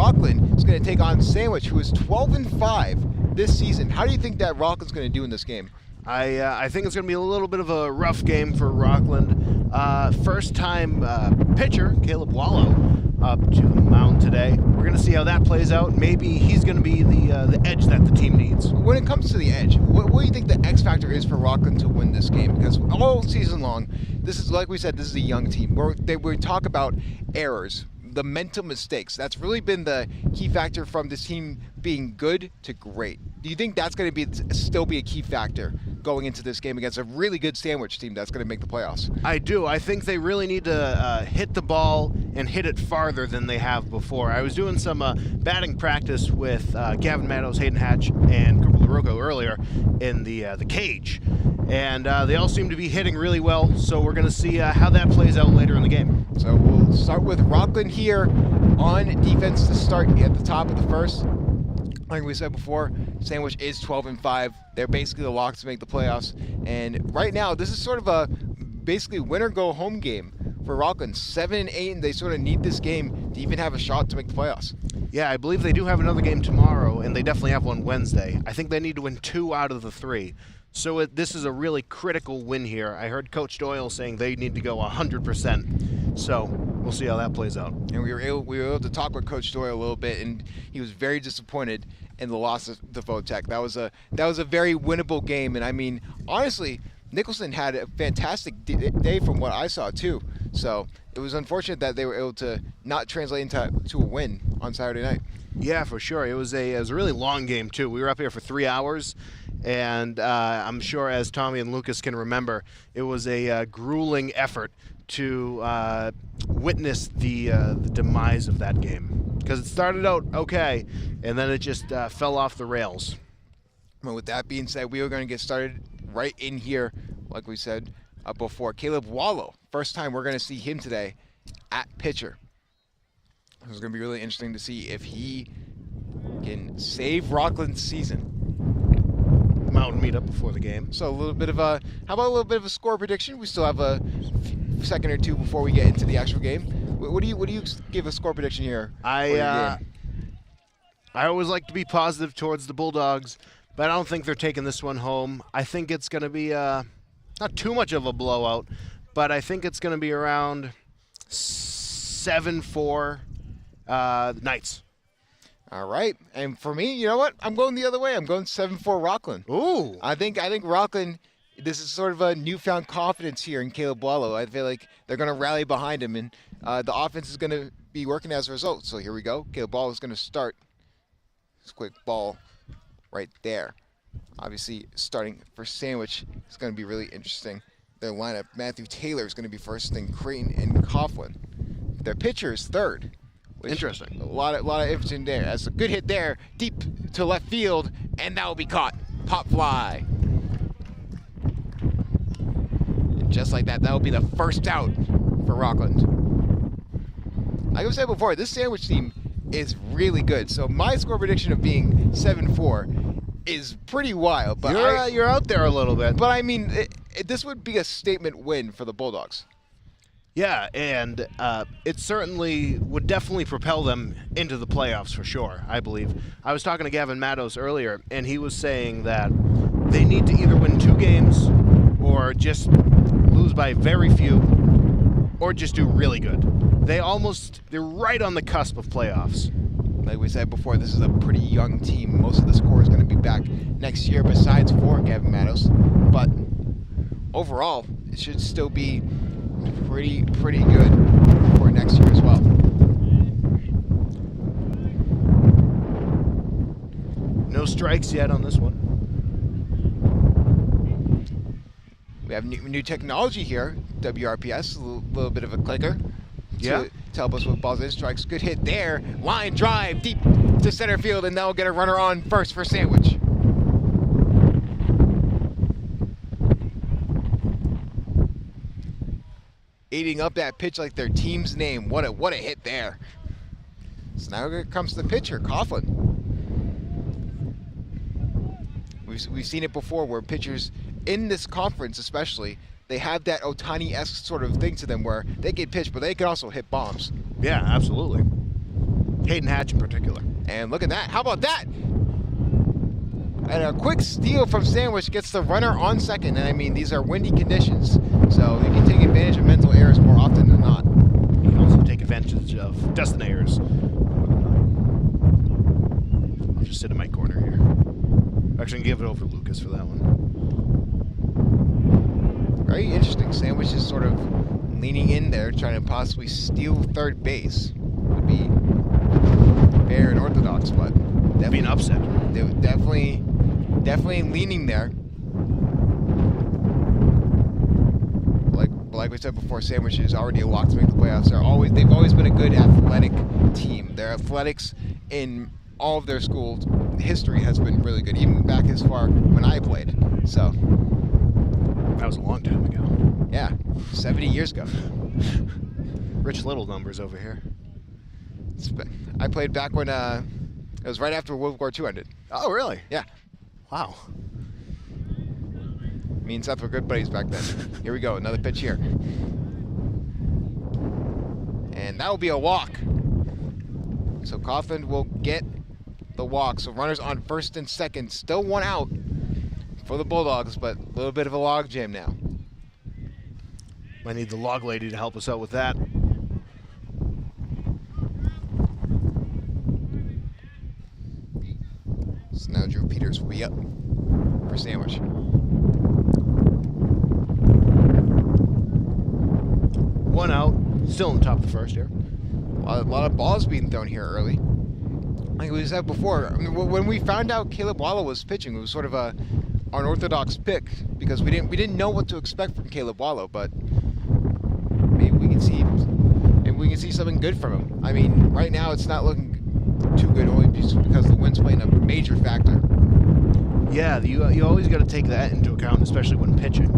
Rockland is going to take on Sandwich, who is 12-5 this season. How do you think that Rockland's going to do in this game? I think it's going to be a little bit of a rough game for Rockland. First-time pitcher, Caleb Wallow, up to the mound today. We're going to see how that plays out. Maybe he's going to be the edge that the team needs. When it comes to the edge, what do you think the X factor is for Rockland to win this game? Because all season long, this is, like we said, this is a young team. We talk about errors, the mental mistakes. That's really been the key factor from this team being good to great. Do you think that's going to still be a key factor going into this game against a really good Sandwich team that's going to make the playoffs? I do. I think they really need to hit the ball and hit it farther than they have before. I was doing some batting practice with Gavin Meadows, Hayden Hatch, and Cooper LaRocco earlier in the cage, and they all seem to be hitting really well, so we're going to see how that plays out later in the game. So we'll start with Rockland here on defense to start at the top of the first. Like we said before, Sandwich is 12-5. They're basically the lock to make the playoffs. And right now, this is sort of a basically win-or-go-home game for Rockland. 7-8, and they sort of need this game to even have a shot to make the playoffs. Yeah, I believe they do have another game tomorrow, and they definitely have one Wednesday. I think they need to win 2 out of the 3. So this is a really critical win here. I heard Coach Doyle saying they need to go 100%. So we'll see how that plays out. And we were able to talk with Coach Doyle a little bit, and he was very disappointed in the loss of Defoe Tech. That was a very winnable game, and I mean, honestly, Nicholson had a fantastic day from what I saw too. So it was unfortunate that they were able to not translate into a win on Saturday night. Yeah, for sure. It was a really long game too. We were up here for 3 hours, and I'm sure, as Tommy and Lucas can remember, it was a grueling effort to witness the demise of that game, because it started out okay, and then it just fell off the rails. Well, with that being said, we are going to get started right in here, like we said before. Caleb Wallow, first time we're going to see him today at pitcher. It's going to be really interesting to see if he can save Rockland's season. Mountain meet up before the game. So how about a little bit of a score prediction? We still have a second or two before we get into the actual game. What do you give a score prediction here? I always like to be positive towards the Bulldogs, but I don't think they're taking this one home. I think it's going to be not too much of a blowout, but I think it's going to be around 7-4 Knights. All right, and for me, you know what? I'm going the other way. I'm going 7-4 Rockland. Ooh. I think Rockland, this is sort of a newfound confidence here in Caleb Wallow. I feel like they're going to rally behind him, and the offense is going to be working as a result. So here we go. Caleb Wallow is going to start. This quick ball right there. Obviously, starting for Sandwich is going to be really interesting. Their lineup, Matthew Taylor is going to be first, then Creighton and Coughlin. Their pitcher is third. Interesting. A lot of interesting there. That's a good hit there, deep to left field, and that will be caught. Pop fly. And just like that, that will be the first out for Rockland. Like I said before, this Sandwich team is really good. So my score prediction of being 7-4 is pretty wild. But you're out there a little bit. But I mean, this would be a statement win for the Bulldogs. Yeah, and it certainly would definitely propel them into the playoffs for sure, I believe. I was talking to Gavin Meadows earlier, and he was saying that they need to either win 2 games or just lose by very few or just do really good. They're right on the cusp of playoffs. Like we said before, this is a pretty young team. Most of this core is going to be back next year besides for Gavin Meadows. But overall, it should still be pretty good for next year as well. No strikes yet on this one. We have new technology here, WRPS, a little bit of a clicker to help us with balls and strikes. Good hit there, line drive deep to center field, and now we'll get a runner on first for Sandwich. Eating up that pitch like their team's name. What a hit there. So now here comes the pitcher, Coughlin. We've seen it before where pitchers in this conference especially, they have that Otani-esque sort of thing to them where they can pitch, but they can also hit bombs. Yeah, absolutely. Hayden Hatch in particular. And look at that. How about that? And a quick steal from Sandwich gets the runner on second. And I mean, these are windy conditions, so you can take advantage of mental errors more often than not. You can also take advantage of Dustin Ayers. I'll just sit in my corner here. Actually, give it over to Lucas for that one. Very interesting. Sandwich is sort of leaning in there, trying to possibly steal third base. Would be fair and orthodox, but That'd be an upset. They would definitely leaning there. Like we said before, Sandwich is already a lock to make the playoffs. They've always been a good athletic team. Their athletics in all of their schools history has been really good, even back as far when I played. So that was a long time ago. Yeah, 70 years ago. Rich Little numbers over here. I played back when it was right after World War II ended. Oh, really? Yeah. Wow. Me and Seth were good buddies back then. Here we go, another pitch here. And that will be a walk. So Coughlin will get the walk. So runners on first and second. Still one out for the Bulldogs, but a little bit of a log jam now. Might need the log lady to help us out with that. So now Drew Peters will be up for Sandwich. One out, still on top of the first here. A lot of balls being thrown here early. Like we said before, I mean, when we found out Caleb Wallow was pitching, it was sort of an unorthodox pick because we didn't know what to expect from Caleb Wallow, but maybe we can see something good from him. I mean, right now it's not looking too good only just because the wind's playing a major factor. Yeah, you always got to take that into account, especially when pitching.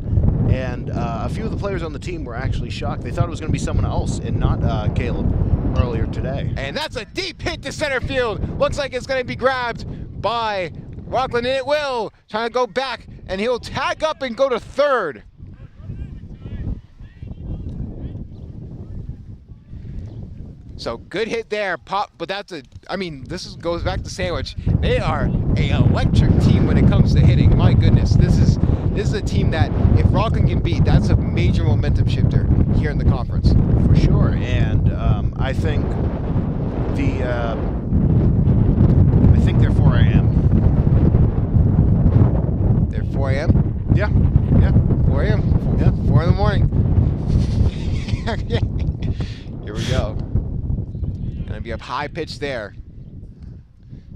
And a few of the players on the team were actually shocked. They thought it was going to be someone else and not Caleb earlier today. And that's a deep hit to center field. Looks like it's going to be grabbed by Rockland, and it will. Trying to go back, and he'll tag up and go to third. So good hit there, pop. But this goes back to Sandwich. They are an electric team when it comes to hitting. My goodness, this is a team that if Rockland can beat, that's a major momentum shifter here in the conference. For sure, and I think they're 4 a.m. They're 4 a.m. Yeah. 4 a.m. Yeah. 4 in the morning. Here we go. Gonna be a high pitch there.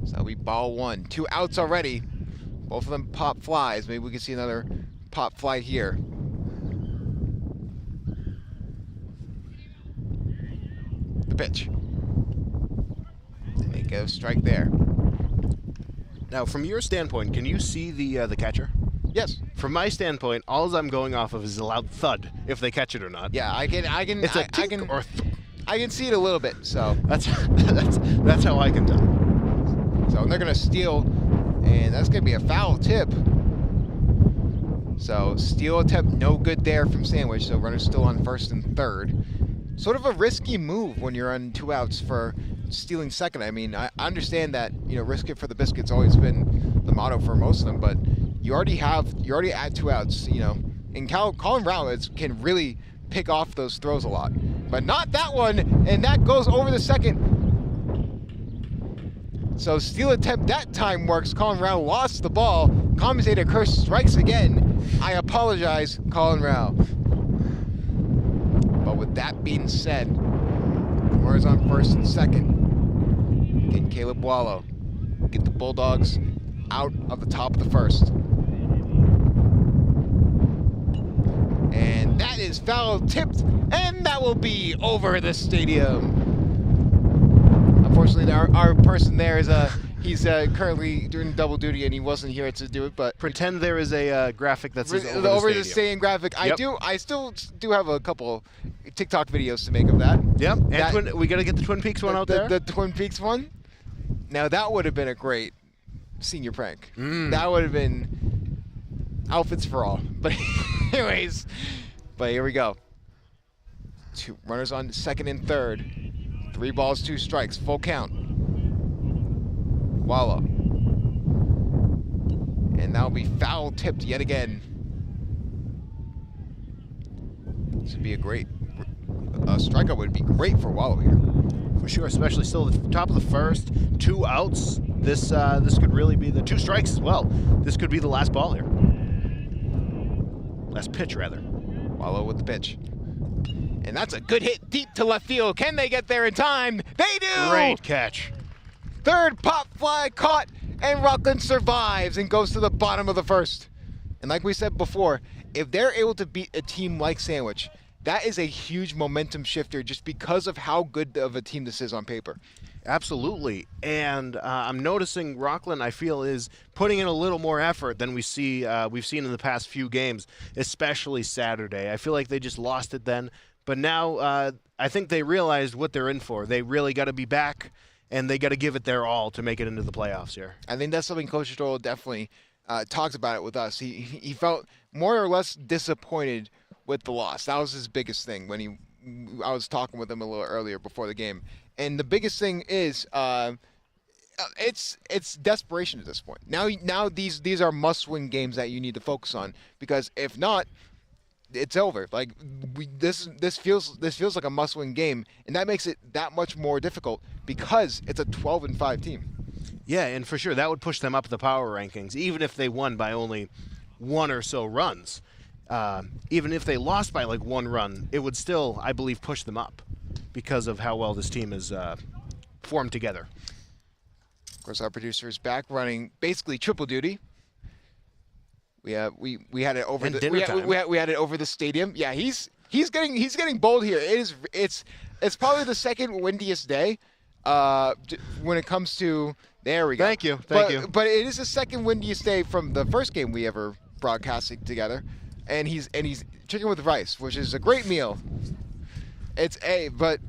So that'll be ball one. 2 outs already. Both of them pop flies. Maybe we can see another pop fly here. The pitch. And they get a strike there. Now, from your standpoint, can you see the catcher? Yes. From my standpoint, all I'm going off of is a loud thud if they catch it or not. Yeah, I can. It's a tink or I can see it a little bit. So that's how I can tell. So they're gonna steal, and that's gonna be a foul tip. So steal attempt, no good there from Sandwich. So runner's still on first and third. Sort of a risky move when you're on 2 outs for stealing second. I mean, I understand that risk it for the biscuit's always been the motto for most of them, but you already at 2 outs. And Colin Rao can really pick off those throws a lot, but not that one, and that goes over the second. So steal attempt that time works. Colin Rao lost the ball. Commentator Curse strikes again. I apologize, Colin Rao. But with that being said, runners on first and second. Can Caleb Wallow get the Bulldogs out of the top of the first? And that is foul tipped, and that will be over the stadium. Unfortunately, our person there is he's currently doing double duty, and he wasn't here to do it. But pretend there is a graphic that says over the stadium graphic. Yep. I still do have a couple TikTok videos to make of that. Yep. And we got to get the Twin Peaks one out there. The Twin Peaks one. Now that would have been a great senior prank. That would have been outfits for all. But anyways, here we go. 2 runners on second and third. 3 balls, 2 strikes, full count. Wallow. And that'll be foul tipped yet again. This would be a strikeout would be great for Wallow here. For sure, especially still at the top of the first, 2 outs. This could really be the 2 strikes as well. This could be the last ball here. Last pitch, rather. Wallow with the pitch. And that's a good hit deep to left field. Can they get there in time? They do! Great catch. Third pop fly caught, and Rockland survives and goes to the bottom of the first. And like we said before, if they're able to beat a team like Sandwich, that is a huge momentum shifter just because of how good of a team this is on paper. Absolutely. And I'm noticing Rockland, I feel, is putting in a little more effort than we've seen in the past few games, especially Saturday. I feel like they just lost it then. But now I think they realized what they're in for. They really got to be back, and they got to give it their all to make it into the playoffs here. I think that's something Coach Doyle definitely talked about it with us. He felt more or less disappointed with the loss. That was his biggest thing when I was talking with him a little earlier before the game. And the biggest thing is it's desperation at this point. Now these are must-win games that you need to focus on, because if not, it's over. Like this feels like a must-win game, and that makes it that much more difficult because it's a 12-5 team. Yeah, and for sure that would push them up the power rankings, even if they won by only 1 or so runs. Even if they lost by like 1 run, it would still, I believe, push them up because of how well this team is formed together. Of course, our producer is back running basically triple duty. We had it over And we had it over the stadium. Yeah, he's getting bold here. It's probably the second windiest day when it comes to. There we go. Thank you. But it is the second windiest day from the first game we ever broadcasted together, and he's chicken with rice, which is a great meal. But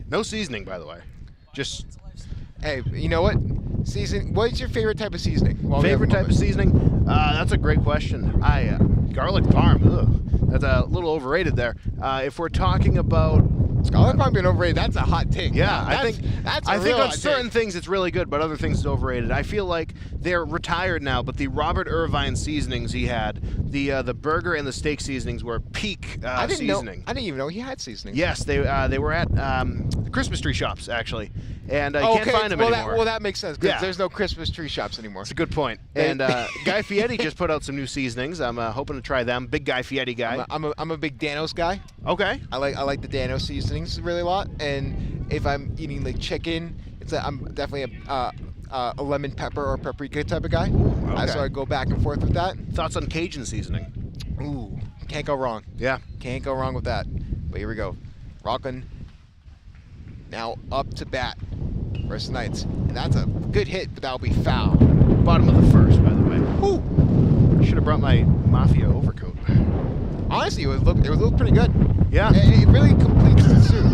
no seasoning, by the way. Just hey, you know what? What's your favorite type of seasoning? Favorite type of seasoning? That's a great question. Garlic parm. Ugh, that's a little overrated there. If we're talking about garlic parm being overrated, that's a hot take. Yeah, I think on hot certain take. things it's really good, but other things it's overrated. I feel like they're retired now, but the Robert Irvine seasonings he had, the burger and the steak seasonings were peak seasoning. I didn't even know he had seasonings. Yes, they were at the Christmas tree shops actually, and I can't find them anymore. That makes sense because there's no Christmas tree shops anymore. It's a good point. And Guy Fieri just put out some new seasonings. I'm hoping to try them. Big Guy Fieri guy. I'm a big Danos guy. Okay. I like the Danos seasonings really a lot, and if I'm eating like chicken, I'm definitely a lemon pepper or paprika type of guy. Okay. So I go back and forth with that. Thoughts on Cajun seasoning? Ooh, can't go wrong. Yeah. Can't go wrong with that. But here we go. Rockland now up to bat versus Knights. And that's a good hit, but that'll be foul. Bottom of the first, by the way. Ooh. Should have brought my Mafia overcoat. Honestly, it would look pretty good. Yeah. It really completes the suit.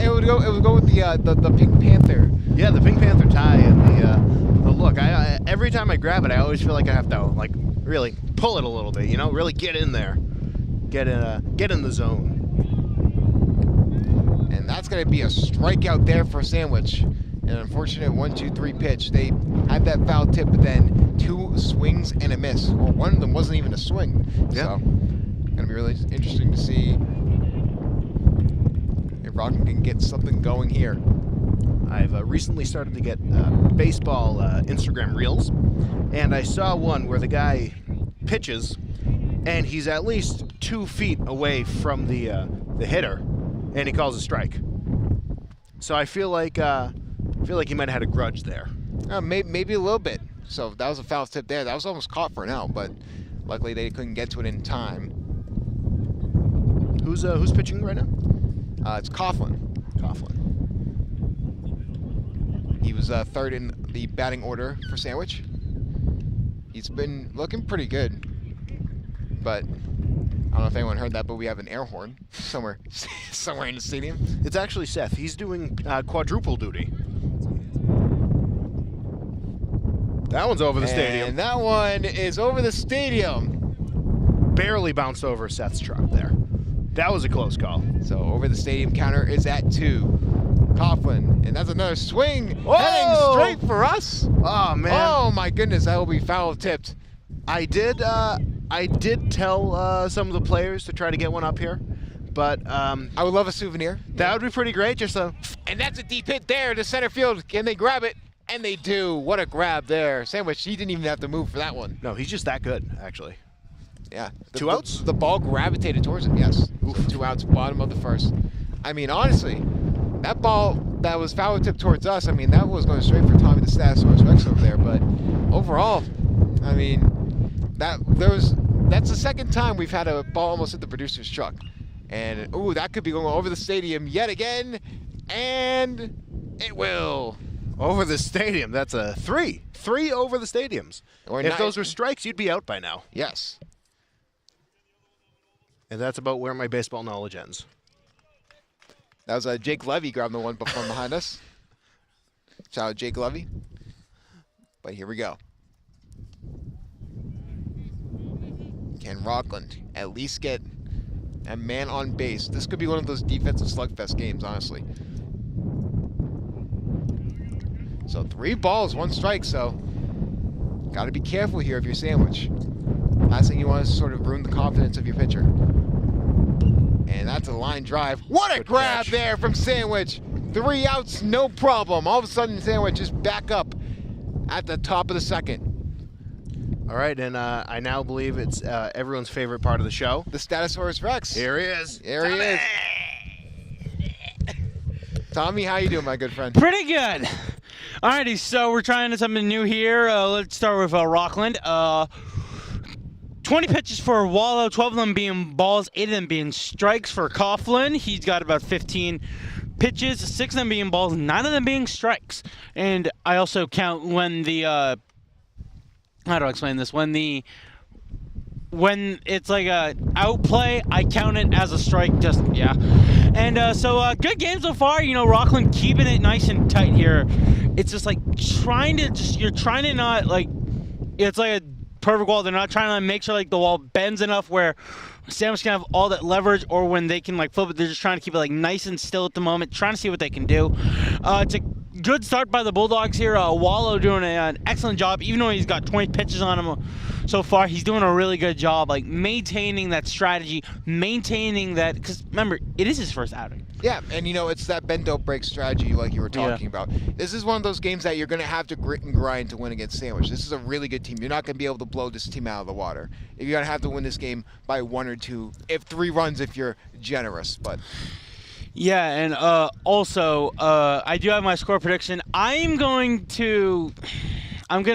It would go with the Pink Panther. Yeah, the Pink Panther tie and the look. I every time I grab it, I always feel like I have to like really pull it a little bit. Really get in there, get in the zone. And that's going to be a strikeout there for Sandwich. An unfortunate 1-2-3 pitch. They had that foul tip, but then 2 swings and a miss. Or one of them wasn't even a swing. Yeah. So, going to be really interesting to see if Rockland can get something going here. I've recently started to get baseball Instagram reels, and I saw one where the guy pitches, and he's at least 2 feet away from the hitter, and he calls a strike. So I feel like he might have had a grudge there. Maybe a little bit. So that was a foul tip there. That was almost caught for an out, but luckily they couldn't get to it in time. Who's pitching right now? It's Coughlin. He was third in the batting order for Sandwich. He's been looking pretty good, but I don't know if anyone heard that, but we have an air horn somewhere in the stadium. It's actually Seth. He's doing quadruple duty. That one's over the stadium. And that one is over the stadium. Barely bounced over Seth's truck there. That was a close call. So over the stadium counter is at 2. Coughlin, and that's another swing Whoa! heading straight for us. Oh man! Oh my goodness, that will be foul tipped. I did tell some of the players to try to get one up here, but I would love a souvenir. that would be pretty great. Just a And that's a deep hit there to center field. Can they grab it? And they do. What a grab there. Sandwich, he didn't even have to move for that one. no, he's just that good, actually. Yeah. Two outs? The ball gravitated towards him, yes. So 2 outs, bottom of the first. I mean, honestly, that ball that was foul tipped towards us, I mean, that was going straight for Tommy the Statosaurus Rex over there. But overall, I mean, that's the second time we've had a ball almost hit the producer's truck. And, ooh, that could be going over the stadium yet again. And it will. Over the stadium, that's a 3. 3 over the stadiums. Or If not- those were strikes, you'd be out by now. Yes. And that's about where my baseball knowledge ends. That was Jake Levy grabbing the one from behind us. Shout out Jake Levy. But here we go. Can Rockland at least get a man on base? This could be one of those defensive slugfest games, honestly. So 3 balls, 1 strike, so got to be careful here if you're Sandwich. Last thing you want is to sort of ruin the confidence of your pitcher. And that's a line drive. What a Good grab catch. there from Sandwich. 3 outs, no problem. All of a sudden, Sandwich is back up at the top of the second. All right, and I now believe it's everyone's favorite part of the show. The Statosaurus Rex. Here he is. There he is. Tommy, how you doing, my good friend? Pretty good. Alrighty, so we're trying something new here. Let's start with Rockland. 20 pitches for Wallow, 12 of them being balls, 8 of them being strikes for Coughlin. He's got about 15 pitches, 6 of them being balls, 9 of them being strikes. And I also count when the how do I explain this? When it's like a outplay, I count it as a strike. Just yeah. And so good game so far. You know, Rockland keeping it nice and tight here. It's just like you're trying to not like, it's like a perfect wall. They're not trying to make sure like the wall bends enough where Sandwich can have all that leverage, or when they can like flip it, they're just trying to keep it like nice and still at the moment, trying to see what they can do. It's a good start by the Bulldogs here. Wallow doing an excellent job, even though he's got 20 pitches on him so far. He's doing a really good job, like maintaining that strategy, maintaining that, because remember, it is his first outing. Yeah, and you know, it's that bend don't break strategy like you were talking about. This is one of those games that you're going to have to grit and grind to win against Sandwich. This is a really good team. You're not going to be able to blow this team out of the water. You're going to have to win this game by 1 or 2, if 3 runs if you're generous. But yeah, and also, I do have my score prediction. I'm going to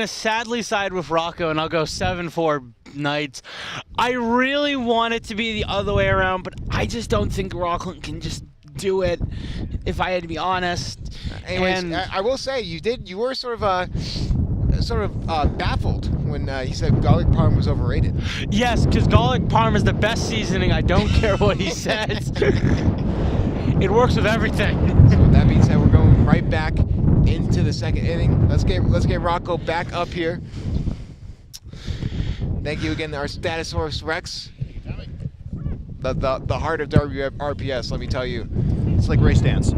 sadly side with Rocco, and I'll go 7-4 Knights. I really want it to be the other way around, but I just don't think Rockland can just do it, if I had to be honest. anyways, And I will say you were sort of baffled when he said garlic parm was overrated. yes, because garlic parm is the best seasoning. I don't care what he says. It works with everything. So with that being said, we're going right back into the second inning. Let's get Rocco back up here. Thank you again to our Statosaurus Rex. The heart of WRPS, let me tell you. It's like race dance.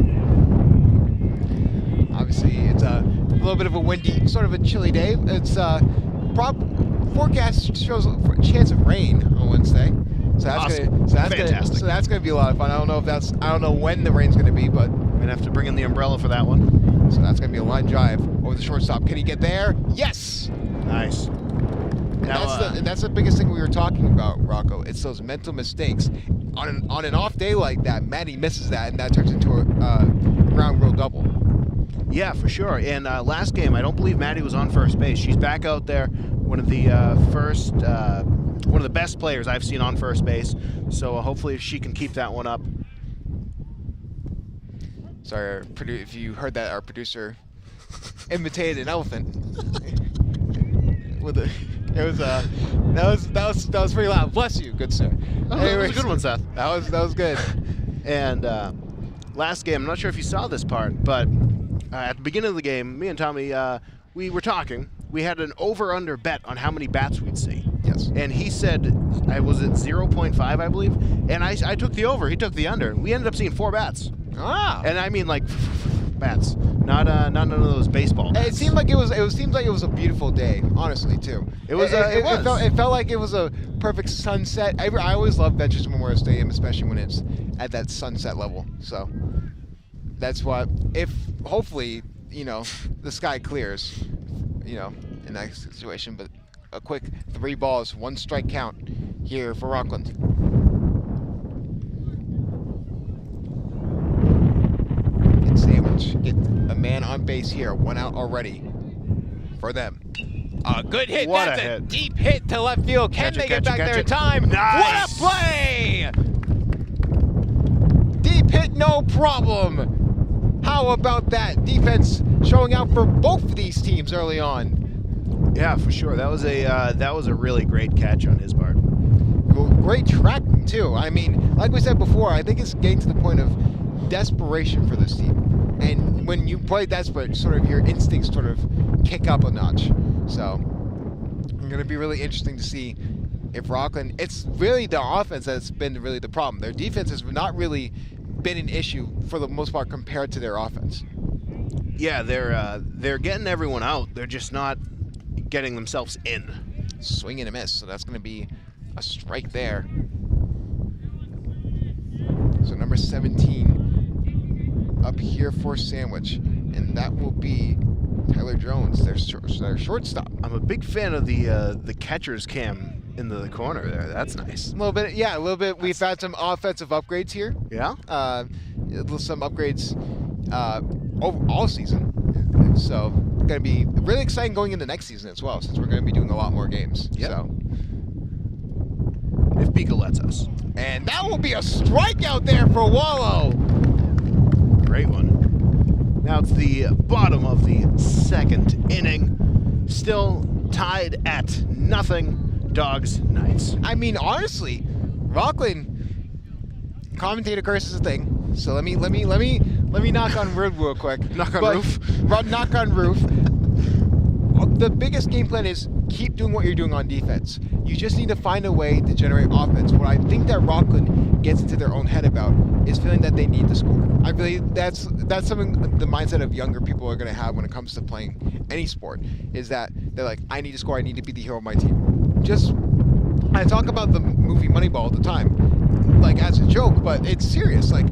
Obviously, it's a little bit of a windy, sort of a chilly day. It's forecast shows a chance of rain on Wednesday. So that's Awesome. Fantastic. That's gonna be a lot of fun. I don't know when the rain's gonna be, but I'm gonna have to bring in the umbrella for that one. so that's gonna be a line drive over the shortstop. Can he get there? Yes. Nice. And Now, that's the biggest thing we were talking about, Rocco. It's those mental mistakes. On an off day like that, Matty misses that, and that turns into a ground rule double. yeah, for sure. And last game, I don't believe Maddie was on first base. She's back out there. One of the one of the best players I've seen on first base. So hopefully she can keep that one up. Sorry, if you heard that, our producer imitated an elephant. That was pretty loud. Bless you, good sir. Oh, that was a good one, Seth. That was good. And last game, I'm not sure if you saw this part, but at the beginning of the game, me and Tommy, we were talking. We had an over-under bet on how many bats we'd see. Yes. And he said, I was at 0.5, I believe. And I took the over. He took the under. We ended up seeing 4 bats. Ah. And I mean, like, bats, not none of those baseball bats. It seemed like it was a beautiful day, honestly, too. It was. It felt like it was a perfect sunset. I always love Veterans Memorial Stadium, especially when it's at that sunset level. So that's why, if hopefully, the sky clears, in that situation. But a quick 3 balls, 1 strike count here for Rockland. Get Sandwich, get a man on base here. 1 out already for them. A good hit. What That's a hit. Deep hit to left field. Can they get back there in time? Nice. What a play! Deep hit, no problem. How about that? Defense showing out for both of these teams early on. Yeah, for sure. That was a really great catch on his part. Great tracking too. I mean, like we said before, I think it's getting to the point of desperation for this team. And when you play desperate, sort of your instincts sort of kick up a notch. So it's going to be really interesting to see if Rockland. It's really the offense that's been really the problem. Their defense has not really been an issue for the most part compared to their offense. Yeah, they're getting everyone out. They're just not getting themselves in. Swing and a miss, so that's going to be a strike there. So number 17 up here for Sandwich, and that will be Tyler Jones, their shortstop. I'm a big fan of the catcher's cam in the corner there. That's nice. A little bit, yeah, a little bit. We've had some offensive upgrades here. Yeah? Some upgrades over all season. So going to be really exciting going into next season as well, since we're going to be doing a lot more games. Yep. So if Pika lets us. And that will be a strikeout there for Wallow. Great one. Now it's the bottom of the 2nd inning. Still tied at 0. Dogs, Knights. I mean, honestly, Rockland commentator curse is a thing. So let me knock on wood real quick. Knock on roof. Knock on roof. The biggest game plan is keep doing what you're doing on defense. You just need to find a way to generate offense. What I think that Rockland gets into their own head about is feeling that they need to score. I believe that's something the mindset of younger people are going to have when it comes to playing any sport, is that they're like, I need to score, I need to be the hero of my team. I talk about the movie Moneyball all the time, like as a joke, but it's serious. Like,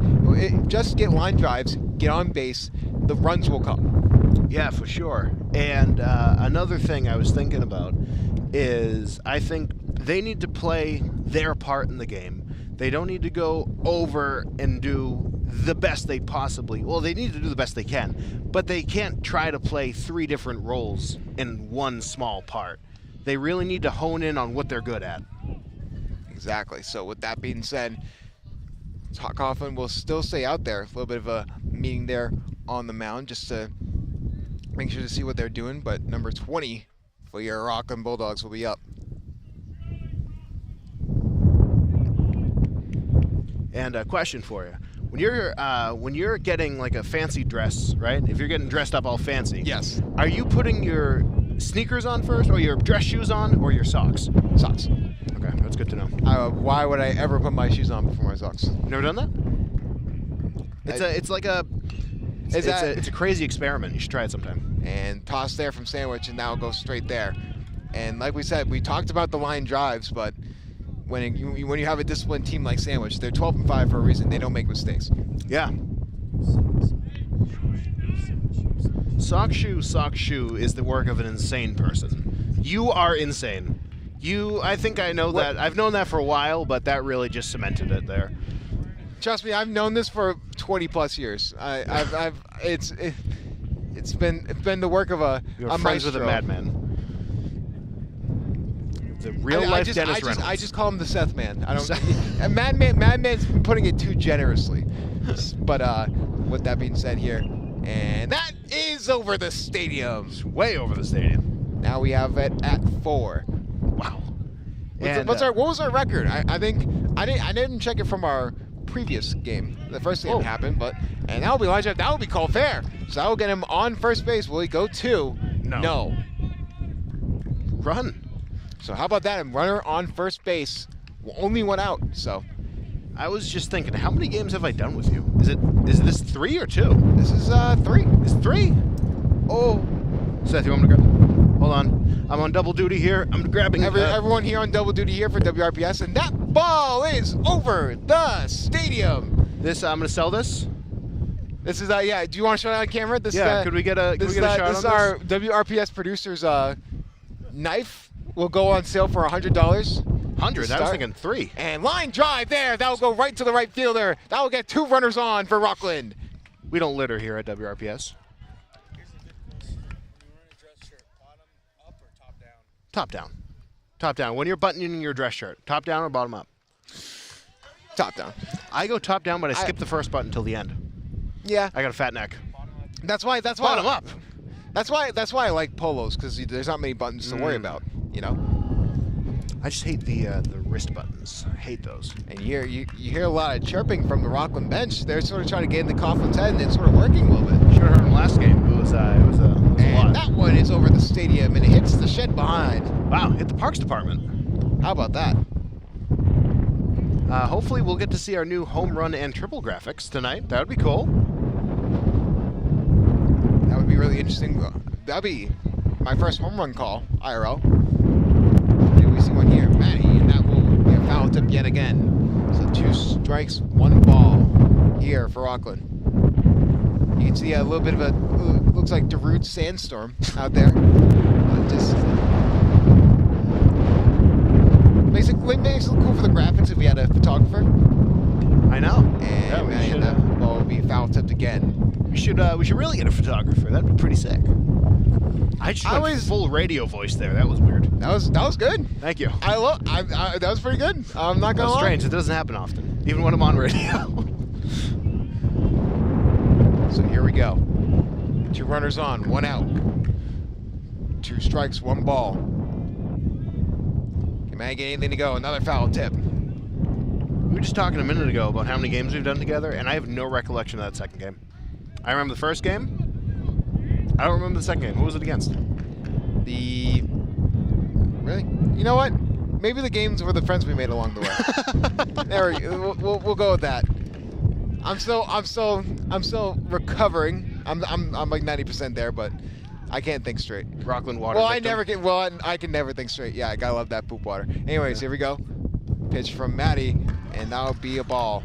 just get line drives, get on base, the runs will come. Yeah, for sure. And another thing I was thinking about is I think they need to play their part in the game. They don't need to go over and do the best they possibly... Well, they need to do the best they can, but they can't try to play 3 different roles in one small part. They really need to hone in on what they're good at. Exactly. So with that being said, Coughlin will still stay out there. A little bit of a meeting there on the mound just to make sure to see what they're doing. But number 20 for your Rockland Bulldogs will be up. And a question for you. When you're getting like a fancy dress, right? If you're getting dressed up all fancy. Yes. Are you putting your sneakers on first, or your dress shoes on, or your socks? Socks. Okay, that's good to know. Why would I ever put my shoes on before my socks? Never done that? It's a crazy experiment. You should try it sometime. And toss there from Sandwich, and now go straight there. And like we said, we talked about the line drives, but when you have a disciplined team like Sandwich, they're 12-5 for a reason. They don't make mistakes. Yeah. Sock shoe is the work of an insane person. You are insane. I think I know that. I've known that for a while, but that really just cemented it there. Trust me, I've known this for 20+ years. It's been the work of a You're friends with a madman. The real life Dennis Reynolds. I just call him the Seth Man. I don't. And Madman's putting it too generously. But with that being said here, and that is over the stadium. It's way over the stadium. Now we have it at 4. Wow. What was our record? I think I didn't check it from our previous game. The first game happened, and that will be lined up. That will be called fair. So that will get him on first base. Will he go 2? No. Run. So how about that? And runner on first base. Only 1 out. So I was just thinking, how many games have I done with you? Is this 3 or 2? This is 3. It's 3? Oh. Seth, you want me to grab? Hold on. I'm on double duty here. I'm grabbing everyone here on double duty here for WRPS, and that ball is over the stadium. This I'm gonna sell this. This is yeah. Do you want to show it on camera? This could we get a shot on this? This is our WRPS producer's knife. Will go on sale for $100. 100? I was thinking 3. And line drive there. That will go right to the right fielder. That will get 2 runners on for Rockland. We don't litter here at WRPS. Here's the good news. When you're wearing a dress shirt, bottom up or top down? Top down. Top down. When you're buttoning your dress shirt, top down or bottom up? Top down. I go top down, but I skip the first button till the end. Yeah. I got a fat neck. That's why. Bottom up. That's why I like polos, because there's not many buttons to worry about. You know. I just hate the wrist buttons. I hate those. And you hear a lot of chirping from the Rockland bench. They're sort of trying to get in the Coughlin's head, and it's sort of working a little bit. Should have heard in the last game. It was a lot. And that one is over the stadium, and it hits the shed behind. Wow, hit the parks department. How about that? Hopefully we'll get to see our new home run and triple graphics tonight. That would be cool. That would be really interesting. That'd be my first home run call, IRL. Maybe we see one here. Matty, and that will be a foul tip yet again. So 2 strikes, 1 ball here for Rockland. You can see a little bit of a, looks like Darude sandstorm out there. Just makes it look cool for the graphics if we had a photographer. I know. And yeah, that ball will be foul tipped again. We should really get a photographer. That'd be pretty sick. I just went full radio voice there. That was weird. That was good. Thank you. That was pretty good. I'm not gonna lie. Strange. It doesn't happen often, even when I'm on radio. So here we go. 2 runners on, 1 out. 2 strikes, 1 ball. Can man get anything to go? Another foul tip. We were just talking a minute ago about how many games we've done together, and I have no recollection of that second game. I remember the first game. I don't remember the second game. Who was it against? Really? You know what? Maybe the games were the friends we made along the way. There we go. We'll go with that. I'm still recovering. I'm like 90% there, but I can't think straight. Rockland water. Well, victim. I can never think straight. Yeah, I gotta love that poop water. Anyways, here we go. Pitch from Matty, and that'll be a ball.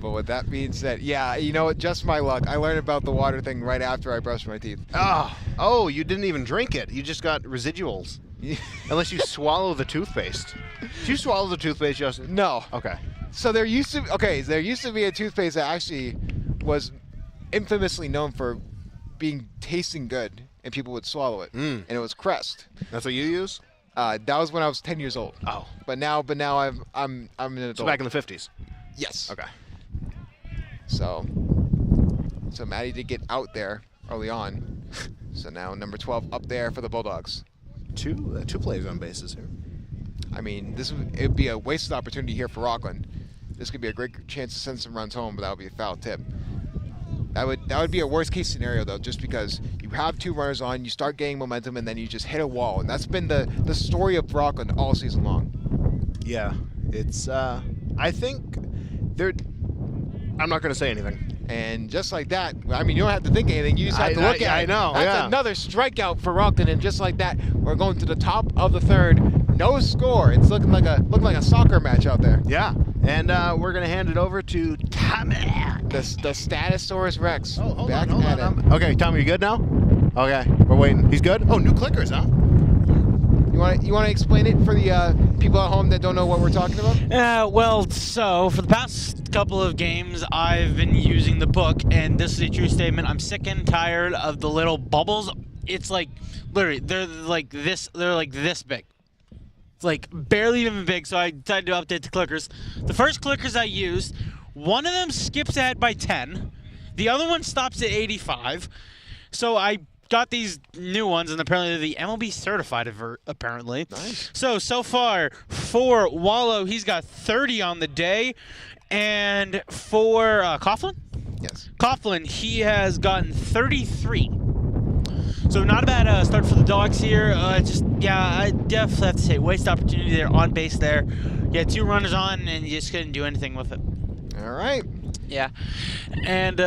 But with that being said, yeah, you know what? Just my luck. I learned about the water thing right after I brushed my teeth. Oh, you didn't even drink it. You just got residuals. Unless you swallow the toothpaste. Did you swallow the toothpaste, Justin? No. Okay. So there used to be a toothpaste that actually was infamously known for tasting good, and people would swallow it. And it was Crest. That's what you use? That was when I was 10 years old. Oh. But now I'm an adult. So back in the 50s. Yes. Okay. So Matty did get out there early on. So now number 12 up there for the Bulldogs. Two players on bases here. I mean, it'd be a wasted opportunity here for Rockland. This could be a great chance to send some runs home, but that would be a foul tip. That would be a worst case scenario though, just because you have 2 runners on, you start getting momentum, and then you just hit a wall, and that's been the story of Rockland all season long. Yeah, it's I think they're. I'm not going to say anything. And just like that, I mean, you don't have to think anything. You just have to look at it. I know, That's another strikeout for Rockland, and just like that, we're going to the top of the 3rd. No score. It's looking like a soccer match out there. Yeah, and we're going to hand it over to Tommy. The Statosaurus Rex. Oh, hold back on. at it. Okay, Tommy, you good now? Okay, we're waiting. He's good? Oh, new clickers, huh? You want to explain it for the people at home that don't know what we're talking about? Well, so for the past couple of games, I've been using the book, and this is a true statement. I'm sick and tired of the little bubbles. It's like, literally, they're like this big. It's like barely even big, so I decided to update the clickers. The first clickers I used, one of them skips ahead by 10. The other one stops at 85. So I got these new ones, and apparently they're the MLB certified, apparently. Nice. So far, for Wallow, he's got 30 on the day. And for Coughlin? Yes. Coughlin, he has gotten 33. So not a bad start for the Dogs here. I definitely have to say, waste opportunity there on base there. Yeah, 2 runners on, and you just couldn't do anything with it. All right. Yeah, and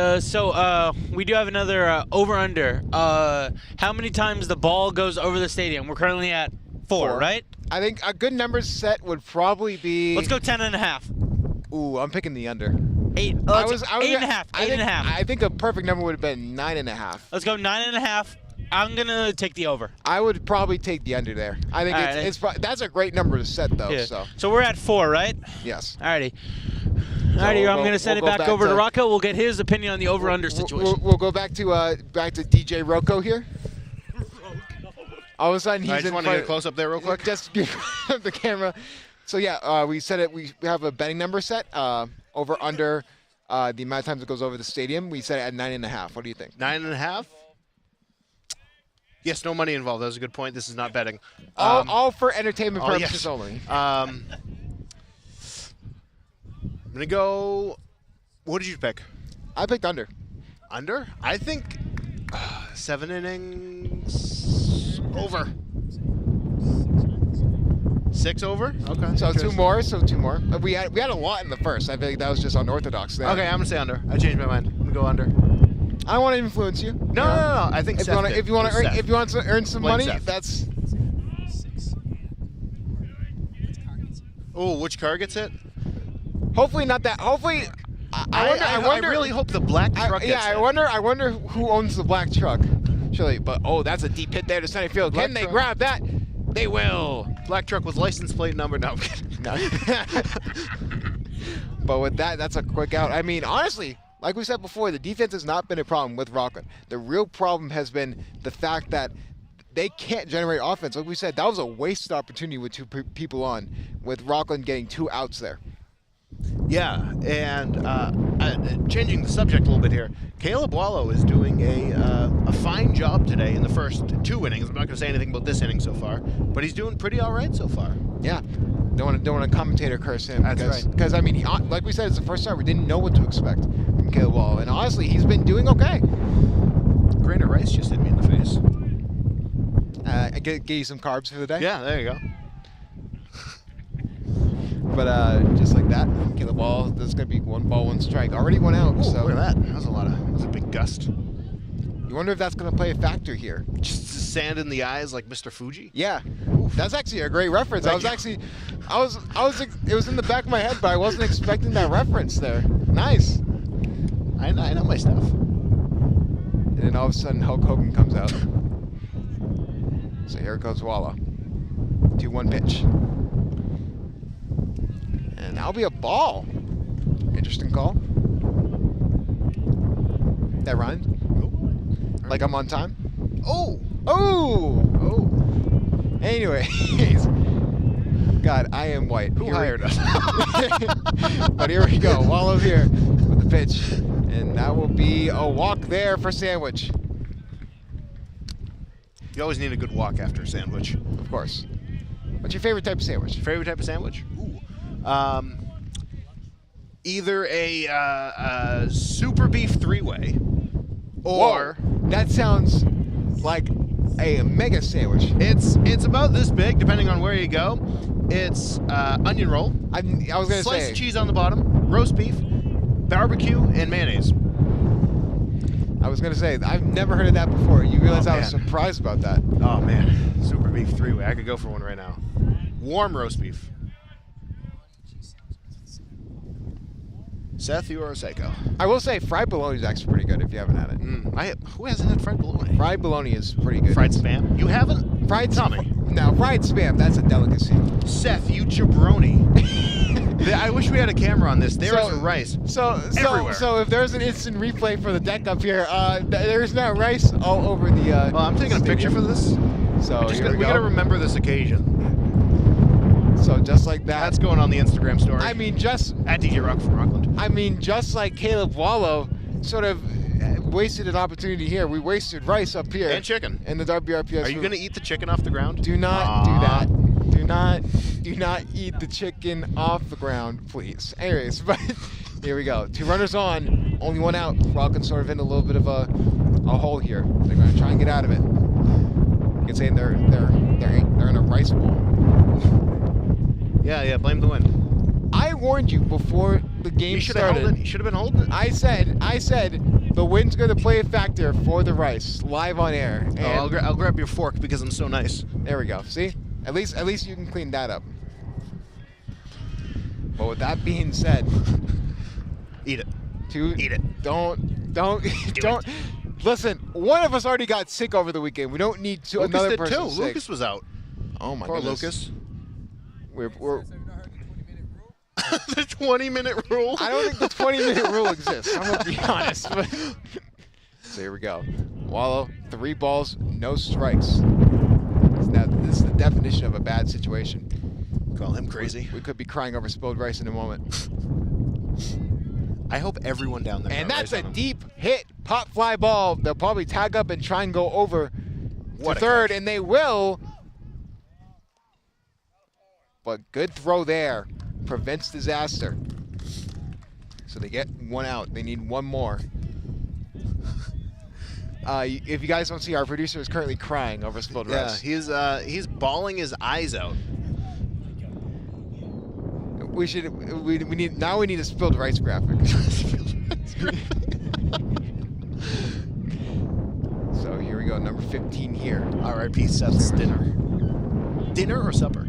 we do have another over/under. How many times the ball goes over the stadium? We're currently at 4, right? I think a good number set would probably be. Let's go 10.5. Ooh, I'm picking the under. 8. I was 8.5. 8.5. I think a perfect number would have been 9.5. Let's go 9.5. I'm gonna take the over. I would probably take the under there. I think that's a great number to set though. Yeah. So So we're at 4, right? yes. Alrighty. So Alrighty, I'm gonna send we'll it go back back over to to- Rocco. We'll get his opinion on the over/under situation. We'll go back to DJ Rocco here. All of a sudden he's I just in want to front get a close up there real quick. Just give the camera. So yeah, we said it. We have a betting number set over under the amount of times it goes over the stadium. We set it at 9.5. What do you think? 9.5. Yes, no money involved. That was a good point. This is not betting. All for entertainment oh, purposes yes. only. I'm gonna go. What did you pick? I picked under. Under? I think 7 innings over. 6 over? Okay. So 2 more. We had a lot in the first. I think that was just unorthodox there. Okay, I'm gonna say under. I changed my mind. I'm gonna go under. I don't want to influence you. No. I think If Seth you want did. to earn some Blame money, Seth. that's. Oh, which car gets hit? Hopefully not that. Hopefully, I wonder. I really hope the black truck gets hit. I wonder who owns the black truck. Surely, but that's a deep hit there to center field. Black Can they truck. grab that? They will. Black truck with license plate number. No, I'm kidding. No. But with that, that's a quick out. I mean, honestly, like we said before, the defense has not been a problem with Rockland. The real problem has been the fact that they can't generate offense. Like we said, that was a wasted opportunity with 2 people on, with Rockland getting 2 outs there. Yeah, and changing the subject a little bit here, Caleb Wallow is doing a fine job today in the first 2 innings. I'm not going to say anything about this inning so far, but he's doing pretty all right so far. Yeah, don't want to commentator curse him. That's right. Because I mean, like we said, it's the first time we didn't know what to expect from Caleb Wallow, and honestly, he's been doing okay. Grain of rice just hit me in the face. I get you some carbs for the day. Yeah, there you go. But just like that, Caleb Wallow, there's going to be 1 ball, 1 strike. Already 1 out. Ooh, So look at that. That was a big gust. you wonder if that's going to play a factor here. Just sand in the eyes like Mr. Fuji. Yeah, that's actually a great reference. Thank you. It was in the back of my head, but I wasn't expecting that reference there. Nice. I know my stuff. And then all of a sudden, Hulk Hogan comes out. So here goes Wallow. 2-1 pitch. And that'll be a ball. Interesting call. That rhymed? Like I'm on time? Oh! Oh! Anyways. God, I am white. Who hired us? But here we go. Wallow here with the pitch. And that will be a walk there for Sandwich. You always need a good walk after a sandwich. Of course. What's your favorite type of sandwich? Favorite type of sandwich? Ooh. Either a super beef 3-way or Whoa, that sounds like a mega sandwich. it's about this big depending on where you go. It's onion roll, I was gonna slice say of cheese on the bottom, roast beef, barbecue, and mayonnaise. I've never heard of that before. You realize Oh, I was man. surprised about that. Oh man, super beef 3-way. I could go for one right now. Warm roast beef. Seth, you are a psycho. I will say fried bologna is actually pretty good if you haven't had it. Who hasn't had fried bologna? Fried bologna is pretty good. Fried spam? You haven't? Fried Tell me. No, fried spam, that's a delicacy. Seth, you jabroni. I wish we had a camera on this. There is rice. Everywhere. So if there's an instant replay for the deck up here, there's now rice all over the Well, I'm taking a picture for this. So here we We gotta go. remember this occasion. So just like that. That's going on the Instagram story. I mean, just at DJ Rock from Rockland. I mean, just like Caleb Wallow sort of wasted an opportunity here. We wasted rice up here. And chicken. In the WRPS. Are you gonna eat the chicken off the ground? Do not do that. Do not eat the chicken off the ground, please. Anyways, but here we go. 2 runners on, only 1 out. Rockland sort of in a little bit of a hole here. They're gonna try and get out of it. You can say they're in a rice bowl. Yeah, blame the wind. I warned you before the game started. You should have been holding it. I said the wind's going to play a factor for the rice live on air. And I'll grab your fork because I'm so nice. there we go. See, at least you can clean that up. But with that being said, Eat it. eat it. Don't. Listen, one of us already got sick over the weekend. We don't need Lucas another did person too. sick. Lucas was out. Oh my Poor goodness. Lucas. We're Have you not heard the 20-minute rule? The 20-minute rule. I don't think the 20-minute rule exists. I'm gonna be honest. But so here we go. Wallow, 3 balls, no strikes. Now this is the definition of a bad situation. Call him crazy. We could be crying over spilled rice in a moment. I hope everyone down there. And got that's rice a on them. deep hit, pop fly ball. They'll probably tag up and try and go over What to a third, catch. and they will. But good throw there. Prevents disaster. So they get 1 out. They need 1 more. If you guys don't see, our producer is currently crying over spilled Yeah, rice. he's bawling his eyes out. We need a spilled rice graphic. So here we go, number 15 here. R.I.P. Seth's dinner. Dinner or supper?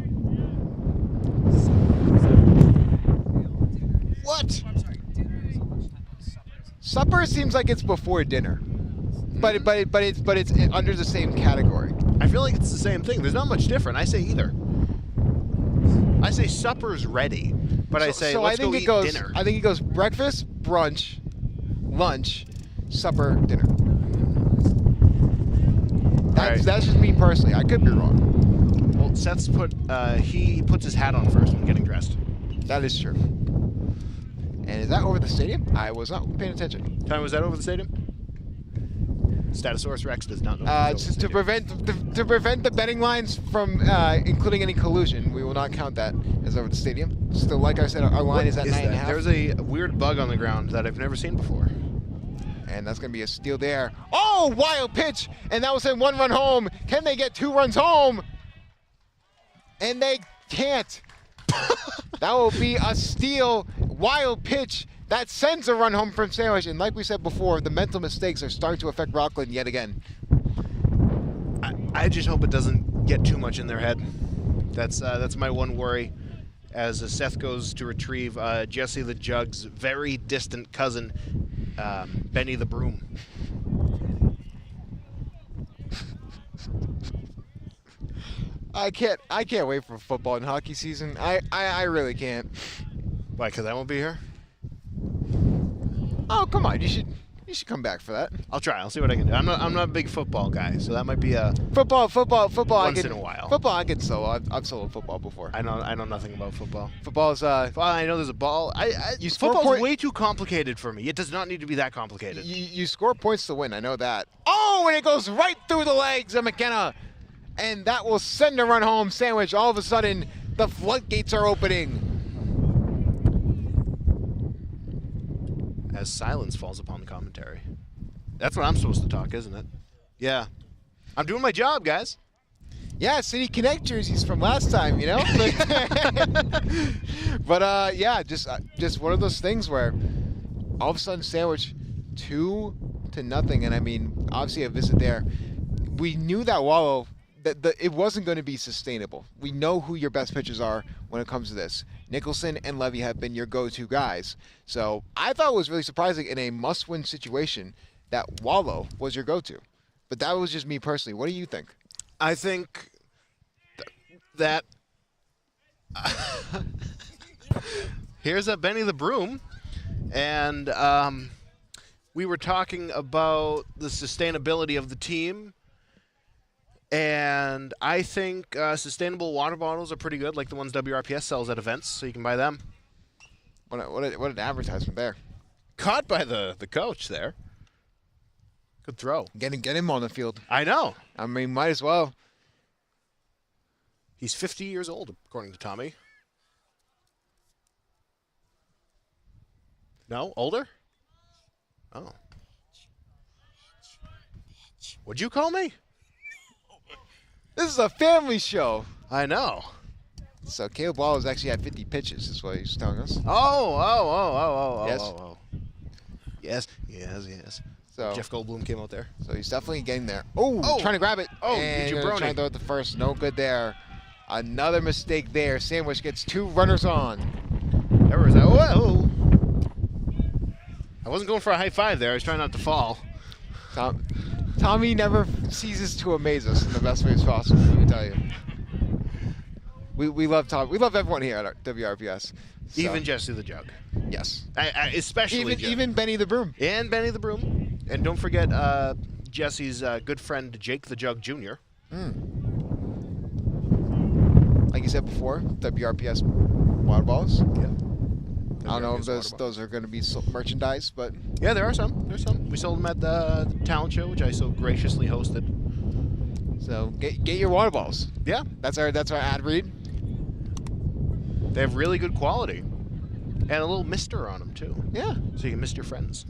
What? I'm sorry, dinner is a lunchtime, supper is Supper seems like it's before dinner, but it's under the same category. I feel like it's the same thing. There's not much different. I say either. I say supper's ready, but I say let's go eat dinner. I think it goes breakfast, brunch, lunch, supper, dinner. Alright. That's just me personally. I could be wrong. Well, Seth's he puts his hat on first when getting dressed. That is true. And is that over the stadium? I was not paying attention. Time was that over the stadium? Statosaurus Rex does not know. Just to prevent the betting lines from including any collusion, we will not count that as over the stadium. Still, like I said, our line is at 9.5. There's a weird bug on the ground that I've never seen before. And that's going to be a steal there. Oh, wild pitch! And that was a 1-run home. Can they get 2 runs home? And they can't. That will be a steal. Wild pitch. That sends a run home from Sandwich. And like we said before, the mental mistakes are starting to affect Rockland yet again. I just hope it doesn't get too much in their head. That's my one worry. As Seth goes to retrieve Jesse the Jug's very distant cousin, Benny the Broom. I can't wait for football and hockey season. I really can't. Why? Because I won't be here. Oh, come on. You should come back for that. I'll try. I'll see what I can do. I'm not a big football guy, so that might be a Football. Once in a while. Football, I can solo. I've soloed football before. I know nothing about football. Football is Well, I know there's a ball. You score Football's point- way too complicated for me. It does not need to be that complicated. you score points to win. I know that. Oh, and it goes right through the legs of McKenna, and that will send a run home. Sandwich. All of a sudden, the floodgates are opening. As silence falls upon the commentary. That's what I'm supposed to talk, isn't it? Yeah. I'm doing my job, guys. Yeah, City Connect jerseys from last time, you know. But yeah, just one of those things where all of a sudden Sandwich 2-0, and I mean obviously a visit there. We knew that Wallow that it wasn't going to be sustainable. We know who your best pitchers are when it comes to this. Nicholson and Levy have been your go-to guys. So I thought it was really surprising in a must-win situation that Wallow was your go-to. But that was just me personally. What do you think? I think that here's a Benny the Broom, and we were talking about the sustainability of the team, and I think sustainable water bottles are pretty good, like the ones WRPS sells at events, so you can buy them. What an advertisement there. Caught by the coach there. Good throw. Get him on the field. I know. I mean, might as well. He's 50 years old, according to Tommy. No? Older? Oh. What'd you call me? This is a family show. I know. So Caleb Wallo's actually had 50 pitches, is what he's telling us. Oh. Yes. So Jeff Goldblum came out there. So he's definitely getting there. Oh, trying to grab it. Oh, and jabroni. trying to throw it the first. No good there. Another mistake there. Sandwich gets 2 runners on. There was that. Whoa. I wasn't going for a high five there. I was trying not to fall. Tommy never ceases to amaze us in the best ways possible, let me tell you. We love Tom. We love everyone here at WRPS. So. Even Jesse the Jug. Yes. Especially even Benny the Broom. And Benny the Broom. And don't forget Jesse's good friend Jake the Jug Jr. Like you said before, WRPS water balls. Yeah. I don't know if those are going to be merchandise, but yeah, there are some. There's some. We sold them at the talent show, which I so graciously hosted. So get your water balls. Yeah, that's our ad read. They have really good quality, and a little mister on them too. Yeah. So you can mist your friends.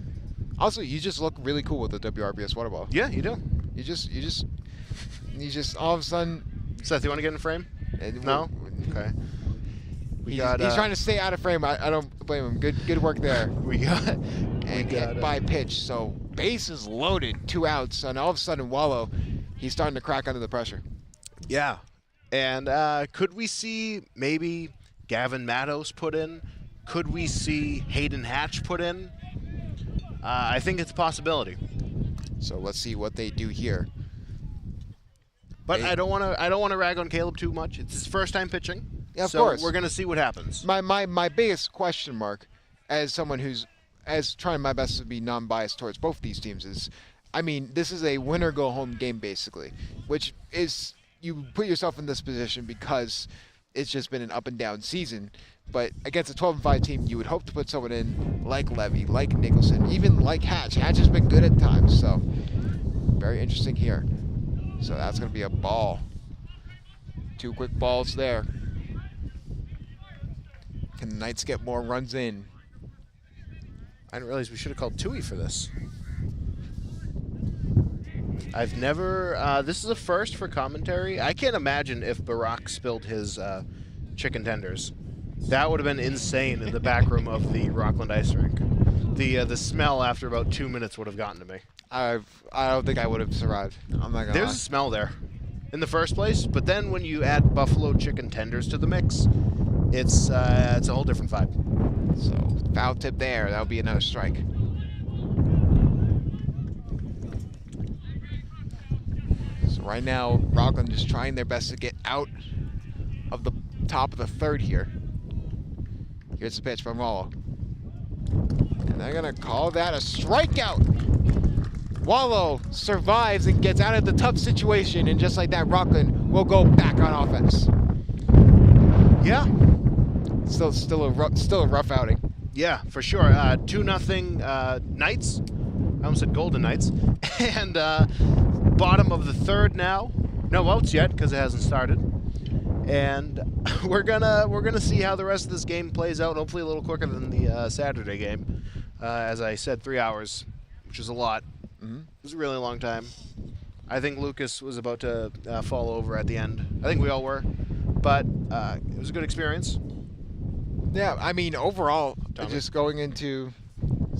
Also, you just look really cool with the WRPS water ball. Yeah, you do. You just all of a sudden. Seth, you want to get in the frame? No. Okay. He's trying to stay out of frame. I don't blame him. Good work there. Hit by pitch. So bases loaded, 2 outs, and all of a sudden Wallow, he's starting to crack under the pressure. Yeah. And could we see maybe Gavin Mattos put in? Could we see Hayden Hatch put in? I think it's a possibility. So let's see what they do here. But I don't want to rag on Caleb too much. It's his first time pitching. Yeah, of so course. We're gonna see what happens. My biggest question mark, as someone who's trying my best to be non-biased towards both these teams, is, I mean, this is a winner go home game basically, which is, you put yourself in this position because it's just been an up and down season. But against a 12-5 team, you would hope to put someone in like Levy, like Nicholson, even like Hatch. Hatch has been good at times, so very interesting here. So that's going to be a ball. 2 quick balls there. Can the Knights get more runs in? I didn't realize we should have called Tui for this. I've never, this is a first for commentary. I can't imagine if Barack spilled his chicken tenders. That would have been insane in the back room of the Rockland ice rink. The smell after about 2 minutes would have gotten to me. I don't think I would have survived. I'm not gonna There's lie. a smell there in the first place, but then when you add buffalo chicken tenders to the mix, it's a whole different vibe. So foul tip there. That would be another strike. So right now, Rockland just trying their best to get out of the top of the 3rd here. Here's the pitch from Wallow. And they're gonna call that a strikeout. Wallow survives and gets out of the tough situation, and just like that, Rockland will go back on offense. Yeah. Still a rough outing. Yeah, for sure. 2-0 Knights. I almost said Golden Knights. And bottom of the 3rd now. No outs yet because it hasn't started. And we're gonna see how the rest of this game plays out. Hopefully a little quicker than the Saturday game. As I said, 3 hours, which is a lot. Mm-hmm. It was a really long time. I think Lucas was about to fall over at the end. I think we all were. But it was a good experience. Yeah, I mean, overall, Tommy? just going into,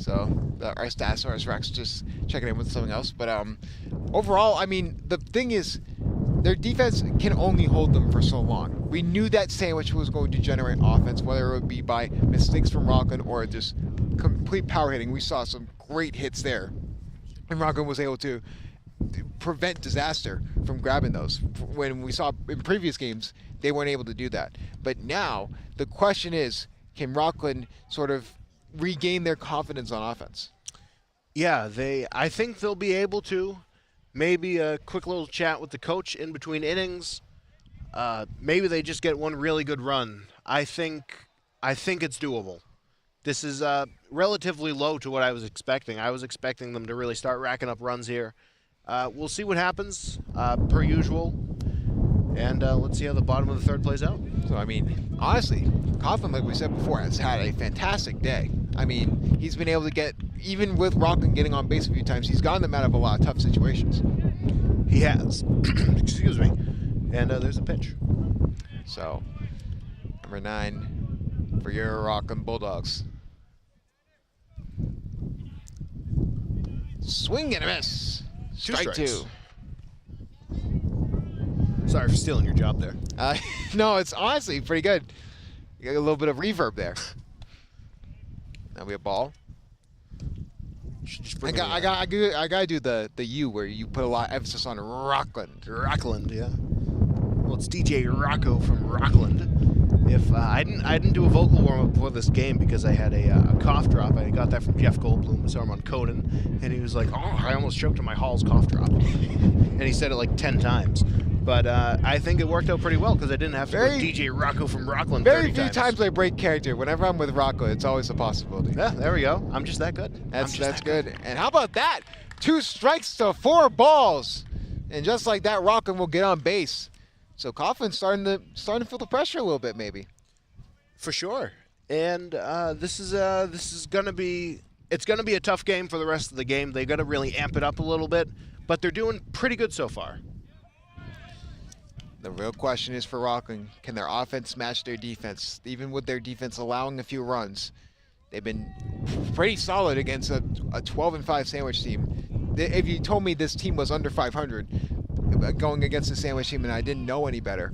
our Statosaurus Rex, just checking in with something else. But overall, I mean, the thing is, their defense can only hold them for so long. We knew that Sandwich was going to generate offense, whether it would be by mistakes from Rockland or just complete power hitting. We saw some great hits there. And Rockland was able to prevent disaster from grabbing those. When we saw in previous games, they weren't able to do that. But now, the question is, can Rockland sort of regain their confidence on offense? Yeah, I think they'll be able to. Maybe a quick little chat with the coach in between innings. Maybe they just get one really good run. I think it's doable. This is relatively low to what I was expecting. I was expecting them to really start racking up runs here. We'll see what happens, per usual. And let's see how the bottom of the 3rd plays out. So, I mean, honestly, Coughlin, like we said before, has had a fantastic day. I mean, he's been able to get, even with Rockland getting on base a few times, he's gotten them out of a lot of tough situations. He has. Excuse me. And there's a pitch. So, number 9 for your Rockland Bulldogs. Swing and a miss. Two Strike strikes. 2. Sorry for stealing your job there. No, it's honestly pretty good. You got a little bit of reverb there. Now we have ball. Should just I bring gotta do the U where you put a lot of emphasis on Rockland. Rockland, yeah. Well, it's DJ Rocco from Rockland. If I didn't do a vocal warm up before this game because I had a cough drop. I got that from Jeff Goldblum, who saw him on Conan, and he was like, "Oh, I almost choked on my Hall's cough drop," and he said it like 10 times. But I think it worked out pretty well because I didn't have to go DJ Rocco from Rockland 30 Very few times I break character. Whenever I'm with Rocco, it's always a possibility. Yeah, there we go. I'm just that good. That's good. And how about that? 2 strikes to 4 balls, and just like that, Rockland will get on base. So Coughlin's starting to feel the pressure a little bit, maybe. For sure. And this is gonna be a tough game for the rest of the game. They got to really amp it up a little bit, but they're doing pretty good so far. The real question is for Rockland, can their offense match their defense? Even with their defense allowing a few runs, they've been pretty solid against a 12-5 Sandwich team. If you told me this team was under 500 going against the Sandwich team and I didn't know any better,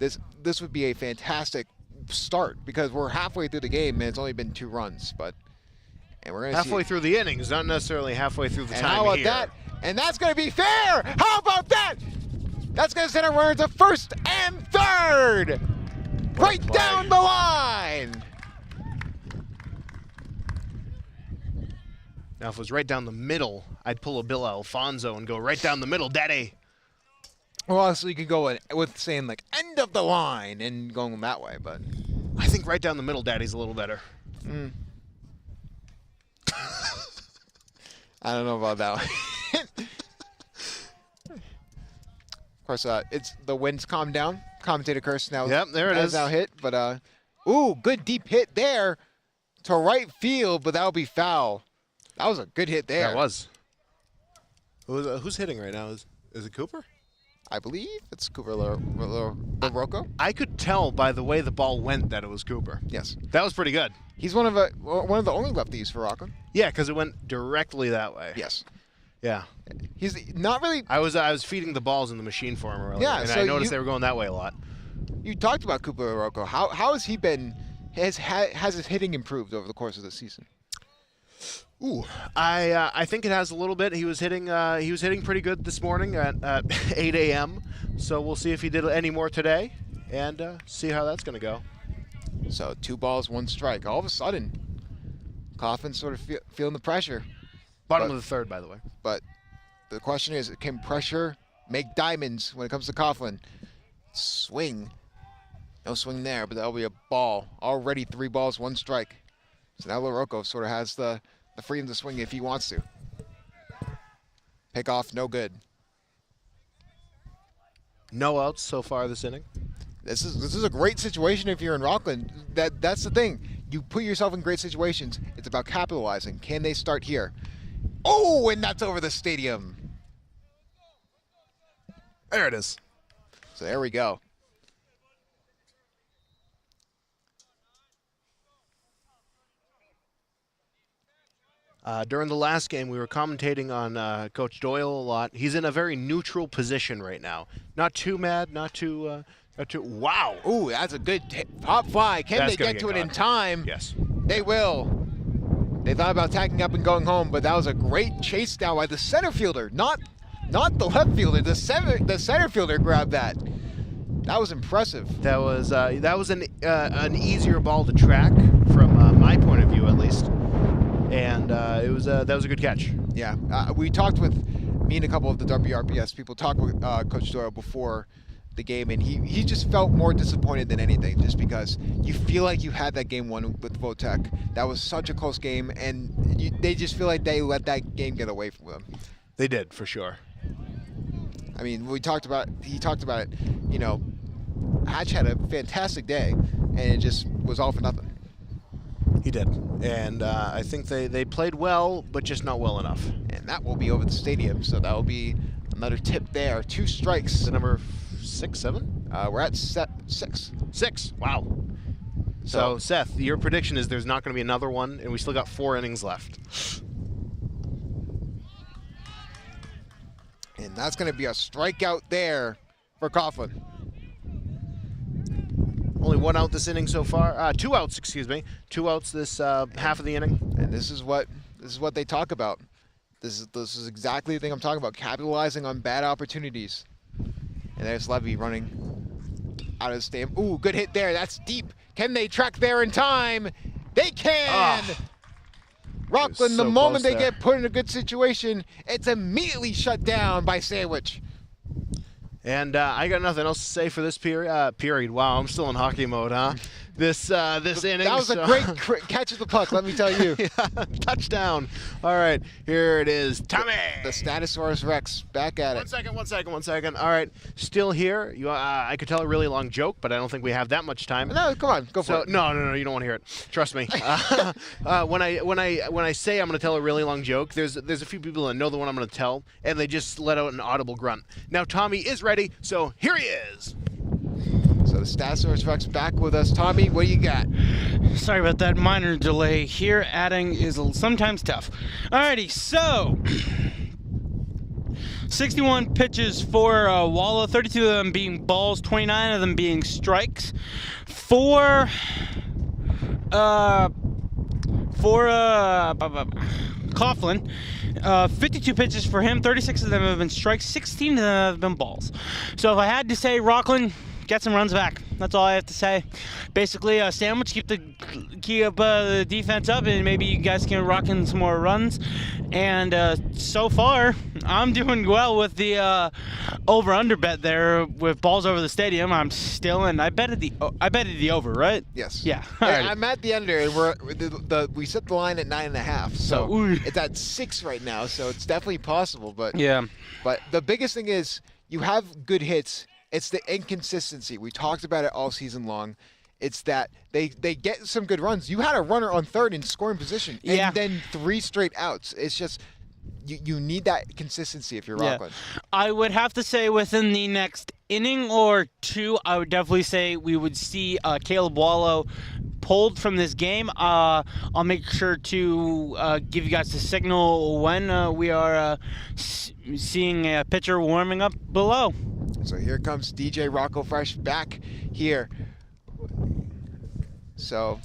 this would be a fantastic start because we're halfway through the game and it's only been 2 runs, and we're gonna halfway through the innings, not necessarily halfway through the time how about here. that? And that's gonna be fair. How about that? That's gonna send our runners to first and third, right down the line. Now, if it was right down the middle, I'd pull a Bill Alfonso and go right down the middle, daddy. Well, obviously you could go with saying like end of the line and going that way, but I think right down the middle, daddy's a little better. I don't know about that one. Of course, it's the wind's calmed down. Commentator curse now. Yep, there it is. Now hit, but ooh, good deep hit there to right field, but that'll be foul. That was a good hit there. That was. Who's hitting right now? Is it Cooper? I believe it's Cooper LaRocco. I could tell by the way the ball went that it was Cooper. Yes, That was pretty good. he's one of the only lefties for Rockland. Yeah, because it went directly that way. Yes, Yeah. he's not really. I was feeding the balls in the machine for him earlier, Yeah, and so I noticed they were going that way a lot. You talked about Cooper LaRocco. How has he been? Has his hitting improved over the course of the season? Ooh, I think it has a little bit. He was hitting pretty good this morning at 8 a.m. So we'll see if he did any more today, and see how that's going to go. So 2 balls, 1 strike. All of a sudden, Coughlin's sort of feeling the pressure. Bottom of the third, by the way. But the question is, can pressure make diamonds when it comes to Coughlin? Swing. No swing there, but that'll be a ball. Already 3 balls, 1 strike. So now LaRocco sort of has the freedom to swing if he wants to. Pick off, no good. No outs so far this inning. This is a great situation if you're in Rockland. That's the thing. You put yourself in great situations. It's about capitalizing. Can they start here? Oh, and that's over the stadium. There it is. So there we go. During the last game, we were commentating on Coach Doyle a lot. He's in a very neutral position right now. Not too mad, not too. Wow. Ooh, that's a good pop fly. Can That's they gonna get get to it in caught. time? Yes. They will. They thought about tacking up and going home, but that was a great chase down by the center fielder, not the left fielder. The center fielder grabbed that. That was impressive. That was an easier ball to track from my point of view, at least. And that was a good catch. Yeah, we talked with me and a couple of the WRPS people talked with Coach Doyle before the game, and he just felt more disappointed than anything, just because you feel like you had that game won with Votech. That was such a close game, and they just feel like they let that game get away from them. They did, for sure. I mean, he talked about it. You know, Hatch had a fantastic day, and it just was all for nothing. He did. And I think they played well, but just not well enough. And that will be over the stadium, so that will be another tip there. 2 strikes. The number 6, 7? We're at 6. 6. Wow. So, Seth, your prediction is there's not going to be another one, and we still got 4 innings left. And that's going to be a strikeout there for Coughlin. Only 1 out this inning so far. 2 outs, excuse me. 2 outs this half of the inning. And this is what they talk about. This is exactly the thing I'm talking about. Capitalizing on bad opportunities. And there's Levy running out of the stadium. Ooh, good hit there. That's deep. Can they track there in time? They can. Rockland, so the moment close they there. get put in a good situation, it's immediately shut down by Sandwich. And I got nothing else to say for this period. Wow, I'm still in hockey mode, huh? This inning. That was a great catch of the puck, let me tell you. Yeah, touchdown. All right, here it is. Tommy. The Statosaurus Rex back at it. One second. All right, still here. I could tell a really long joke, but I don't think we have that much time. No, come on, go for it. No, you don't want to hear it. Trust me. When I say I'm going to tell a really long joke, there's a few people that know the one I'm going to tell, and they just let out an audible grunt. Now Tommy is ready, so here he is. So the Statosaurus Rex back with us. Tommy, what do you got? Sorry about that minor delay here. Adding is sometimes tough. Alrighty, so 61 pitches for Wallow, 32 of them being balls, 29 of them being strikes. For Coughlin, 52 pitches for him, 36 of them have been strikes, 16 of them have been balls. So if I had to say Rockland, get some runs back. That's all I have to say. Basically, Sandwich, keep the defense up, and maybe you guys can rock in some more runs. And so far, I'm doing well with the over/under bet there with balls over the stadium. I'm still in. I betted the over, right? Yes. Yeah. Hey, Alrighty. I'm at the under, and we set the line at 9.5. So it's at 6 right now. So it's definitely possible. But Yeah. But the biggest thing is you have good hits. It's the inconsistency. We talked about it all season long. It's that they get some good runs. You had a runner on third in scoring position, and then 3 straight outs. It's just you need that consistency if you're Rockland. I would have to say within the next inning or two, I would definitely say we would see Caleb Wallow pulled from this game. I'll make sure to give you guys the signal when we are seeing a pitcher warming up below. So here comes DJ Rocco Fresh back here. So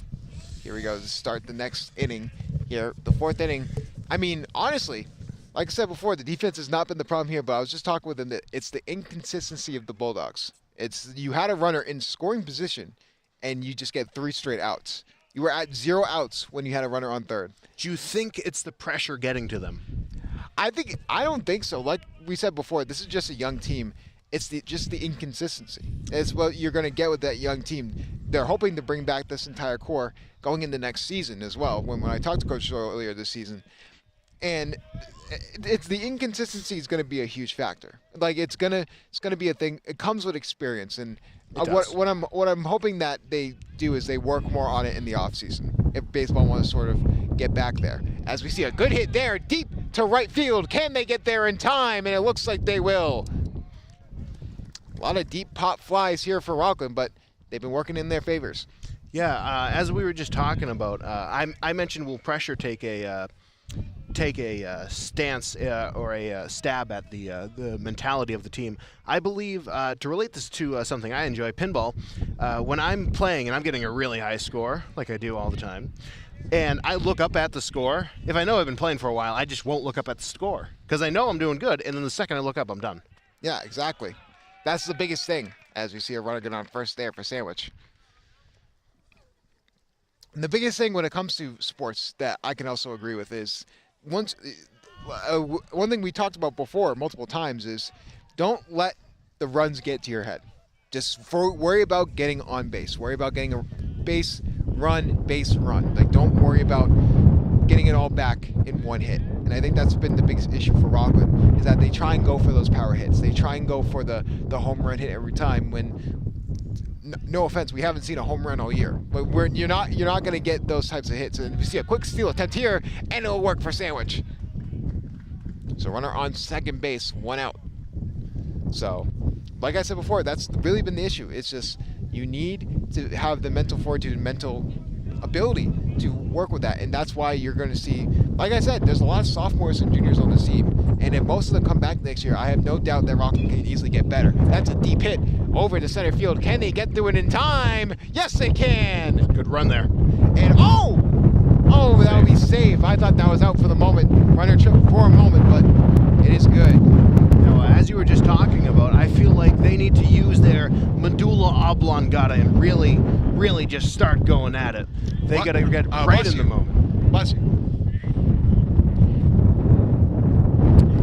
here we go to start the next inning here, the 4th inning. I mean, honestly, like I said before, the defense has not been the problem here, but I was just talking with them that it's the inconsistency of the Bulldogs. It's you had a runner in scoring position, and you just get 3 straight outs. You were at 0 outs when you had a runner on third. Do you think it's the pressure getting to them? I don't think so. Like we said before, this is just a young team. It's just the inconsistency. It's what you're going to get with that young team. They're hoping to bring back this entire core going into next season as well. When I talked to Coach Doyle earlier this season, and it's the inconsistency is going to be a huge factor. Like it's gonna be a thing. It comes with experience, and what I'm hoping that they do is they work more on it in the offseason. If baseball wants to sort of get back there, as we see a good hit there, deep to right field. Can they get there in time? And it looks like they will. A lot of deep pop flies here for Rockland, but they've been working in their favors. Yeah, as we were just talking about, I mentioned will pressure take a stance or a stab at the mentality of the team. I believe to relate this to something I enjoy, pinball. When I'm playing and I'm getting a really high score, like I do all the time, and I look up at the score, if I know I've been playing for a while, I just won't look up at the score because I know I'm doing good, and then the second I look up, I'm done. Yeah, exactly. That's the biggest thing, as we see a runner get on first there for Sandwich. And the biggest thing when it comes to sports that I can also agree with is one thing we talked about before multiple times is don't let the runs get to your head. Just worry about getting on base. Worry about getting a base run. Like, don't worry about getting it all back in one hit. And I think that's been the biggest issue for Rockland is that they try and go for those power hits. They try and go for the home run hit every time when, no offense, we haven't seen a home run all year. But you're not going to get those types of hits. And we see a quick steal attempt here, and it'll work for Sandwich. So runner on second base, 1 out. So like I said before, that's really been the issue. It's just you need to have the mental fortitude and mental ability to work with that, and that's why you're going to see, like I said, there's a lot of sophomores and juniors on this team, and if most of them come back next year, I have no doubt that Rockland can easily get better. That's a deep hit over to center field. Can they get through it in time? Yes, they can. Good run there. And oh, that would be safe. I thought that was out for the moment, runner trip for a moment, but it is good. Now, as you were just talking about, I feel like they need to use their medulla oblongata and really just start going at it. They got to get right in the moment. Bless you.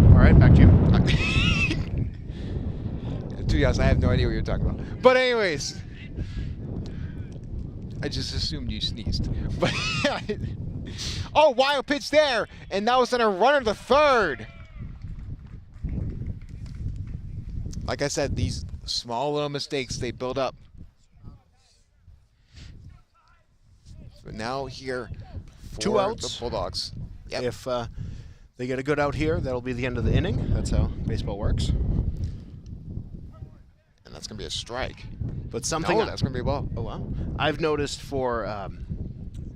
All right, back to you. To be honest, I have no idea what you're talking about. But anyways, I just assumed you sneezed. But oh, wild pitch there, and that was on a runner to third. Like I said, these small little mistakes, they build up. So now here for 2 outs. the Bulldogs. Yep. If they get a good out here, that'll be the end of the inning. That's how baseball works. And that's going to be a strike. But something... No, that's going to be a ball. Oh, wow. I've noticed for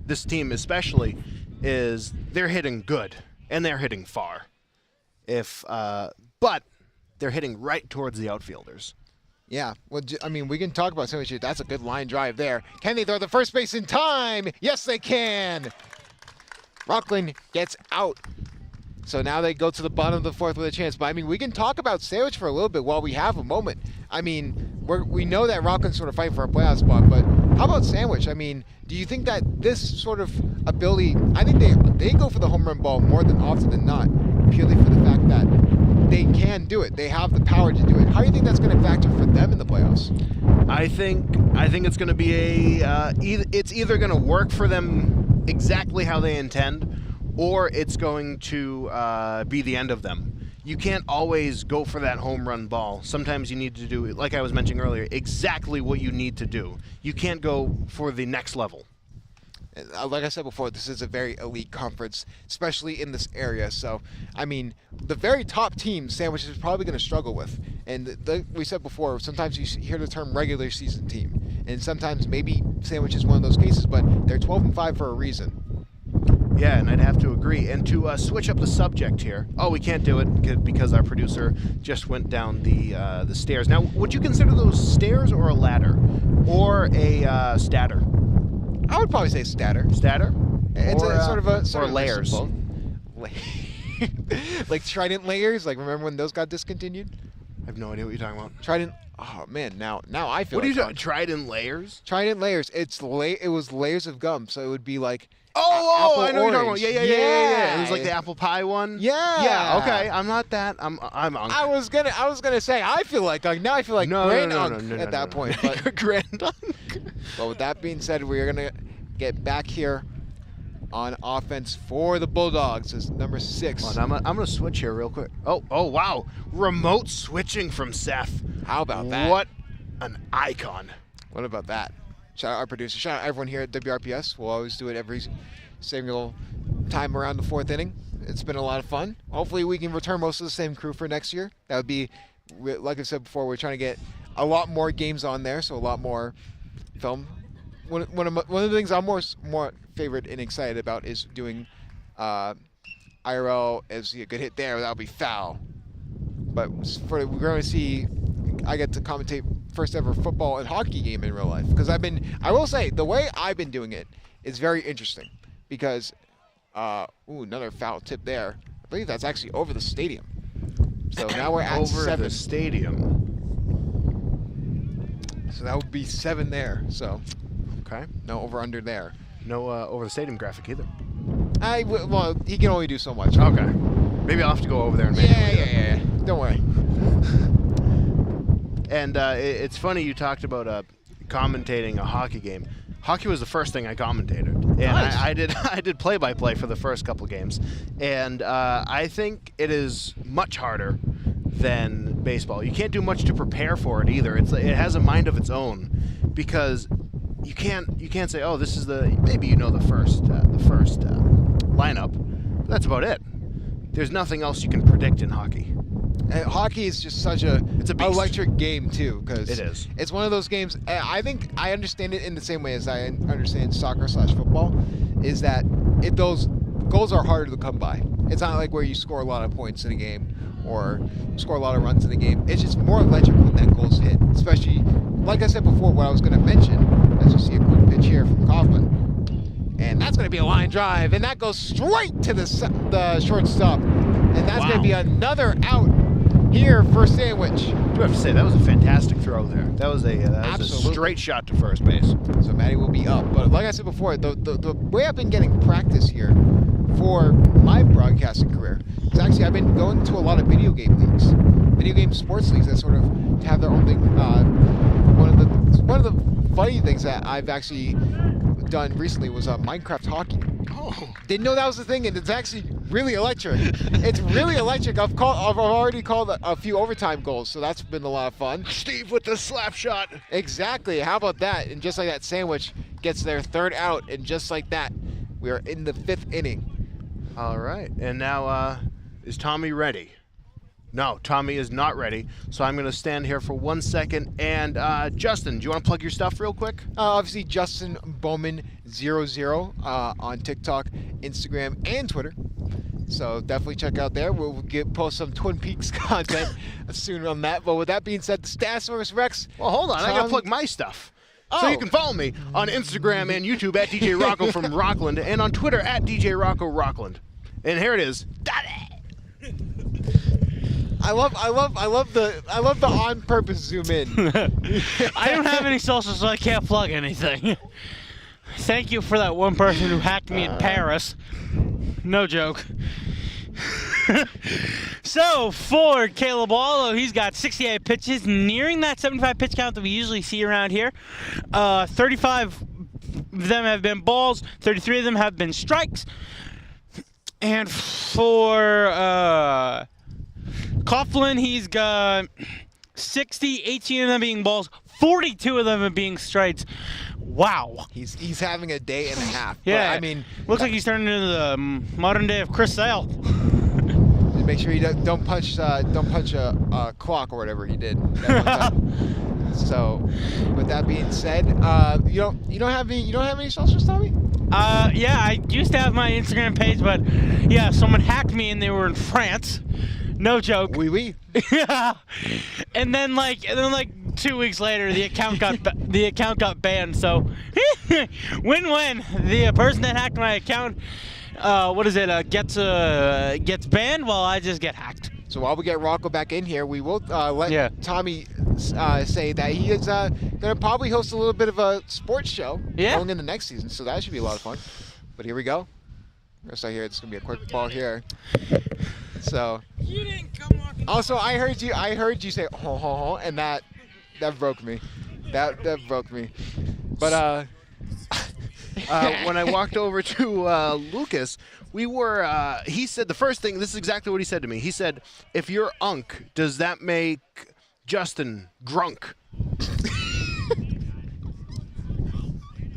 this team especially is they're hitting good, and they're hitting far. But they're hitting right towards the outfielders. Yeah, well, I mean, we can talk about some issues. That's a good line drive there. Can they throw the first base in time? Yes, they can. Rockland gets out. So now they go to the bottom of the fourth with a chance. But, I mean, we can talk about Sandwich for a little bit while we have a moment. I mean, we know that Rockland's sort of fighting for a playoff spot, but how about Sandwich? I mean, do you think that this sort of ability, I think they go for the home run ball more than often than not, purely for the fact that they can do it. They have the power to do it. How do you think that's going to factor for them in the playoffs? I think it's going to be it's either going to work for them exactly how they intend, or it's going to be the end of them. You can't always go for that home run ball. Sometimes you need to do, like I was mentioning earlier, exactly what you need to do. You can't go for the next level. Like I said before, this is a very elite conference, especially in this area. So, I mean, the very top team, Sandwich is probably going to struggle with. And we said before, sometimes you hear the term regular season team. And sometimes maybe Sandwich is one of those cases, but they're 12-5 for a reason. Yeah, and I'd have to agree. And to switch up the subject here, we can't do it because our producer just went down the stairs. Now, would you consider those stairs or a ladder? Or a statter? I would probably say statter. Statter? It's or, sort of layers. Like Trident layers. Like remember when those got discontinued? I have no idea what you're talking about. Trident. Oh man, now I feel. What are you like talking? Trident layers? Trident layers. It was layers of gum, so it would be like. Oh, I know what you're orange. talking about. Yeah. It was like the apple pie one. Yeah. Yeah. Okay. I'm not that. I'm Unk. I was gonna say I feel like Unk. Now I feel like Grand Unk at that point. But Grand Unk. But with that being said, we're gonna get back here on offense for the Bulldogs. Is number 6. I'm gonna switch here real quick. Oh wow! Remote switching from Seth. How about that? What an icon! What about that? Shout out our producer. Shout out everyone here at WRPS. We'll always do it every single time around the 4th inning. It's been a lot of fun. Hopefully we can return most of the same crew for next year. That would be, like I said before, we're trying to get a lot more games on there, so a lot more film. One of the things I'm more favorite and excited about is doing IRL as a good hit there. That'll be foul. But we're going to see. I get to commentate first ever football and hockey game in real life because I will say the way I've been doing it is very interesting because another foul tip there. I believe that's actually over the stadium. So now we're at over 7. the stadium. So that would be 7 there. So okay, no over under there. No over the stadium graphic either. Well, he can only do so much. Okay, maybe I'll have to go over there and make Yeah. Don't worry. And it's funny you talked about commentating a hockey game. Hockey was the first thing I commentated, and Nice. I did play-by-play for the first couple games, and I think it is much harder than baseball. You can't do much to prepare for it either. It has a mind of its own because you can't say, oh, this is maybe the first lineup. But that's about it. There's nothing else you can predict in hockey. Hockey is just such a It's a beast. electric game too, because It is. It's one of those games. I think I understand it in the same way as I understand soccer/football, is that those goals are harder to come by. It's not like where you score a lot of points in a game or score a lot of runs in a game. It's just more electric when that goal's hit, especially like I said before. What I was going to mention, as you see a quick pitch here from Kaufman, and that's going to be a line drive, and that goes straight to the shortstop, and that's going to be another out here for Sandwich. I do have to say, that was a fantastic throw there. That was a straight shot to first base. So Matty will be up. But like I said before, the way I've been getting practice here for my broadcasting career is actually I've been going to a lot of video game leagues, video game sports leagues that sort of have their own thing. One of the funny things that I've actually done recently was Minecraft hockey. Oh. Didn't know that was the thing, and it's actually really electric. It's really electric. I've already called a few overtime goals, so that's been a lot of fun. Steve with the slap shot. Exactly. How about that? And just like that, Sandwich gets their third out, and just like that, we are in the 5th inning. All right, and now is Tommy ready? No, Tommy is not ready. So I'm going to stand here for 1 second. And Justin, do you want to plug your stuff real quick? Obviously, Justin Bowman 00 on TikTok, Instagram, and Twitter. So definitely check out there. We'll post some Twin Peaks content soon on that. But with that being said, the Statosaurus Rex. Well, hold on. I got to plug my stuff. So you can follow me on Instagram and YouTube at DJ Rocco from Rockland, and on Twitter at DJ Rocco Rockland. And here it is. I love the on purpose zoom in. I don't have any socials, so I can't plug anything. Thank you for that one person who hacked me in Paris. No joke. So for Caleb Wallow, he's got 68 pitches, nearing that 75 pitch count that we usually see around here. 35 of them have been balls, 33 of them have been strikes. And for Coughlin, he's got 60, 18 of them being balls, 42 of them being strikes. Wow. He's having a day and a half. Yeah, But, I mean, looks like he's turning into the modern day of Chris Sale. make sure you don't punch a clock or whatever he did. So, with that being said, you don't have any socials, Tommy? Yeah, I used to have my Instagram page, but yeah, someone hacked me and they were in France. No joke. Oui. Yeah. And then like 2 weeks later, the account got banned. So win-win. The person that hacked my account, gets banned, while I just get hacked. So while we get Rocco back in here, we will let Tommy say that he is going to probably host a little bit of a sports show going in the next season. So that should be a lot of fun. But here we go. So here it's going to be a quick ball here. So. You didn't come walking. Also, I heard you say ho ho ho, and that broke me. That broke me. But when I walked over to Lucas, he said the first thing, this is exactly what he said to me. He said, if you're unk, does that make Justin drunk?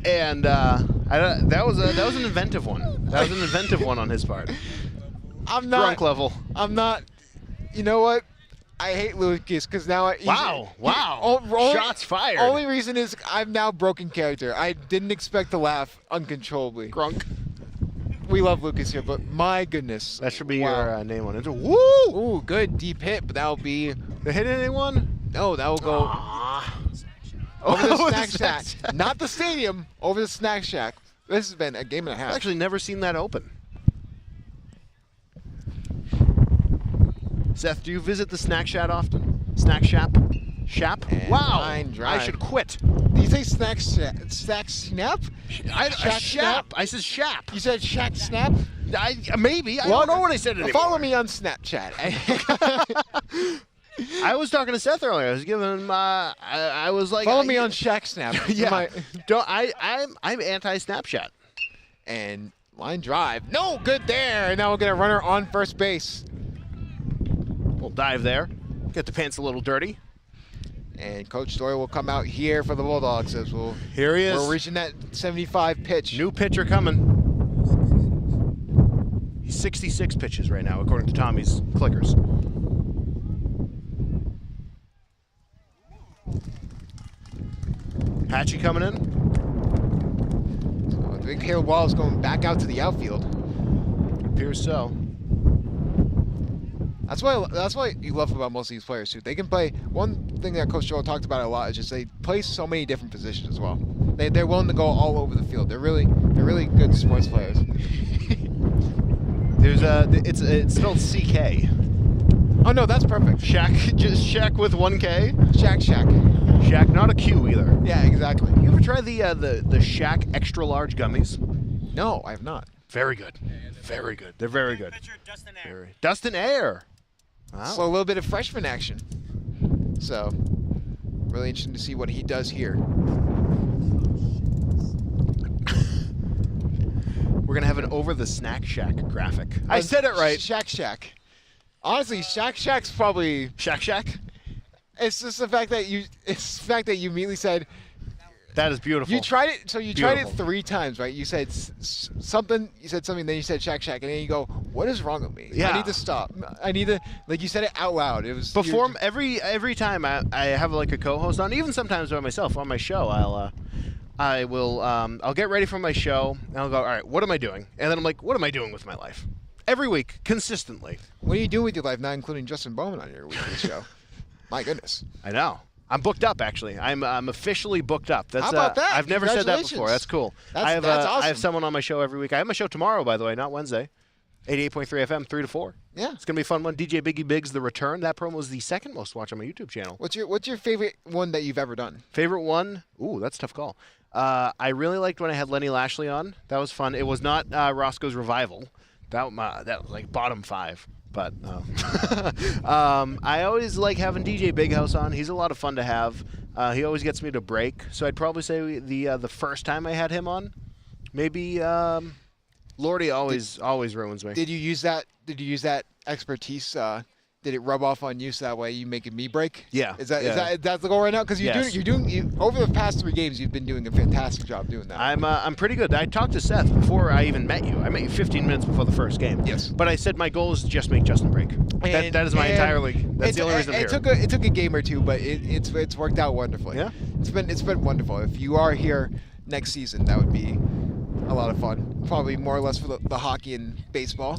And that was an inventive one. That was an inventive one on his part. I'm not drunk level. I'm not. You know what? I hate Lucas because now. Wow! Shots fired. Only reason is I've now broken character. I didn't expect to laugh uncontrollably. Drunk. We love Lucas here, but my goodness. That should be your name on it. Woo! Ooh, good deep hit, but that'll be. They hit anyone? No, that will go over the snack shack. Not the stadium. Over the snack shack. This has been a game and a half. I've actually never seen that open. Seth, do you visit the snack shack often? Snack shop? Shap? Wow! I should quit. Did you say snack snap? Shap. I said shap. You said shack snap? Maybe. I don't know what I said anymore. Follow me on Snapchat. I was talking to Seth earlier. I was giving him. I was like, follow me on Shack Snap. Yeah. I'm anti-Snapchat. And line drive. No, good there. And now we'll get a runner on first base. We'll dive there. Get the pants a little dirty. And Coach Story will come out here for the Bulldogs as Here he is. We're reaching that 75 pitch. New pitcher coming. He's 66 pitches right now, according to Tommy's clickers. Patchy coming in. So I think Caleb Wallace going back out to the outfield. Appears so. That's why you love about most of these players too. They can play. One thing that Coach Joel talked about a lot is just they play so many different positions as well. They're willing to go all over the field. They're really good sports players. There's it's spelled CK. Oh no, that's perfect. Shaq, just Shaq with 1K. Shaq. Shaq, not a Q either. Yeah, exactly. You ever try the Shaq extra large gummies? No, I have not. Very good. Very good. They're very good. Pitcher, Dustin Air. Dustin Air. Wow. So a little bit of freshman action. So really interesting to see what he does here. We're gonna have an over the Snack Shack graphic. I said it right. Shack. Honestly, Shack's probably. Shack. It's just the fact that you immediately said. That is beautiful. You tried it. So you tried it Beautiful. 3 times, right? You said something. You said something. Then you said Shack, and then you go, "What is wrong with me? Yeah. I need to stop. I need to." Like you said it out loud. It was Before every time I have like a co-host on, even sometimes by myself on my show, I'll get ready for my show and I'll go, all right, what am I doing? And then I'm like, what am I doing with my life? Every week, consistently. What are you doing with your life, not including Justin Bowman on your weekly show? My goodness. I know. I'm booked up, actually. I'm officially booked up. That's, How about that? I've never said that before. Congratulations. That's cool. That's I awesome. have someone on my show every week. I have my show tomorrow, by the way, not Wednesday. 88.3 FM, 3 to 4. Yeah. It's going to be a fun one. DJ Biggie Biggs, The Return. That promo is the second most watched on my YouTube channel. What's your favorite one that you've ever done? Favorite one? Ooh, that's a tough call. I really liked when I had Lenny Lashley on. That was fun. It was not Roscoe's Revival. That was like bottom 5. But I always like having DJ Big House on. He's a lot of fun to have. He always gets me to break. So I'd probably say the first time I had him on, maybe Lordy always ruins me. Did you use that expertise? Did it rub off on you so that way you making me break? Yeah. Is that Yeah. that's the goal right now? Because Yes. you're doing over the past 3 games you've been doing a fantastic job doing that. I'm pretty good. I talked to Seth before I even met you. I met you 15 minutes before the first game. Yes. But I said my goal is to just make Justin break. That is my entire league. That's the only reason I'm here. It took a game or two, but it's worked out wonderfully. Yeah. It's been wonderful. If you are here next season, that would be a lot of fun. Probably more or less for the hockey and baseball.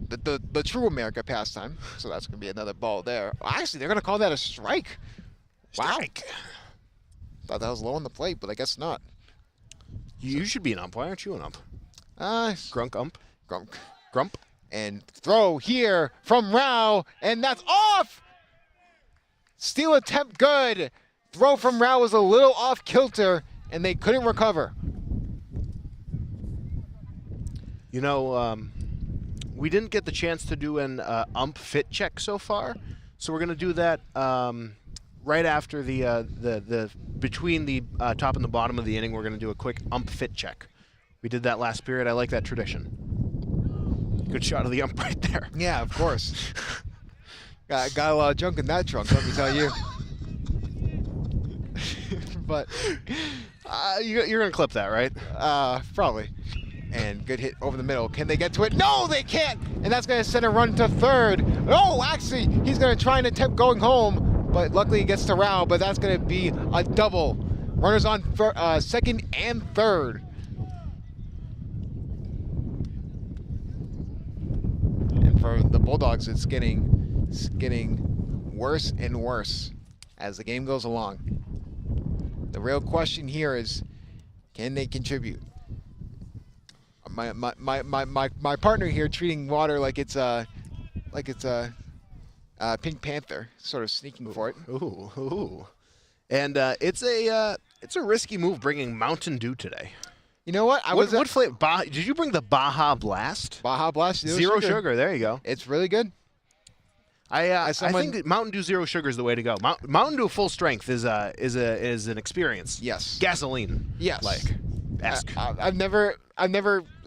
The true America pastime. So that's going to be another ball there. Actually, they're going to call that a strike. Wow. Thought that was low on the plate, but I guess not. You should be an ump. Why aren't you an ump? Grunk ump. Grump. And throw here from Rao, and that's off! Steal attempt good. Throw from Rao was a little off kilter, and they couldn't recover. You know, we didn't get the chance to do an ump fit check so far, so we're going to do that right after the between the top and the bottom of the inning. We're going to do a quick ump fit check. We did that last period. I like that tradition. Good shot of the ump right there. Yeah, of course. got a lot of junk in that trunk, let me tell you. But You're going to clip that, right? probably. And good hit over the middle. Can they get to it? No, they can't. And that's going to send a run to third. Oh, actually, he's going to try and attempt going home, but luckily he gets to Rao. But that's going to be a double. Runners on second and third. And for the Bulldogs, it's getting worse and worse as the game goes along. The real question here is, can they contribute? My partner here treating water like it's a Pink Panther, sort of sneaking for it. Ooh. And it's a risky move bringing Mountain Dew today. You know what? What flavor? Did you bring the Baja Blast? Baja Blast Zero sugar. There you go. It's really good. I think Mountain Dew Zero Sugar is the way to go. Mountain Dew full strength is an experience. Yes. Gasoline. Yes. Like esque. I've never.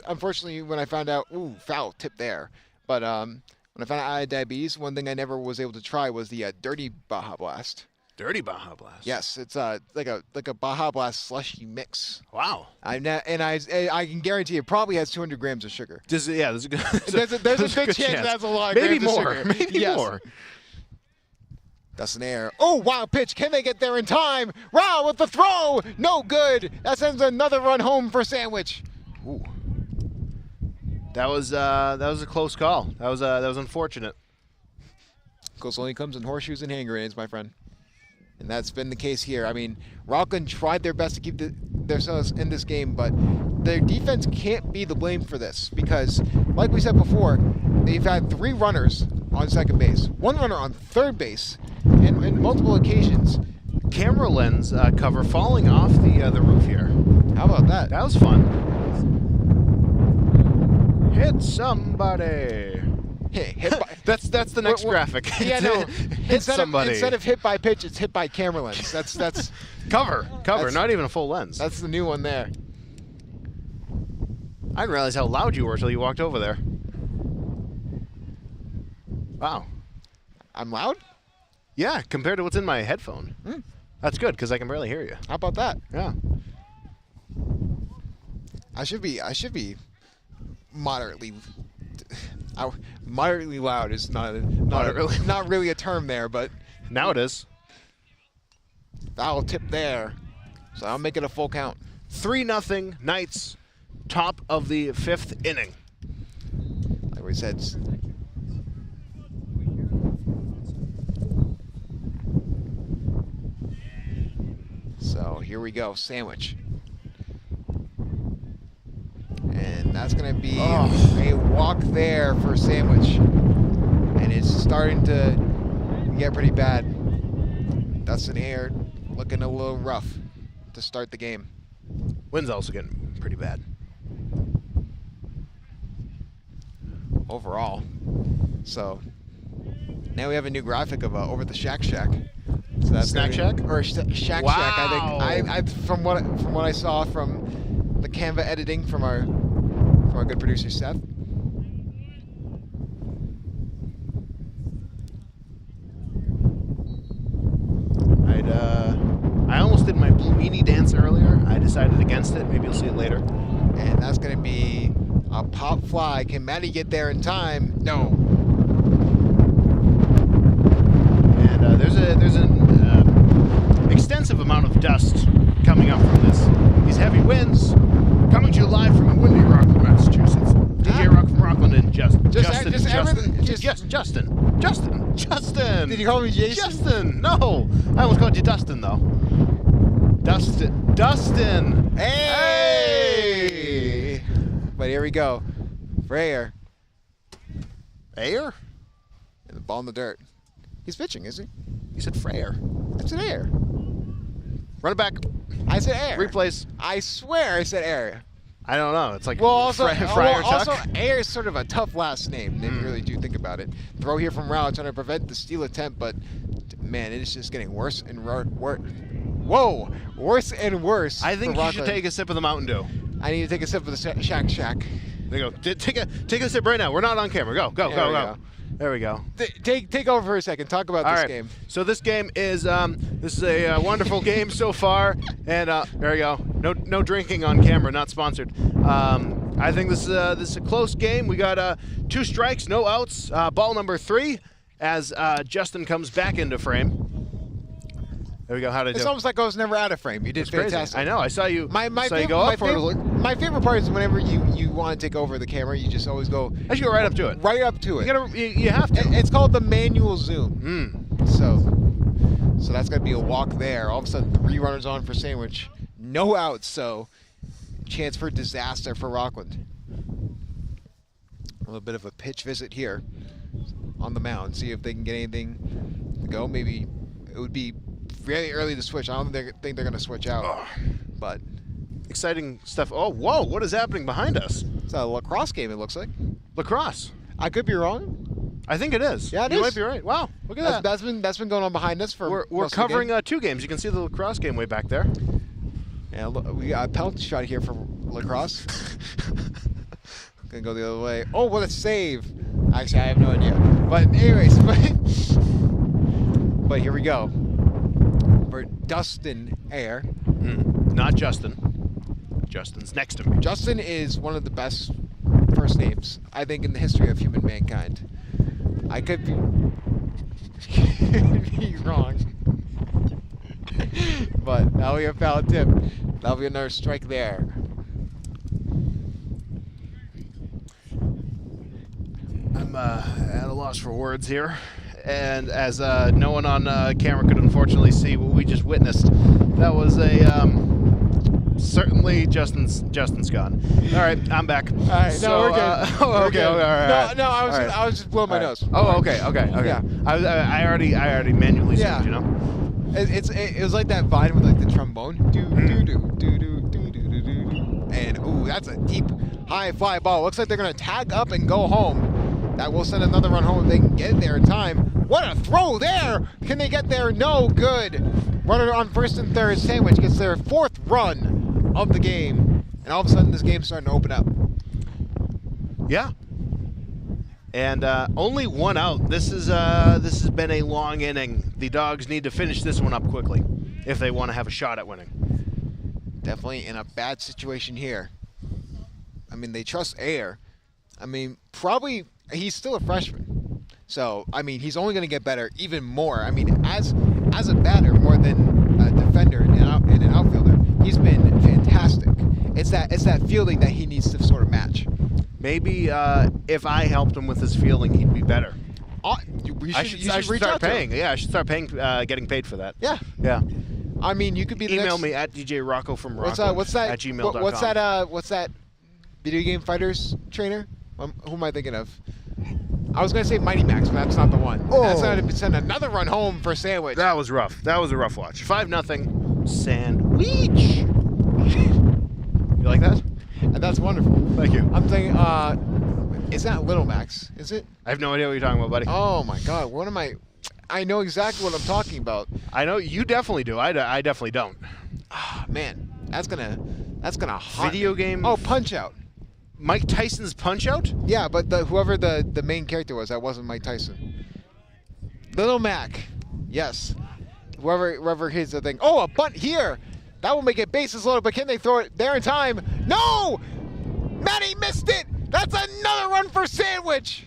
Unfortunately, when I found out, foul tip there. But when I found out I had diabetes, one thing I never was able to try was the dirty Baja Blast. Dirty Baja Blast. Yes, it's like a Baja Blast slushy mix. Wow. I can guarantee it probably has 200 grams of sugar. There's a good There's a good chance it has a lot of Maybe grams more. of sugar. Maybe more. That's an error. Oh, wild pitch. Can they get there in time? Rao with the throw. No good. That sends another run home for Sandwich. Ooh. That was a close call. That was unfortunate. Goals only comes in horseshoes and hand grenades, my friend. And that's been the case here. I mean, Rockland tried their best to keep themselves in this game, but their defense can't be the blame for this because, like we said before, they've had 3 runners on second base, 1 runner on third base, and in multiple occasions. Camera lens cover falling off the roof here. How about that? That was fun. Hit somebody. Hit by, That's the next graphic. Yeah, no. Hit somebody. Instead of hit by pitch, it's hit by camera lens. That's cover. Not even a full lens. that's the new one there. I didn't realize how loud you were until you walked over there. Wow. I'm loud? Yeah, compared to what's in my headphone. That's good because I can barely hear you. How about that? Yeah. I should be moderately. Moderately loud is not really a term there, but Now it is. I'll tip there, so I'll make it a full count. 3-0 Knights, top of the 5th inning. Like we said. So here we go, Sandwich. And that's going to be a walk there for Sandwich. And it's starting to get pretty bad. Dustin Air looking a little rough to start the game. Wind's also getting pretty bad. Overall. So now we have a new graphic of over the Shack Shack. So that's Snack Shack? Or Shack Shack, Wow. I think. I from what I saw from the Canva editing from our good producer Seth. I almost did my blue meanie dance earlier. I decided against it. Maybe you'll see it later. And that's going to be a pop fly. Can Maddie get there in time? No. And there's an extensive amount of dust coming up from this. These heavy winds coming to you live from windy Rockland, Massachusetts. DJ Rock from Rockland and Justin. Justin. Did you call me Jason? Justin. No, I almost called you Dustin though. Dustin. Hey! But here we go. Freyer. Ayer? And the ball in the dirt. He's pitching, is he? You said Freyer. I said air. Run it back. I said air. Replace. I swear I said air. I don't know. It's like Well, also, Fryer also Tuck. air is sort of a tough last name. If you really do think about it. Throw here from Rao trying to prevent the steal attempt, but man, it is just getting worse and worse. Whoa, worse and worse. I think for you should Rockland. take a sip of the Mountain Dew. I need to take a sip of the Shack Shack. There you go. Take a sip right now. We're not on camera. Go. There we go. Take over for a second. Talk about All this right. game. So this game is a wonderful game so far, and there we go. No drinking on camera, not sponsored. I think this is a close game. We got 2 strikes, no outs. Ball number 3 as Justin comes back into frame. There we go. How did I do? It's almost like I was never out of frame. You did It's crazy. fantastic. I know. I saw you. My saw you favorite, go up for it. my favorite part is whenever you want to take over the camera, you just always go I should go right up to it. right up to it. You have to. It's called the manual zoom. So that's going to be a walk there. All of a sudden, 3 runners on for Sandwich. No outs, so chance for disaster for Rockland. A little bit of a pitch visit here on the mound. See if they can get anything to go. Maybe it would be really early to switch. I don't think they're going to switch out. But Exciting stuff. Oh, whoa. What is happening behind us? it's a lacrosse game, it looks like. Lacrosse. I could be wrong. I think it is. Yeah, it you is. might be right. Wow. Look at that. That's been going on behind us for We're most of the covering game. 2 games. You can see the lacrosse game way back there. Yeah, look, we got a penalty shot here for lacrosse. Gonna go the other way. Oh, what a save! Actually, I have no idea. But anyways, but here we go. For Dustin Air. Not Justin. Justin's next to me. Justin is one of the best first names, I think, in the history of human mankind. I could be... could be wrong. But that'll be a foul tip. That'll be another strike there. I'm at a loss for words here. And as no one on camera could unfortunately see what we just witnessed, that was a certainly Justin's gone. All right, I'm back. All right, So, no, we're good. Oh, We're okay, good. okay, all right. No, I was All just, right. I was just blowing my All right. nose. Oh, okay. Yeah. I already manually Yeah. zoomed, you know. It was like that Vine with like the trombone. Do do do do do do do do do. And ooh, that's a deep high fly ball. Looks like they're gonna tag up and go home. That will send another run home if they can get there in time. What a throw there! Can they get there? No good. Runner on first and third. Sandwich gets their 4th run of the game, and all of a sudden this game's starting to open up. Yeah. And only one out. This has been a long inning. The Dogs need to finish this one up quickly if they want to have a shot at winning. Definitely in a bad situation here. I mean, they trust Ayer. I mean, probably he's still a freshman. So, I mean, he's only going to get better even more. I mean, as a batter more than a defender and an outfielder, he's been fantastic. It's that fielding that he needs to sort of match. Maybe if I helped him with his fielding, he'd be better. You I should should reach start out to paying. him. Yeah, I should start paying, getting paid for that. Yeah. Yeah. I mean, you could be the Email next, me at DJ Rocco from What's Rockland that? at gmail.com. What's that video game fighters trainer? Who am I thinking of? I was gonna say Mighty Max, but that's not the one. Oh. That's gonna send another run home for Sandwich. That was rough. That was a rough watch. 5-0. Sandwich. You like that? And that's wonderful. Thank you. I'm thinking, is that Little Max? Is it? I have no idea what you're talking about, buddy. Oh my God, what am I? I know exactly what I'm talking about. I know you definitely do. I definitely don't. Ah, man, that's gonna haunt Video me. game- Oh, Punch Out. Mike Tyson's Punch-Out? Yeah, but whoever the main character was, that wasn't Mike Tyson. Little Mac. Yes. Whoever hits the thing. Oh, a bunt here. That will make it bases loaded, but can they throw it there in time? No! Matty missed it! That's another run for Sandwich!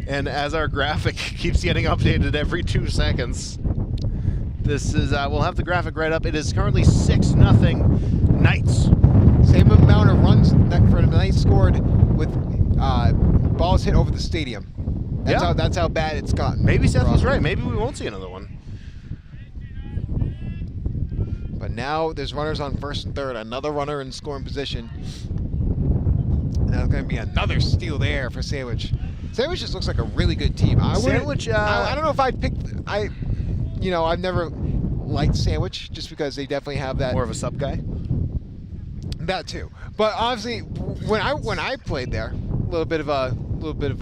And as our graphic keeps getting updated every 2 seconds, this is, we'll have the graphic right up. It is currently 6-0 Knights. Same amount of runs that for the Knights scored with balls hit over the stadium. That's how bad it's gotten. Maybe Seth was right. Maybe we won't see another one. But now there's runners on first and third. Another runner in scoring position. And that's going to be another steal there for Sandwich. Sandwich just looks like a really good team. I don't know if I'd pick. I've never liked Sandwich just because they definitely have that. More of a sub guy. That too. But obviously, when I played there, a little bit of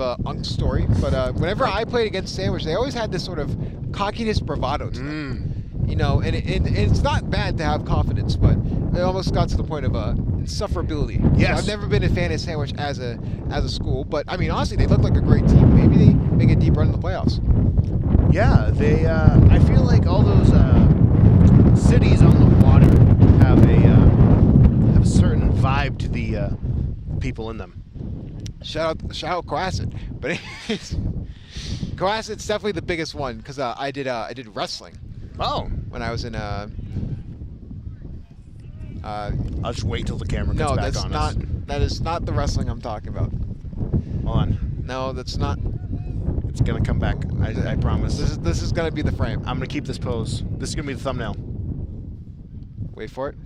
a unk story. But whenever I played against Sandwich, they always had this sort of cockiness, bravado to them. And it's not bad to have confidence, but it almost got to the point of insufferability. Yes. So I've never been a fan of Sandwich as a school, but I mean honestly, they look like a great team. Maybe they make a deep run in the playoffs. Yeah, they. I feel like all those cities on the water have a certain vibe to the people in them. Shout out Cohasset, but Cohasset's definitely the biggest one because I did wrestling. Oh. When I was in I'll just wait till the camera gets no, back that's on not. us. That is not the wrestling I'm talking about. Hold on. No, that's not. It's gonna come back. I promise. This is gonna be the frame. I'm gonna keep this pose. This is gonna be the thumbnail. Wait for it.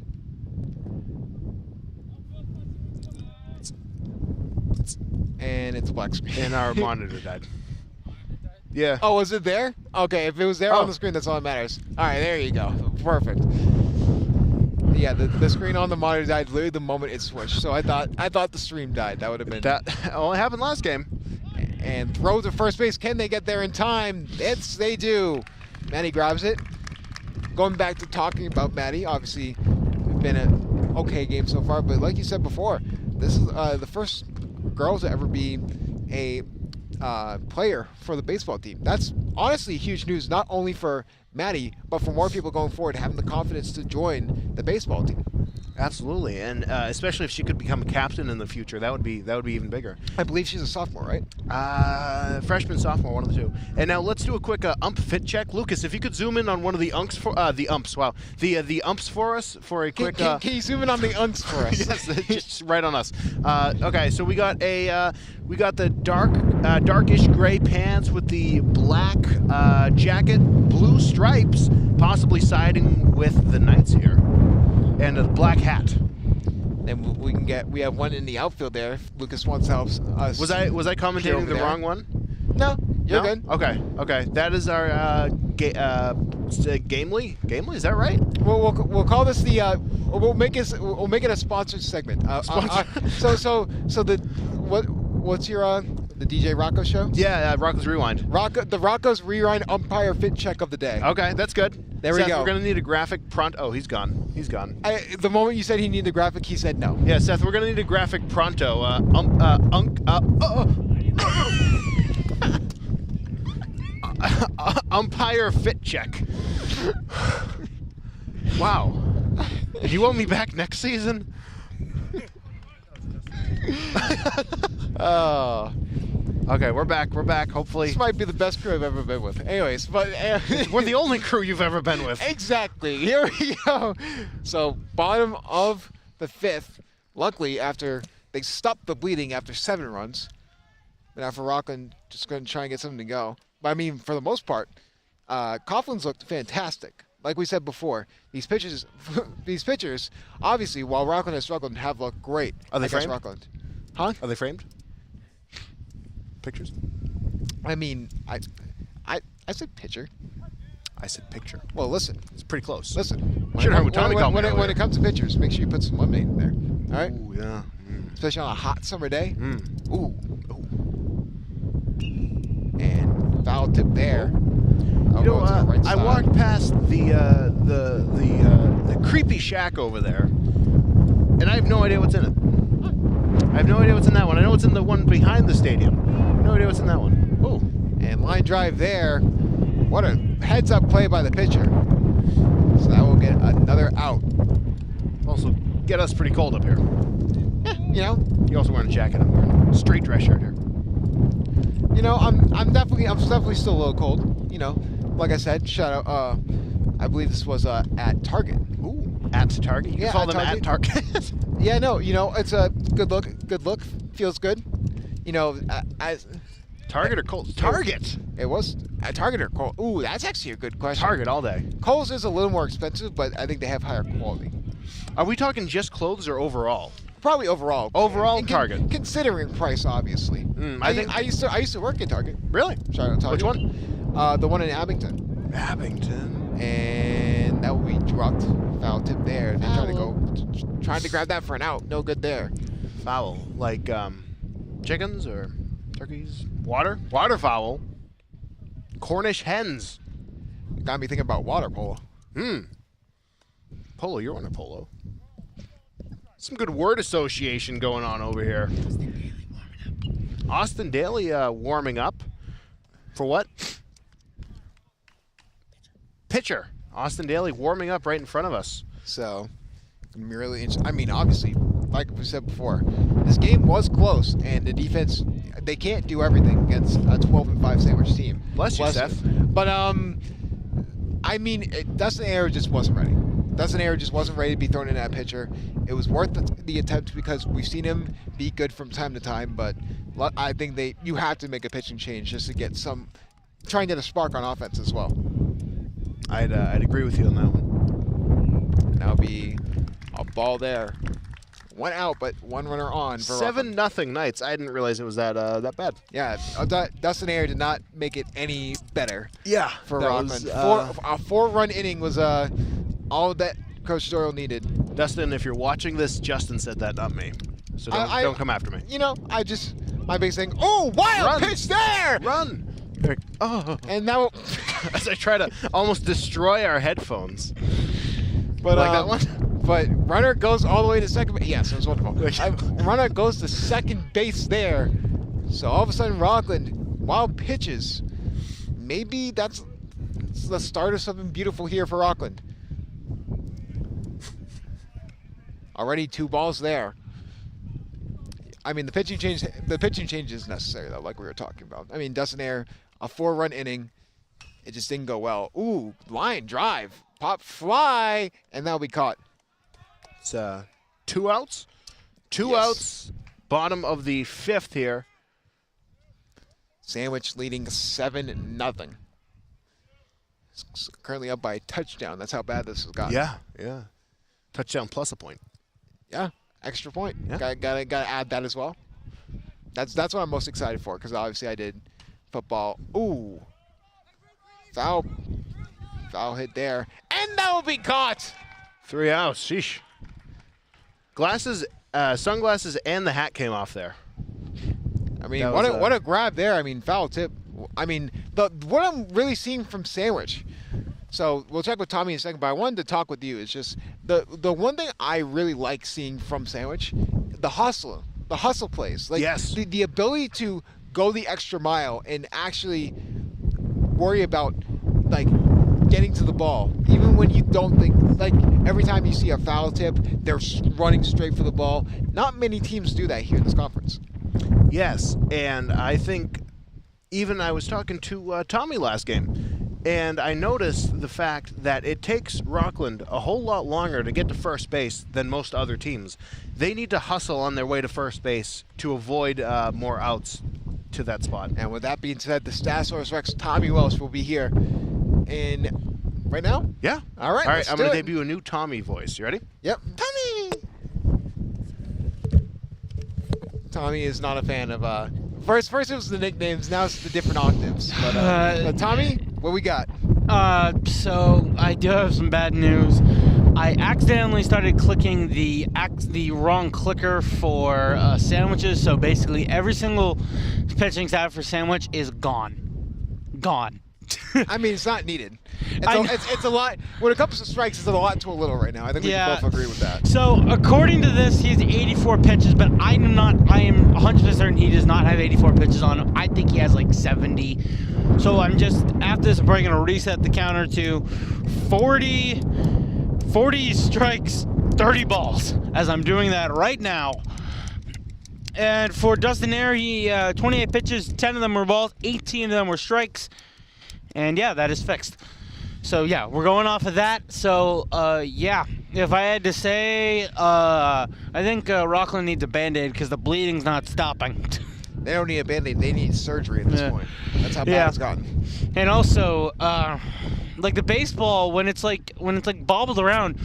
And it's a black screen. And our monitor died. Yeah. Oh, was it there? Okay, if it was there on the screen, that's all that matters. All right, there you go. Perfect. Yeah, the screen on the monitor died literally the moment it switched. So I thought the stream died. That would have been. That only happened last game. And throw to first base. Can they get there in time? They do. Matty grabs it. Going back to talking about Matty, obviously, it's been an okay game so far. But like you said before, this is the first girl to ever be a player for the baseball team. That's honestly huge news, not only for Matty, but for more people going forward, having the confidence to join the baseball team. Absolutely, and especially if she could become a captain in the future, that would be even bigger. I believe she's a sophomore, right? Freshman, sophomore, one of the two. And now let's do a quick ump fit check. Lucas, if you could zoom in on one of the umps for the umps for us for a quick. Can you zoom in on the unks for us? Yes, just right on us. Okay, so we got the darkish gray pants with the black jacket, blue stripes, possibly siding with the Knights here, and a black hat. And we have one in the outfield there. If Lucas wants to help us. Was I commentating the wrong one? No, you're No? good. Okay. That is our Gamely. Gamely, is that right? We'll call this the we'll make it a sponsored segment. What's your the DJ Rocco show? Yeah, Rocco's Rewind. The Rocco's Rewind umpire fit check of the day. Okay, that's good. There we Seth, go. We're gonna need a graphic pronto. Oh, he's gone. The moment you said he needed the graphic, he said no. Yeah, Seth, we're gonna need a graphic pronto. Umpire fit check. Wow. Do you want me back next season? Oh. Okay, we're back. Hopefully. This might be the best crew I've ever been with. Anyways, but We're the only crew you've ever been with. exactly. Here we go. So bottom of the fifth. Luckily, after they stopped the bleeding after 7 runs, but now for Rockland, just going to try and get something to go. But I mean, for the most part, Coughlin's looked fantastic. Like we said before, these pitchers, obviously, while Rockland has struggled, have looked great. Are they against framed? Rockland. Huh? Are they framed? Pictures? I mean, I said pitcher. I said picture. Well, listen. It's pretty close. Listen. Should've heard what Tommy called me when earlier. it comes to pitchers, make sure you put some lemonade in there. All right? Ooh, yeah. Especially on a hot summer day. Ooh. And foul tip there. You know, Right I side. walked past the creepy shack over there, and I have no idea what's in it. I have no idea what's in that one. I know what's in the one behind the stadium. No idea what's in that one. Ooh. And line drive there. What a heads-up play by the pitcher. So that will get another out. Also, get us pretty cold up here. Yeah, you know. You're also wearing a jacket. I'm wearing a straight dress shirt here. You know, I'm definitely still a little cold. You know, like I said, shout out. I believe this was at Target. Ooh, at Target. You can call them at Target. Yeah, no, you know, it's a good look. Good look. Feels good. You know, Target or Kohl's? Target. It was at Target or Kohl's. Ooh, that's actually a good question. Target all day. Kohl's is a little more expensive, but I think they have higher quality. Are we talking just clothes or overall? Probably overall. Overall, And Target. Considering price, obviously. I think I used to work at Target. Really? Shout out Target. Which one? The one in Abington. Abington. And that will be dropped. Foul tip there. They're trying to grab that for an out. No good there. Foul. Like chickens or turkeys? Waterfowl. Cornish hens. Got me thinking about water polo. Polo, you're on a polo. Some good word association going on over here. Austin Daly warming up. For what? Pitcher. Austin Daly warming up right in front of us. So, gonna be really interesting. I mean, obviously, like we said before, this game was close, and the defense, they can't do everything against a 12-5 sandwich team. Bless you, Seth. But, I mean, Dustin Ayer just wasn't ready. Dustin Ayer just wasn't ready to be thrown in that pitcher. It was worth the attempt because we've seen him be good from time to time, but I think you have to make a pitching change just to get try and get a spark on offense as well. I'd agree with you on that one. And that'll be a ball there. 1 out, but 1 runner on. For 7-0 Knights. I didn't realize it was that bad. Yeah, Dustin Ayer did not make it any better. Yeah, for that Rockland. was, A 4-run inning was all that Coach Doyle needed. Dustin, if you're watching this, Justin said that, not me. So don't come after me. You know, my big thing. Oh, wild pitch there! Run! Oh. And now, as I try to almost destroy our headphones. but like that one? But runner goes all the way to second base. Yes, it was wonderful. Runner goes to second base there. So all of a sudden, Rockland, wild pitches. Maybe that's the start of something beautiful here for Rockland. Already 2 balls there. I mean, the pitching change is necessary, though, like we were talking about. I mean, Dustin Air, a 4-run inning. It just didn't go well. Ooh, line drive. Pop fly, and that'll be caught. It's 2 outs. Two outs, bottom of the 5th here. Sandwich leading 7-0. Currently up by a touchdown. That's how bad this has gotten. Yeah. Touchdown plus a point. Yeah, extra point. Yeah. Gotta add that as well. That's what I'm most excited for, because obviously I did football. Ooh. Foul hit there. And that will be caught. 3 outs. Sheesh. Glasses, sunglasses, and the hat came off there. I mean, what a grab there. I mean, foul tip. I mean, what I'm really seeing from Sandwich. So we'll check with Tommy in a second, but I wanted to talk with you. It's just the one thing I really like seeing from Sandwich, the hustle plays. Like, yes. The ability to go the extra mile and actually worry about, like, getting to the ball, even when you don't think, like, every time you see a foul tip, they're running straight for the ball. Not many teams do that here in this conference. Yes, and I think even I was talking to Tommy last game, and I noticed the fact that it takes Rockland a whole lot longer to get to first base than most other teams. They need to hustle on their way to first base to avoid more outs to that spot. And with that being said, the Statosaurus Rex, Tommy Welsh, will be here right now? Yeah. All right, I'm going to debut a new Tommy voice. You ready? Yep. Tommy! Tommy is not a fan of, first it was the nicknames, now it's the different octaves. But Tommy, what we got? So I do have some bad news. I accidentally started clicking the wrong clicker for sandwiches, so basically every single pitching staff for sandwich is gone. I mean, it's not needed. It's a lot. When it comes to strikes, it's a lot to a little right now. I think we can both agree with that. So according to this, he has 84 pitches, but I am 100% certain he does not have 84 pitches on him. I think he has like 70. So I'm just, after this break, going to reset the counter to 40 strikes, 30 balls, as I'm doing that right now. And for Dustin Air, he 28 pitches, 10 of them were balls, 18 of them were strikes. And yeah, that is fixed. So yeah, we're going off of that. So yeah, if I had to say, I think Rockland needs a Band-Aid because the bleeding's not stopping. They don't need a Band-Aid. They need surgery at this point. That's how bad it's gotten. And also, like the baseball, when it's like bobbled around,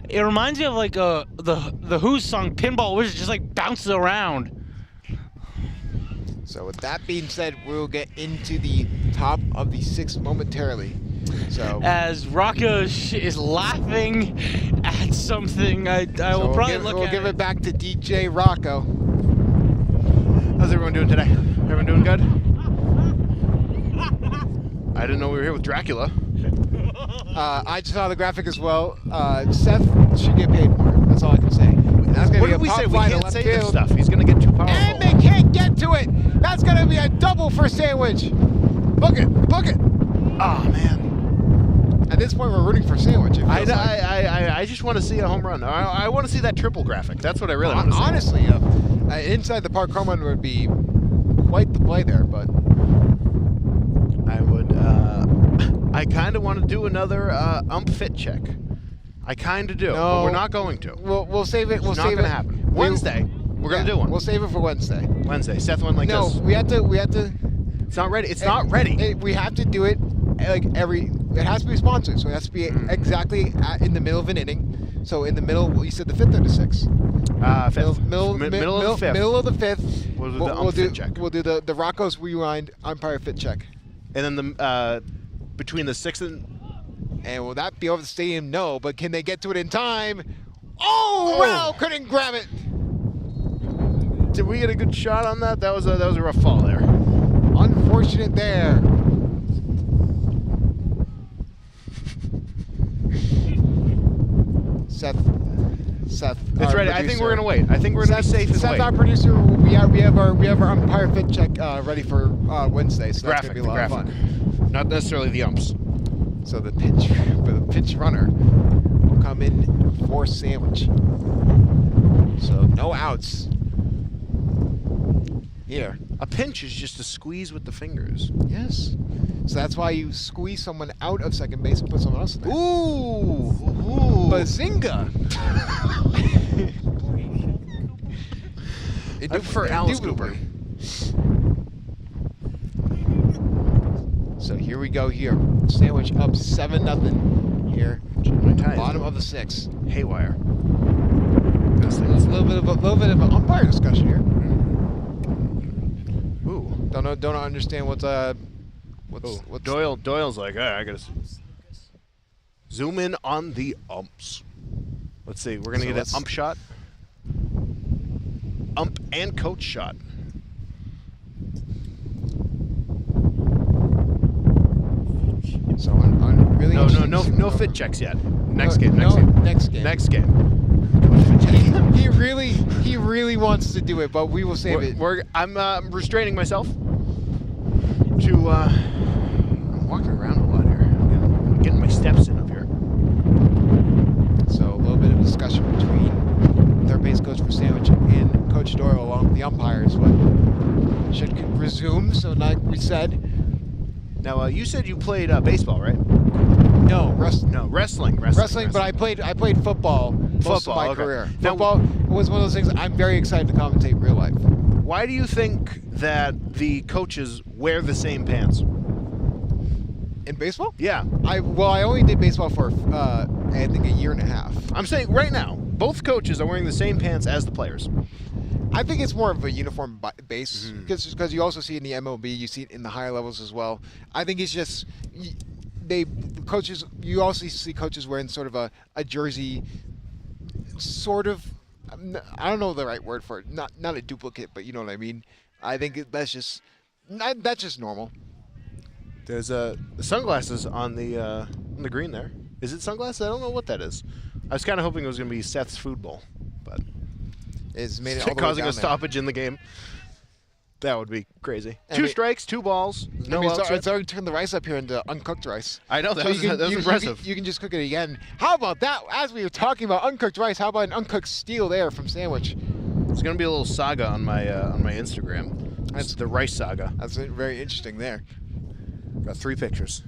it reminds me of like the Who's song "Pinball," which just like bounces around. So with that being said, we'll get into the top of the 6th momentarily. So as Rocco is laughing at something, I will probably look at it. We'll give it back to DJ Rocco. How's everyone doing today? Everyone doing good? I didn't know we were here with Dracula. I just saw the graphic as well. Seth should get paid more. That's all I can say. That's gonna What be did a we pop say? We fly to can't left say this field. stuff. He's going to get too powerful. And they can't get to it. That's going to be a double for Sandwich. Book it. Oh, man. At this point, we're rooting for Sandwich. I just want to see a home run. I want to see that triple graphic. That's what I really want to see. Honestly, inside the park home run would be quite the play there, but I would. I kind of want to do another ump fit check. I kind of do, but we're not going to. We'll save it. It's not going to happen. Wednesday, we're going to do one. We'll save it for Wednesday. Seth went like this. No, we have to. It's not ready. It's not ready. We have to do it like it has to be sponsored, so it has to be exactly in the middle of an inning. So in the middle, you said the 5th or the 6th? Fifth. Middle of the 5th. Middle of the 5th. We'll do the ump fit check. We'll do the Rocco's Rewind umpire fit check. And then the between the 6th and will that be over the stadium? No, but can they get to it in time? Oh, wow, couldn't grab it. Did we get a good shot on that? That was a rough fall there. Unfortunate there. Seth. It's ready. I think we're gonna wait. I think we're gonna be safe and Seth, wait. our producer, we have our umpire fit check ready for Wednesday. So that's gonna be a lot of fun. Not necessarily the umps. So the pitch runner will come in for Sandwich. So no outs here. A pinch is just a squeeze with the fingers. Yes. So that's why you squeeze someone out of second base and put someone else in there. Ooh! Bazinga! I prefer Alice Cooper. So here we go here. Sandwich up 7-0 here. Bottom of the 6th. Haywire. A little bit of an umpire discussion here. Ooh. Don't understand what's Doyle's like, I gotta zoom in on the umps. Let's see, we're gonna get an ump shot. Ump and coach shot. So on really No fit checks yet. Next game. Next game. He really wants to do it, but we will save it. I'm restraining myself to. I'm walking around a lot here. I'm getting my steps in up here. So a little bit of discussion between third base coach for Sandwich and Coach Doyle along with the umpires. What should resume? So like we said. Now you said you played baseball, right? No, wrestling. But I played football most of my career. Now, Football was one of those things I'm very excited to commentate in real life. Why do you think that the coaches wear the same pants? In baseball? Yeah. I only did baseball for I think a year and a half. I'm saying right now, both coaches are wearing the same pants as the players. I think it's more of a uniform base because you also see it in the MLB, you see it in the higher levels as well. I think it's just coaches. You also see coaches wearing sort of a jersey, sort of. I don't know the right word for it. Not a duplicate, but you know what I mean. I think that's just normal. There's sunglasses on the green there. Is it sunglasses? I don't know what that is. I was kind of hoping it was going to be Seth's food bowl, but. Is made it all the way causing down a stoppage in the game. That would be crazy. And 2 strikes, 2 balls. No outs. It's already turned the rice up here into uncooked rice. I know, that was impressive. You can just cook it again. How about that? As we were talking about uncooked rice, how about an uncooked steal there from Sandwich? It's going to be a little saga on my Instagram. That's the rice saga. That's very interesting there. Got 3 pictures.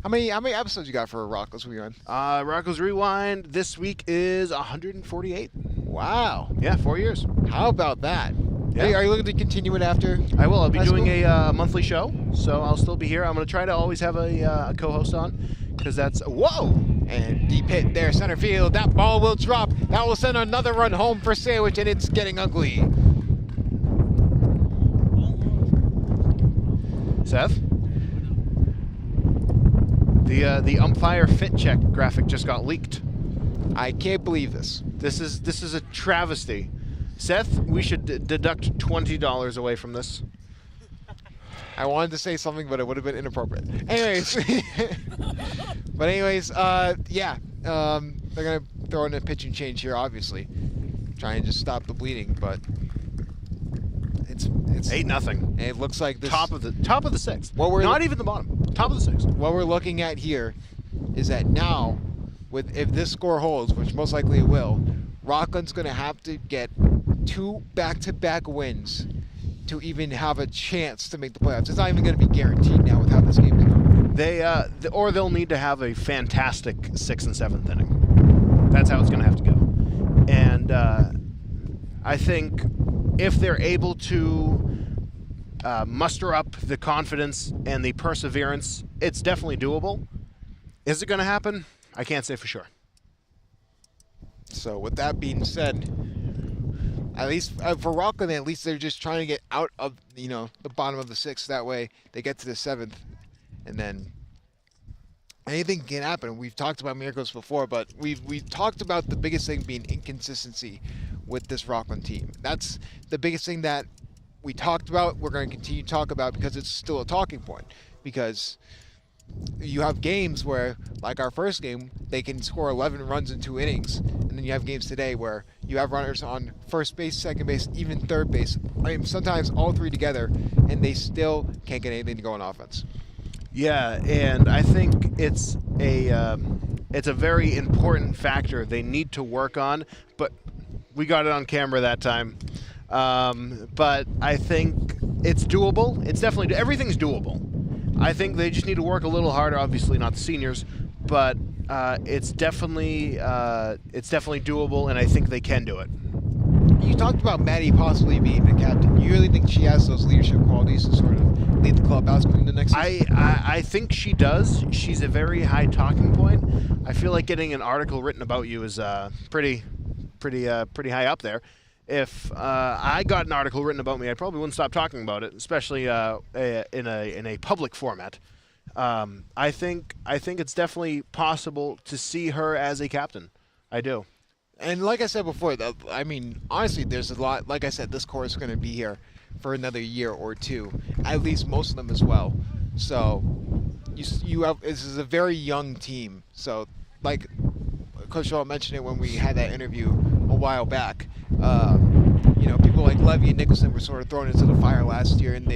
How many episodes you got for Rocco's Rewind? Rocco's Rewind this week is 148. Wow. Yeah, 4 years. How about that? Yeah. Are you looking to continue it after? I will. I'll be doing a monthly show, so I'll still be here. I'm going to try to always have a co-host on, because that's... Whoa! And deep hit there, center field. That ball will drop. That will send another run home for Sandwich, and it's getting ugly. Seth? The umpire fit check graphic just got leaked. I can't believe this. This is a travesty. Seth, we should deduct $20 away from this. I wanted to say something, but it would have been inappropriate. Anyways, yeah, they're gonna throw in a pitching change here, obviously, trying to just stop the bleeding. But it's 8-0. It looks like this top of the 6th. Not even the bottom. Top of the 6th. What we're looking at here is that now, if this score holds, which most likely it will, Rockland's going to have to get 2 back-to-back wins to even have a chance to make the playoffs. It's not even going to be guaranteed now with how this game is going. Or they'll need to have a fantastic 6th and 7th inning. That's how it's going to have to go. And I think if they're able to muster up the confidence and the perseverance, it's definitely doable. Is it going to happen? I can't say for sure. So with that being said, at least for Rockland, at least they're just trying to get out of the bottom of the 6th. That way they get to the 7th, and then anything can happen. We've talked about miracles before, but we've talked about the biggest thing being inconsistency with this Rockland team. That's the biggest thing that we talked about. We're going to continue to talk about because it's still a talking point. Because you have games where, like our first game, they can score 11 runs in 2 innings. And then you have games today where you have runners on first base, second base, even third base. Sometimes all 3 together, and they still can't get anything to go on offense. Yeah, and I think it's a very important factor they need to work on. But We got it on camera that time. But I think it's doable. It's definitely everything's doable. I think they just need to work a little harder. Obviously, not the seniors, but it's definitely doable, and I think they can do it. You talked about Maddie possibly being the captain. You really think she has those leadership qualities to sort of lead the clubhouse going into next season? I think she does. She's a very high talking point. I feel like getting an article written about you is pretty high up there. If I got an article written about me, I probably wouldn't stop talking about it, especially in a public format. I think it's definitely possible to see her as a captain. I do. And like I said before, I mean, honestly, there's a lot. Like I said, this core is going to be here for another year or two, at least most of them as well. So you have this is a very young team. So like Coach Shaw mentioned it when we had that interview a while back. People like Levy and Nicholson were sort of thrown into the fire last year, and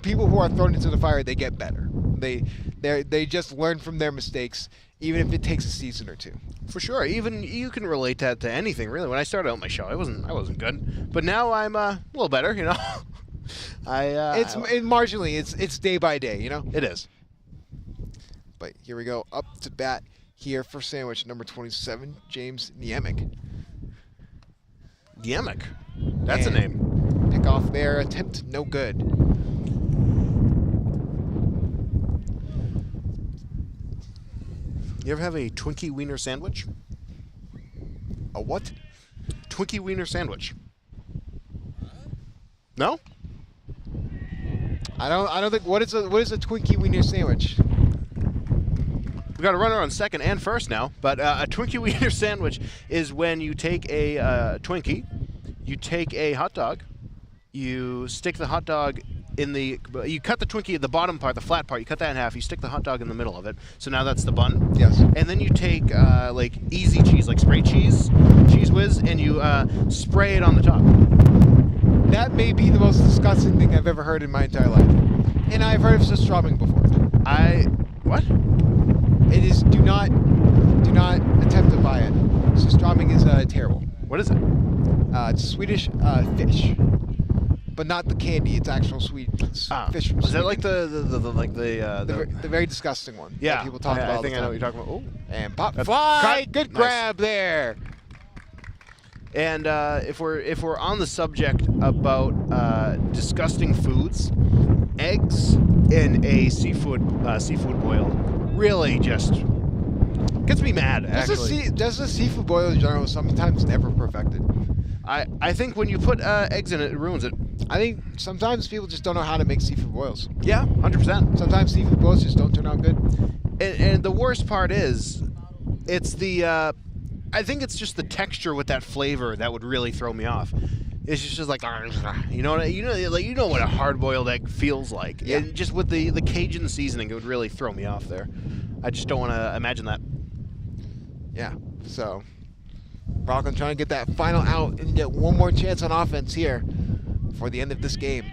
people who are thrown into the fire, they get better. They just learn from their mistakes, even if it takes a season or two. For sure. Even you can relate that to anything, really. When I started out my show, I wasn't good, but now I'm a little better. It's marginally. It's day by day. It is. But here we go, up to bat here for Sandwich, number 27, James Niemiec. Niemiec. That's a name. Pick off there, attempt no good. You ever have a Twinkie Wiener sandwich? A what? Twinkie Wiener sandwich. No? I don't think. What is a Twinkie Wiener sandwich? We got a runner on second and first now, but a Twinkie Wiener sandwich is when you take a Twinkie, you take a hot dog, you stick the hot dog you cut the Twinkie at the bottom part, the flat part, you cut that in half, you stick the hot dog in the middle of it, so now that's the bun. Yes. And then you take like easy cheese, like spray cheese, Cheese Whiz, and you spray it on the top. That may be the most disgusting thing I've ever heard in my entire life. And I've heard of Sustrauming before. What? It is, do not attempt to buy it. Sustrauming is terrible. What is it? It's Swedish fish. But not the candy, it's actual sweet fish from Sweden. Is that like the very disgusting one? Yeah. That people talk about. I think I know what you're talking about. Oh. And pop fly! Good grab there. And if we're on the subject about disgusting foods, eggs in a seafood boil really just gets me mad. Does the seafood boil in general sometimes never perfected? I think when you put eggs in it, it ruins it. I think sometimes people just don't know how to make seafood boils. Yeah, 100%. Sometimes seafood boils just don't turn out good. And the worst part is, it's the I think it's just the texture with that flavor that would really throw me off. It's just like you know what a hard-boiled egg feels like. Yeah. And just with the Cajun seasoning, it would really throw me off there. I just don't want to imagine that. Yeah. So Rockland trying to get that final out and get one more chance on offense here for the end of this game.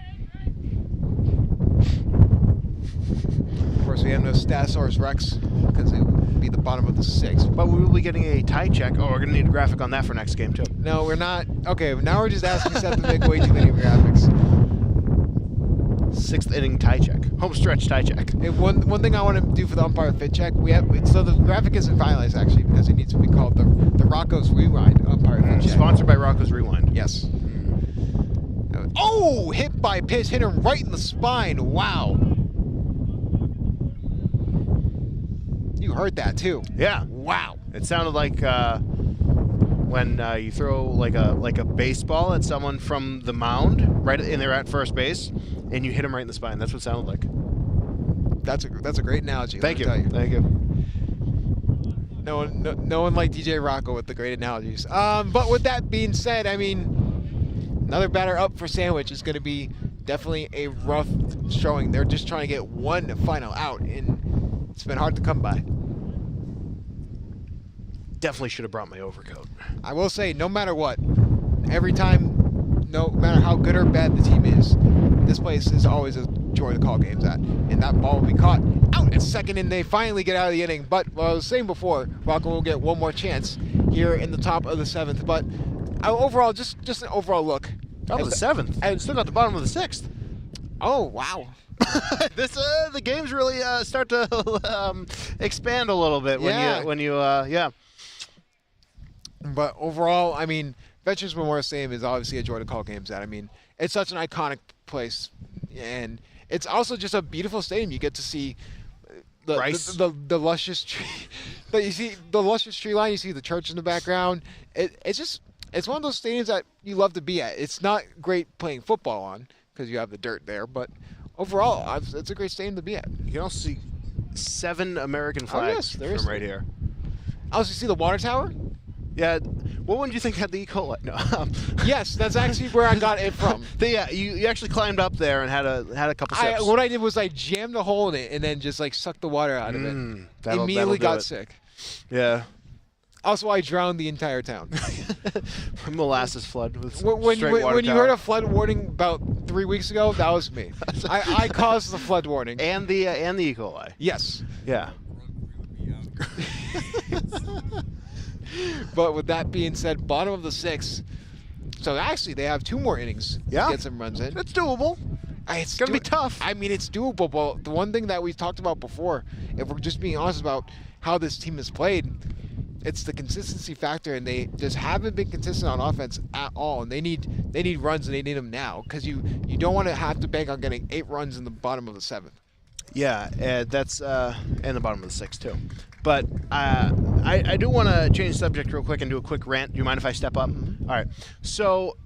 Of course, we have no Statosaurus Rex because it would be the bottom of the sixth. But we will be getting a tie check. Oh, we're going to need a graphic on that for next game, too. No, we're not. Okay, now we're just asking Seth to make way too many graphics. Sixth inning tie check. Home stretch tie check. And one thing I want to do for the umpire fit check, so the graphic isn't finalized actually because it needs to be called the Rocco's Rewind umpire fit check. Sponsored by Rocco's Rewind. Yes. Oh, hit by pitch, hit him right in the spine. Wow. You heard that too. Yeah. Wow. It sounded like when you throw like a baseball at someone from the mound, right, and they're at first base, and you hit them right in the spine. That's what it sounded like. That's a great analogy. Thank you. Thank you. No one like DJ Rocco with the great analogies. But with that being said, I mean, another batter up for Sandwich is going to be definitely a rough showing. They're just trying to get one final out, and it's been hard to come by. Definitely should have brought my overcoat. I will say, no matter what, every time, no matter how good or bad the team is, this place is always a joy to call games at. And that ball will be caught out at second, and they finally get out of the inning. But, well, I was saying before, Rockland will get one more chance here in the top of the seventh. But overall, just an overall look. Top of the 7th. And still got the bottom of the 6th. Oh wow. The games really start to expand a little bit when you But overall, I mean, Veterans Memorial Stadium is obviously a joy to call games at. I mean, it's such an iconic place, and it's also just a beautiful stadium. You get to see the luscious tree. But you see the luscious tree line. You see the church in the background. It's one of those stadiums that you love to be at. It's not great playing football on because you have the dirt there, but overall, it's a great stadium to be at. You can also see 7 American flags from right here. Also, you see the water tower? Yeah. What one do you think had the E. coli? No. Yes, that's actually where I got it from. You actually climbed up there and had a couple sips. What I did was I jammed a hole in it and then just like sucked the water out of it. Immediately got sick. Yeah. Also, I drowned the entire town. Molasses flood with when straight water you tower. heard a flood warning about 3 weeks ago, that was me. I caused the flood warning. And the E. coli. Yes. Yeah. But with that being said, bottom of the 6th. So actually, they have 2 more innings to get some runs in. It's doable. It's gonna be tough. I mean, it's doable. But the one thing that we talked about before, if we're just being honest about how this team has played, it's the consistency factor, and they just haven't been consistent on offense at all. And they need runs, and they need them now because you don't want to have to bank on getting 8 runs in the bottom of the 7th. Yeah, that's and the bottom of the 6th too. But I do want to change subject real quick and do a quick rant. Do you mind if I step up? Mm-hmm. All right. So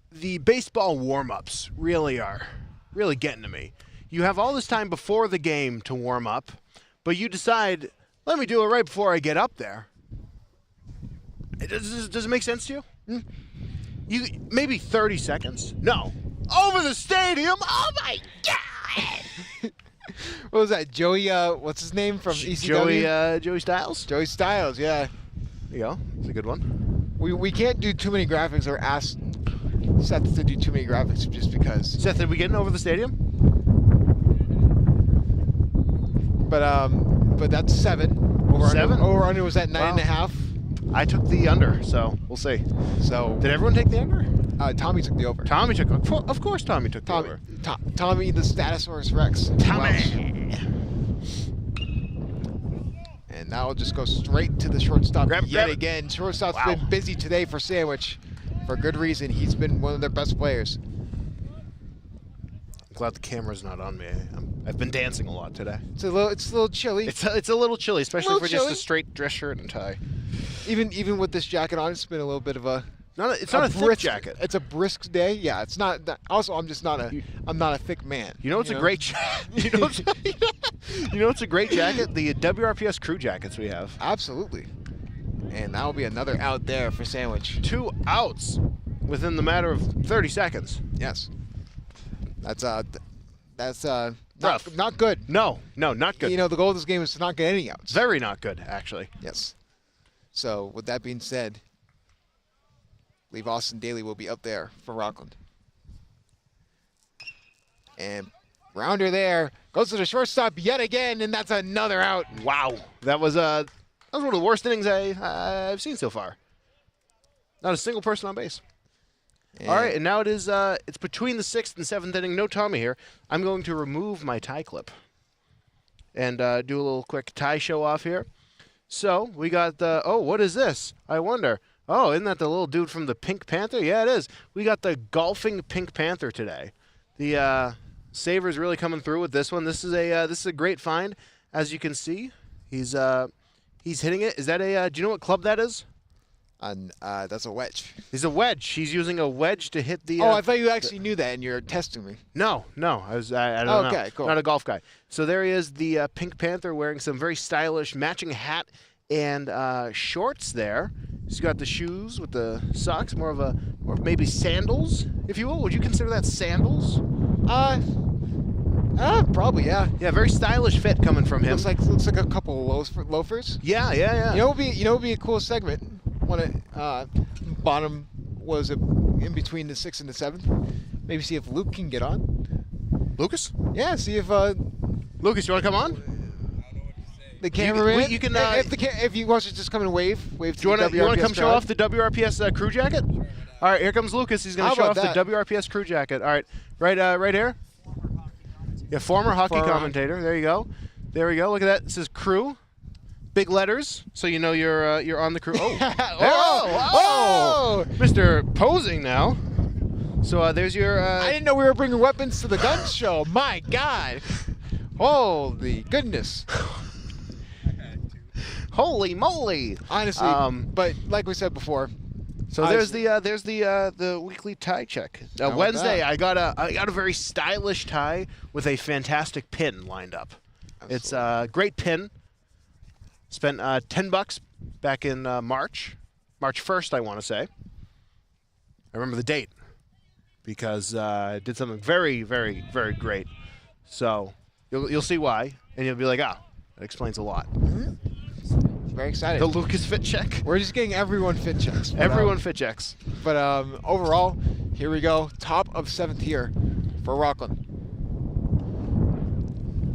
the baseball warm-ups really getting to me. You have all this time before the game to warm up, but you decide, let me do it right before I get up there. Does it make sense to you? You maybe 30 seconds? No. Over the stadium? Oh my God! What was that? Joey, what's his name from ECW? Joey Styles? Joey Styles, yeah. There you go. It's a good one. We can't do too many graphics or ask Seth to do too many graphics just because. Seth, are we getting over the stadium? But that's 7. Over 7? Over under was at 9.5. I took the under, so we'll see. So did everyone take the under? Tommy took the over. Tommy took, of course, Tommy took the over. Tommy, the Statosaurus Rex. Tommy. And now we'll just go straight to the shortstop Grab again. Shortstop's been busy today for Sandwich, for good reason. He's been one of their best players. I'm glad the camera's not on me. I've been dancing a lot today. It's a little chilly. It's a little chilly, especially for just a straight dress shirt and tie. Even with this jacket on, it's been a little bit of a. It's not a thick jacket. It's a brisk day. Yeah, it's not. Also, I'm just not I'm not a thick man. You know, it's a great jacket. You know, it's a great jacket. The WRPS crew jackets we have. Absolutely. And that'll be another out there for Sandwich. 2 outs within the matter of 30 seconds. Yes. That's rough. Not good. No, not good. You know, the goal of this game is to not get any outs. Very not good, actually. Yes. So, with that being said, I believe Austin Daly will be up there for Rockland. And rounder there goes to the shortstop yet again, and that's another out. Wow, that was one of the worst innings I've seen so far. Not a single person on base. And all right, and now it's between the 6th and 7th inning. No Tommy here. I'm going to remove my tie clip and do a little quick tie show off here. So we got what is this? I wonder. Oh, isn't that the little dude from the Pink Panther? Yeah, it is. We got the golfing Pink Panther today. The Savers really coming through with this one. This is a great find, as you can see. He's hitting it. Is that do you know what club that is? That's a wedge. He's a wedge. He's using a wedge to hit the. I thought you actually knew that, and you're testing me. No. I don't know. Okay, cool. Not a golf guy. So there he is, the Pink Panther, wearing some very stylish matching hat and shorts there. He's got the shoes with the socks, more of maybe sandals, if you will. Would you consider that sandals? Probably, yeah. Yeah, very stylish fit coming from him. Looks like a couple of loafers. Yeah. You know, it'd be a cool segment. Bottom was in between the 6th and the 7th. Maybe see if Luke can get on. Lucas? Yeah, see if Lucas, you want to come on? the cameraman. You can if you want to just come and wave to Do you want to come show crowd. off the WRPS crew jacket? Sure. All right, here comes Lucas. He's going How to show off about the that? WRPS crew jacket. All right, right here. Yeah, former hockey Former- commentator. There you go. There we go. Look at that. It says crew. Big letters, so you know you're on the crew. Oh, Oh! Mr. Posing now. So there's your. I didn't know we were bringing weapons to the gun show. My God. Holy goodness. Holy moly! Honestly, but like we said before, So there's the weekly tie check. How about Wednesday, that? I got a very stylish tie with a fantastic pin lined up. It's a great pin. Spent $10 back in March 1st, I want to say. I remember the date because I did something very, very, very great. So you'll see why, and you'll be like, that explains a lot. very excited. The Lucas fit check. We're just getting everyone fit checks. But, Everyone fit checks. But overall, here we go. Top of 7th here for Rockland.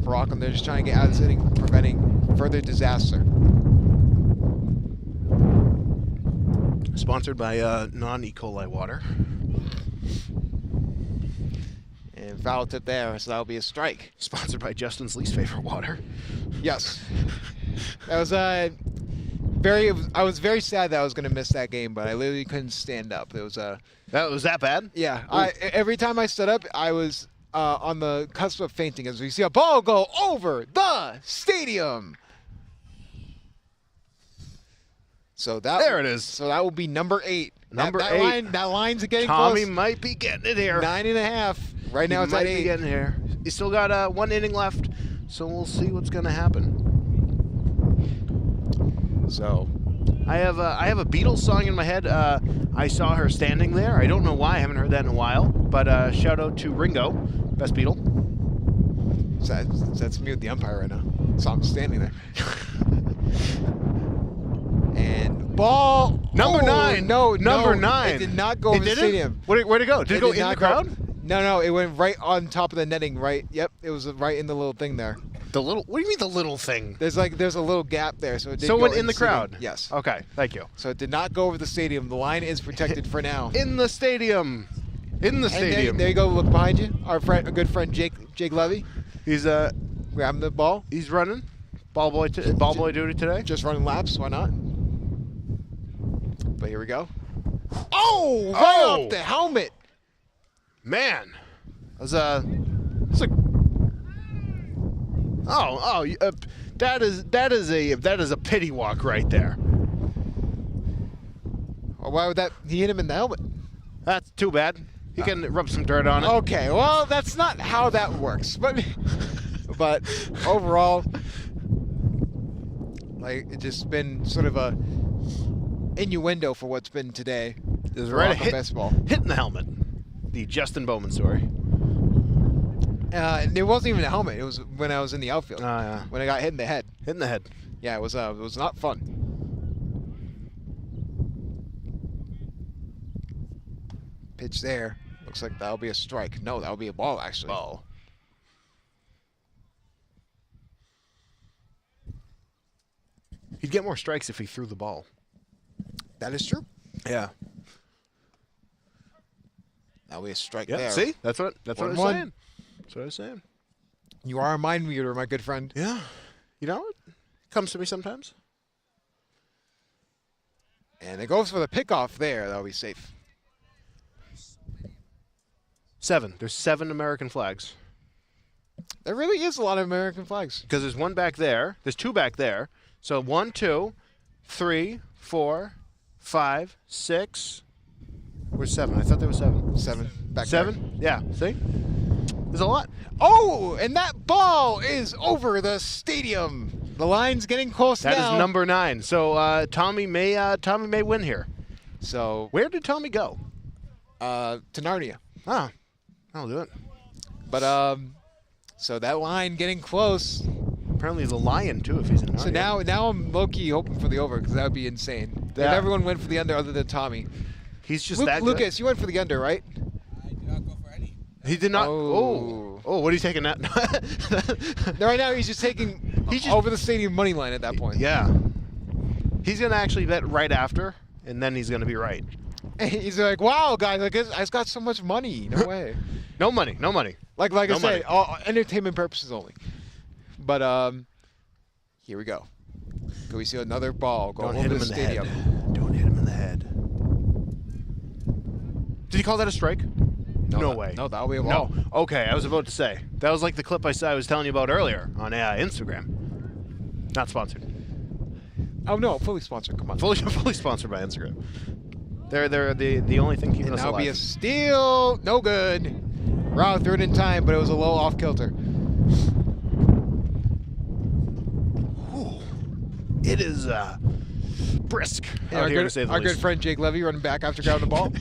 For Rockland, they're just trying to get out of this inning, preventing further disaster. Sponsored by non-E. coli water. And foul tip there, so that'll be a strike. Sponsored by Justin's least favorite water. Yes. That was I was very sad that I was going to miss that game, but I literally couldn't stand up. It was That was that bad? yeah. Every time I stood up, I was on the cusp of fainting as we see a ball go over the stadium. So There it is. So that will be number 8. Number that 8. That line's getting Tommy close. might be getting it here. 9.5. Right now it's might at be 8. getting here. He's still got 1 inning left, so we'll see what's going to happen. So I have a Beatles song in my head. I saw her standing there. I don't know why. I haven't heard that in a while. But shout out to Ringo, best Beatle. that's me with the umpire right now. So I'm standing there. And ball Number 9. No, Number no, 9. It did not go over the didn't? stadium. Where'd it go? Did it go in the not crowd? No, it went right on top of the netting. Right. Yep. It was right in the little thing there. The little. What do you mean the little thing? There's a little gap there, so it did So it go went in the stadium. crowd. Yes. Okay. Thank you. So it did not go over the stadium. The line is protected for now. In the stadium. In the And stadium. there you go. Look behind you. Our good friend Jake Levy, He's grabbing the ball, he's running. Ball boy duty today. just running laps. Why not? But here we go. Oh! Right Oh! off the helmet. Man, that's a. That is a pity walk right there. Or why would that? He hit him in the helmet. That's too bad. He can rub some dirt on it. Okay, well that's not how that works. But overall, like it's just been sort of a innuendo for what's been today. It was for right Rockland baseball. hitting the helmet. The Justin Bowman story. It wasn't even a helmet. It was when I was in the outfield. Oh yeah, When I got hit in the head. hitting the head. Yeah, it was not fun. Pitch there. Looks like that'll be a strike. No, that'll be a ball actually. Ball. He'd get more strikes if he threw the ball. That is true. Yeah. That'll be a strike Yeah. there. See, that's what I was 1-1. saying. That's what I was saying. You are a mind reader, my good friend. Yeah. You know what? Comes to me sometimes. And it goes for the pickoff there. That'll be safe. 7. There's 7 American flags. There really is a lot of American flags. Because there's 1 back there. There's 2 back there. So 1, 2, 3, 4, 5, 6. Where's 7? I thought there was 7. 7 back 7? Yeah. See? There's a lot. Oh, and that ball is over the stadium. The line's getting close That now. is number 9. So Tommy may win here. So, Where did Tommy go? to Narnia. Ah, I'll do it. But, so that line getting close. Apparently he's a lion too if he's in. So now I'm low-key hoping for the over because that would be insane. Yeah. If everyone went for the under other than Tommy. he's just that good. Lucas, you went for the under, right? I do not go for any. He did not. Oh. Oh, what are you taking that? Right now he's just taking over the stadium money line at that point. Yeah. He's gonna actually bet right after, and then he's gonna be right. And he's like, wow, guys, I just got so much money. No way. No money, no money. Like No I say, money. all entertainment purposes only. But here we go. Can we see another ball go Don't over hit him the in the stadium? head. Don't hit him in the head. Did he call that a strike? No way. No, that'll be a ball. No. Okay, I was about to say. That was like the clip I was telling you about earlier on Instagram. Not sponsored. Oh no, fully sponsored. Come on. Fully sponsored by Instagram. They're the only thing keeping And us that'll alive. be a steal. No good. Rao threw it in time, but it was a little off kilter. Ooh. It is brisk And out our here, good, to say the our least. good friend Jake Levy running back after grabbing the ball.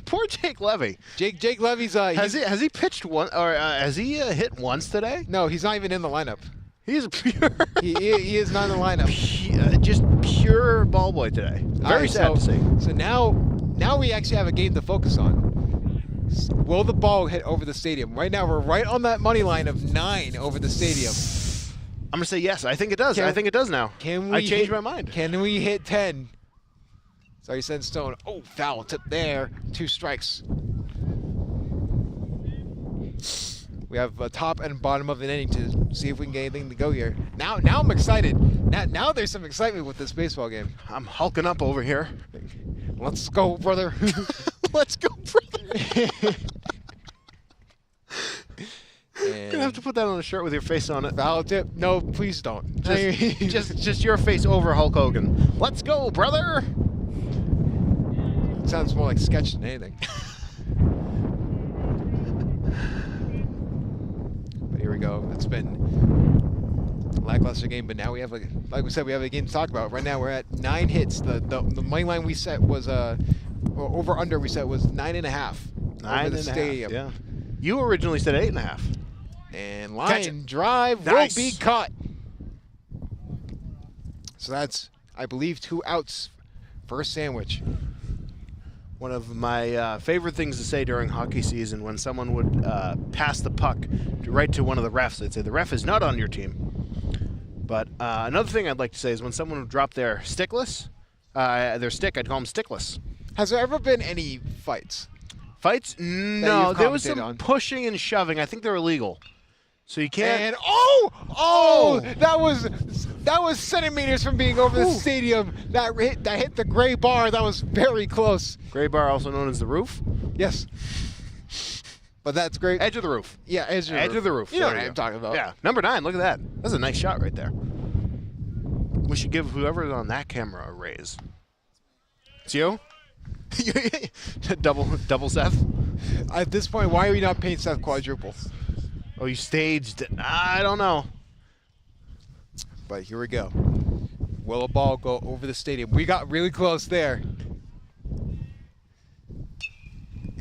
Poor Jake Levy. Jake Levy's Has he pitched one or has he hit once today? No, he's not even in the lineup. He's pure. He is not in the lineup. Just pure ball boy today. Very Alright, sad to see. So now we actually have a game to focus on. Will the ball hit over the stadium? Right now we're right on that money line of 9 over the stadium. I'm gonna say yes. I think it does. Can- I think it does now. Can we I changed hit- my mind. Can we hit 10? Sorry, set in stone. Oh, foul tip there. 2 strikes. We have a top and bottom of the inning to see if we can get anything to go here. Now I'm excited. Now there's some excitement with this baseball game. I'm hulking up over here. Let's go, brother. Let's go, brother. You're gonna have to put that on a shirt with your face on it. Foul tip. No, please don't. Just your face over Hulk Hogan. Let's go, brother. It sounds more like sketch than anything. But here we go. It's been a lackluster game, but now we have like we said, we have a game to talk about. Right now we're at 9 hits. The money line we set was or over under we set was 9.5 over the stadium. Yeah. You originally said 8.5. And Catch line it. drive Nice. will be caught. So that's, I believe, 2 outs. First sandwich. One of my favorite things to say during hockey season when someone would pass the puck right to one of the refs, they'd say, the ref is not on your team. But another thing I'd like to say is when someone would drop their stickless, their stick, I'd call them stickless. Has there ever been any fights? Fights? No, you've there was some commentated on? pushing and shoving. I think they're illegal. So you can't. And oh, that was centimeters from being over the Ooh. stadium. That hit the gray bar. That was very close. Gray bar, also known as the roof. Yes. But that's great. Edge of the roof. Yeah, edge Edge of the roof. You know There what you I'm go. talking about. Yeah, number 9. Look at that. That's a nice shot right there. We should give whoever's on that camera a raise. It's you? double Seth? At this point, why are we not paying Seth quadruple? Oh, you staged it. I don't know. But here we go. Will a ball go over the stadium? We got really close there.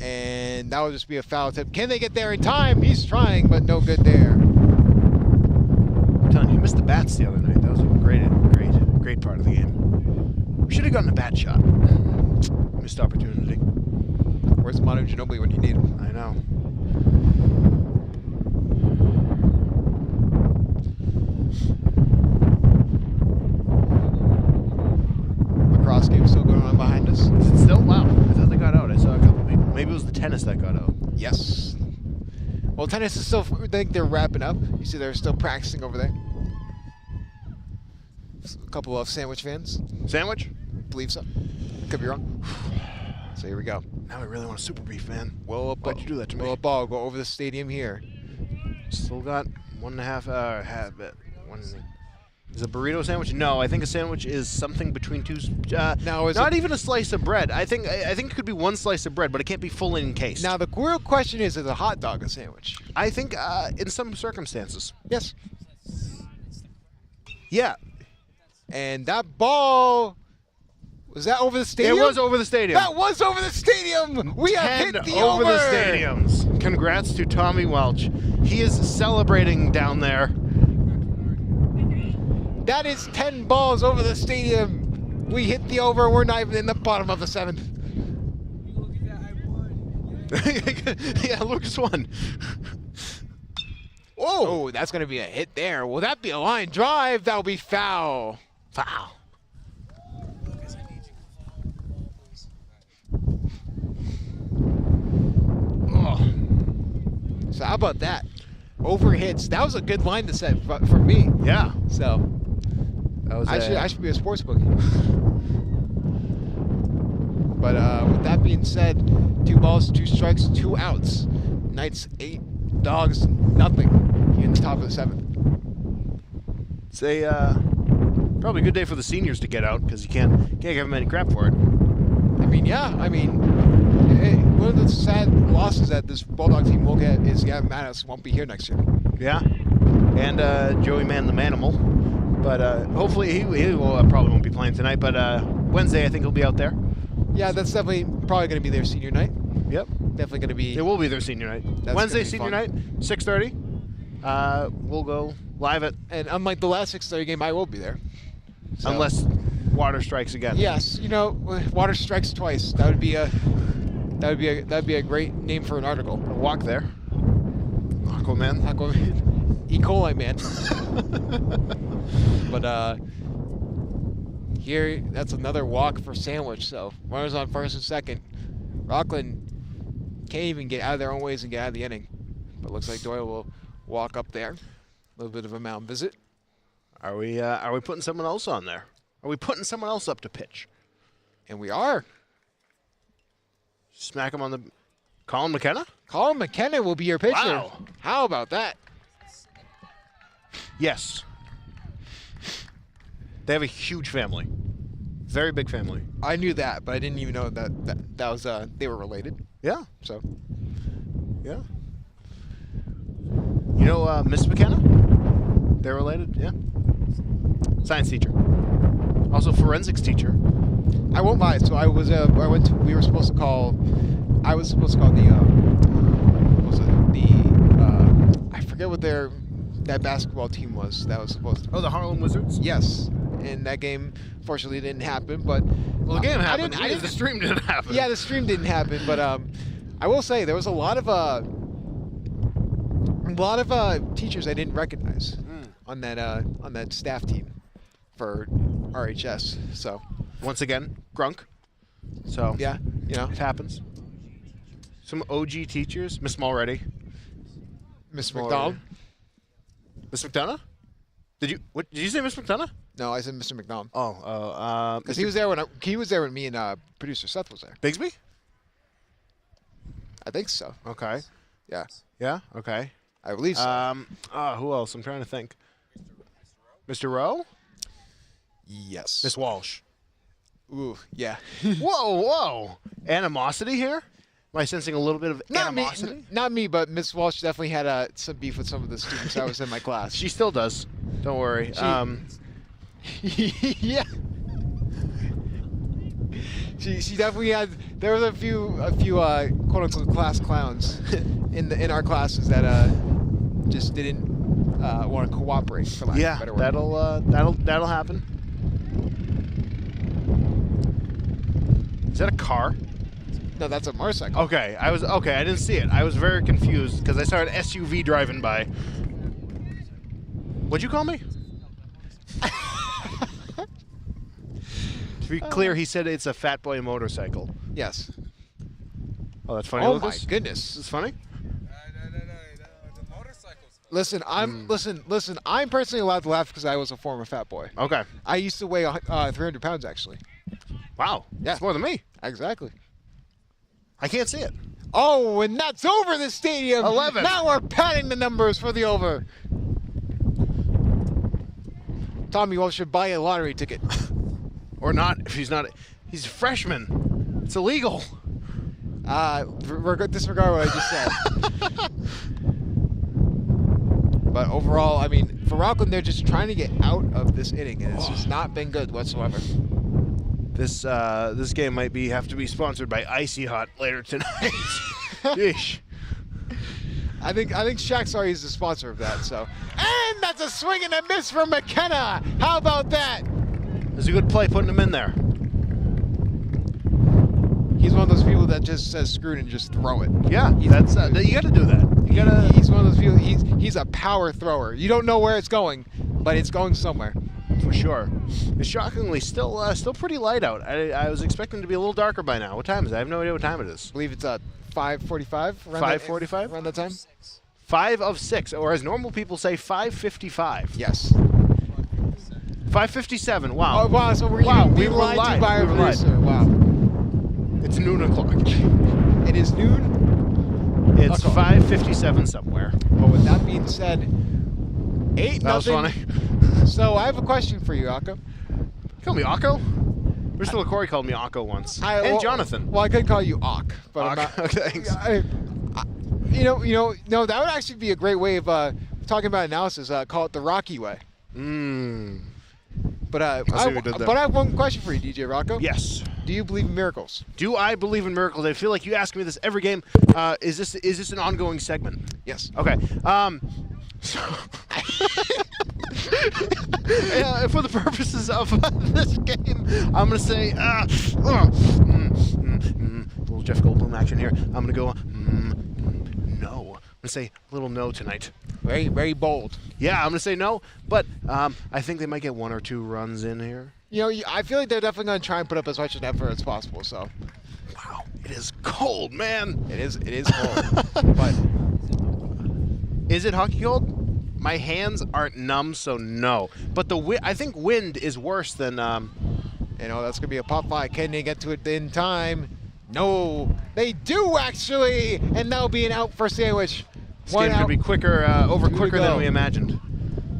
And that will just be a foul tip. Can they get there in time? He's trying, but no good there. I'm telling you, you missed the bats the other night. That was a great part of the game. We should have gotten a bat shot. Missed opportunity. Where's Manu Ginobili when you need him? I know. Lacrosse game still going on behind us. Is it still? Wow. I thought they got out. I saw a couple people. Maybe it was the tennis that got out. Yes. Well, tennis is still, I think they're wrapping up. You see they're still practicing over there. A couple of sandwich fans. Sandwich? Believe so. Could be wrong. So here we go. Now I really want a Super Beef, man. Will Why'd you do that to me? Will a ball go over the stadium here? Still got 1.5 half it. One. Is a burrito sandwich? No, I think a sandwich is something between two. Now, is not it- even a slice of bread. I think it could be one slice of bread, but it can't be fully encased. Now the real question is a hot dog a sandwich? I think in some circumstances. Yes. Yeah, And that ball, was that over the stadium? it was over the stadium. That was over the stadium. We have 10 hit the over the stadiums. Congrats to Tommy Welch. He is celebrating down there. That is 10 balls over the stadium. We hit the over. We're not even in the bottom of the 7th. Look at that, I won. Yeah, Lucas won. Oh, that's going to be a hit there. Will that be a line drive? That'll be foul. Foul. Lucas, I need you. So how about that? Over hits. That was a good line to set for me. Yeah. So That was I should be a sports bookie. But with that being said, 2 balls, 2 strikes, 2 outs. Knights 8, Dogs nothing in the top of the 7th. It's a probably a good day for the seniors to get out because you can't give them any crap for it. I mean, yeah. I mean, one of the sad losses that this Bulldog team will get is Gavin Mattis won't be here next year. Yeah. And Joey Man the Manimal. But hopefully he will, probably won't be playing tonight. But Wednesday I think he'll be out there. Yeah, that's definitely probably going to be their senior night. Yep. Definitely going to be. It will be their senior night. That's Wednesday gonna be senior fun. night, 6:30. We'll go live at And unlike the last 6:30 game, I will be there. So, unless water strikes again. Yes, water strikes twice. That'd be a great name for an article. A walk there. Aquaman. E. coli man. But here, that's another walk for Sandwich. So runners on first and second. Rockland can't even get out of their own ways and get out of the inning. But looks like Doyle will walk up there. A little bit of a mound visit. Are we putting someone else on there? Are we putting someone else up to pitch? And we are. Smack him on the. Colin McKenna? Colin McKenna will be your pitcher. Wow. How about that? Yes. They have a huge family. Very big family. I knew that, but I didn't even know that was they were related. Yeah. So Yeah. You know Miss McKenna? They're related? Yeah. Science teacher. Also forensics teacher. I won't lie. So I was we were supposed to call. I was supposed to call the I forget what that basketball team was that was supposed to. Oh, the Harlem Wizards? Yes, and that game fortunately didn't happen. But Well, the game happened. I didn't, The stream didn't happen. Yeah, the stream didn't happen. But I will say there was a lot of teachers I didn't recognize on that staff team for RHS. So Once again, Grunk. So yeah, it happens. Some OG teachers. Miss Mulready. Miss Mulready. McDonald. Miss McDonough? Did you say Miss McDonough? No, I said Mr. McDonald. Because He was there when me and producer Seth was there. Bigsby? I think so. Okay. Yeah, Yeah. Okay. I believe so. Who else? I'm trying to think. Mr. Rowe? Yes. Miss Walsh. Ooh, yeah. Whoa. Animosity here? Am I sensing a little bit of animosity? Not me, but Miss Walsh definitely had some beef with some of the students that was in my class. She still does. Don't worry. Yeah. She definitely had. There was a few quote unquote class clowns in our classes that just didn't want to cooperate. For lack of a better word. That'll happen. Is that a car? No, that's a motorcycle. Okay, I didn't see it. I was very confused because I saw an SUV driving by. What'd you call me? To be clear, he said it's a Fat Boy motorcycle. Yes. Oh, that's funny. Oh Lucas? my goodness. This is funny? No. The motorcycle's fun. Listen. I'm personally allowed to laugh because I was a former fat boy. Okay. I used to weigh 300 pounds actually. Wow. Yeah. That's more than me. Exactly. I can't see it. Oh, and that's over the stadium. 11. Now we're padding the numbers for the over. Tommy Walsh should buy a lottery ticket. Or not, if he's not. He's a freshman. It's illegal. Disregard what I just said. But overall, I mean, for Rockland, they're just trying to get out of this inning, and it's just not been good whatsoever. This game might have to be sponsored by Icy Hot later tonight. Yeesh. I think Shaq Sorry is the sponsor of that. So, and that's a swing and a miss from McKenna. How about that? It's a good play putting him in there. He's one of those people that just says screw it and just throw it. Yeah, that's you got to do that. You gotta. He's one of those people. He's a power thrower. You don't know where it's going, but it's going somewhere. For sure. It's shockingly still pretty light out. I was expecting it to be a little darker by now. What time is it? I have no idea what time it is. I believe it's 5:45. 5:45? Around that time. 5 of 6, or as normal people say, 555. Yes. 557. Wow. Oh, wow. So we're Wow, being we were lied to lied. by our We were lied. producer. Wow. It's noon o'clock. It is noon. It's Okay. 557 somewhere. But with that being said, 8-0. That was funny. So I have a question for you, Akko. Call me Akko? Mr. LaCory called me Akko once. And Jonathan. Well, I could call you Ak, but I'm Ak. not. Okay, thanks. No, that would actually be a great way of talking about analysis. Call it the Rocky way. But see what we did there. I have one question for you, DJ Rocco. Yes. Do you believe in miracles? Do I believe in miracles? I feel like you ask me this every game. Is this an ongoing segment? Yes. Okay. So yeah, for the purposes of this game, I'm gonna say little Jeff Goldblum action here. I'm gonna go no. I'm gonna say a little no tonight. Very, very bold. Yeah, I'm gonna say no, but I think they might get 1 or 2 runs in here. I feel like they're definitely going to try and put up as much effort as possible. So, Wow, it is cold, man. it is cold. But Is it hockey cold? My hands aren't numb, so no. But I think wind is worse than. that's going to be a pop fly. Can they get to it in time? No, they do actually, and that'll be an out for Sandwich. This game could be quicker, over 2 to quicker go. than we imagined.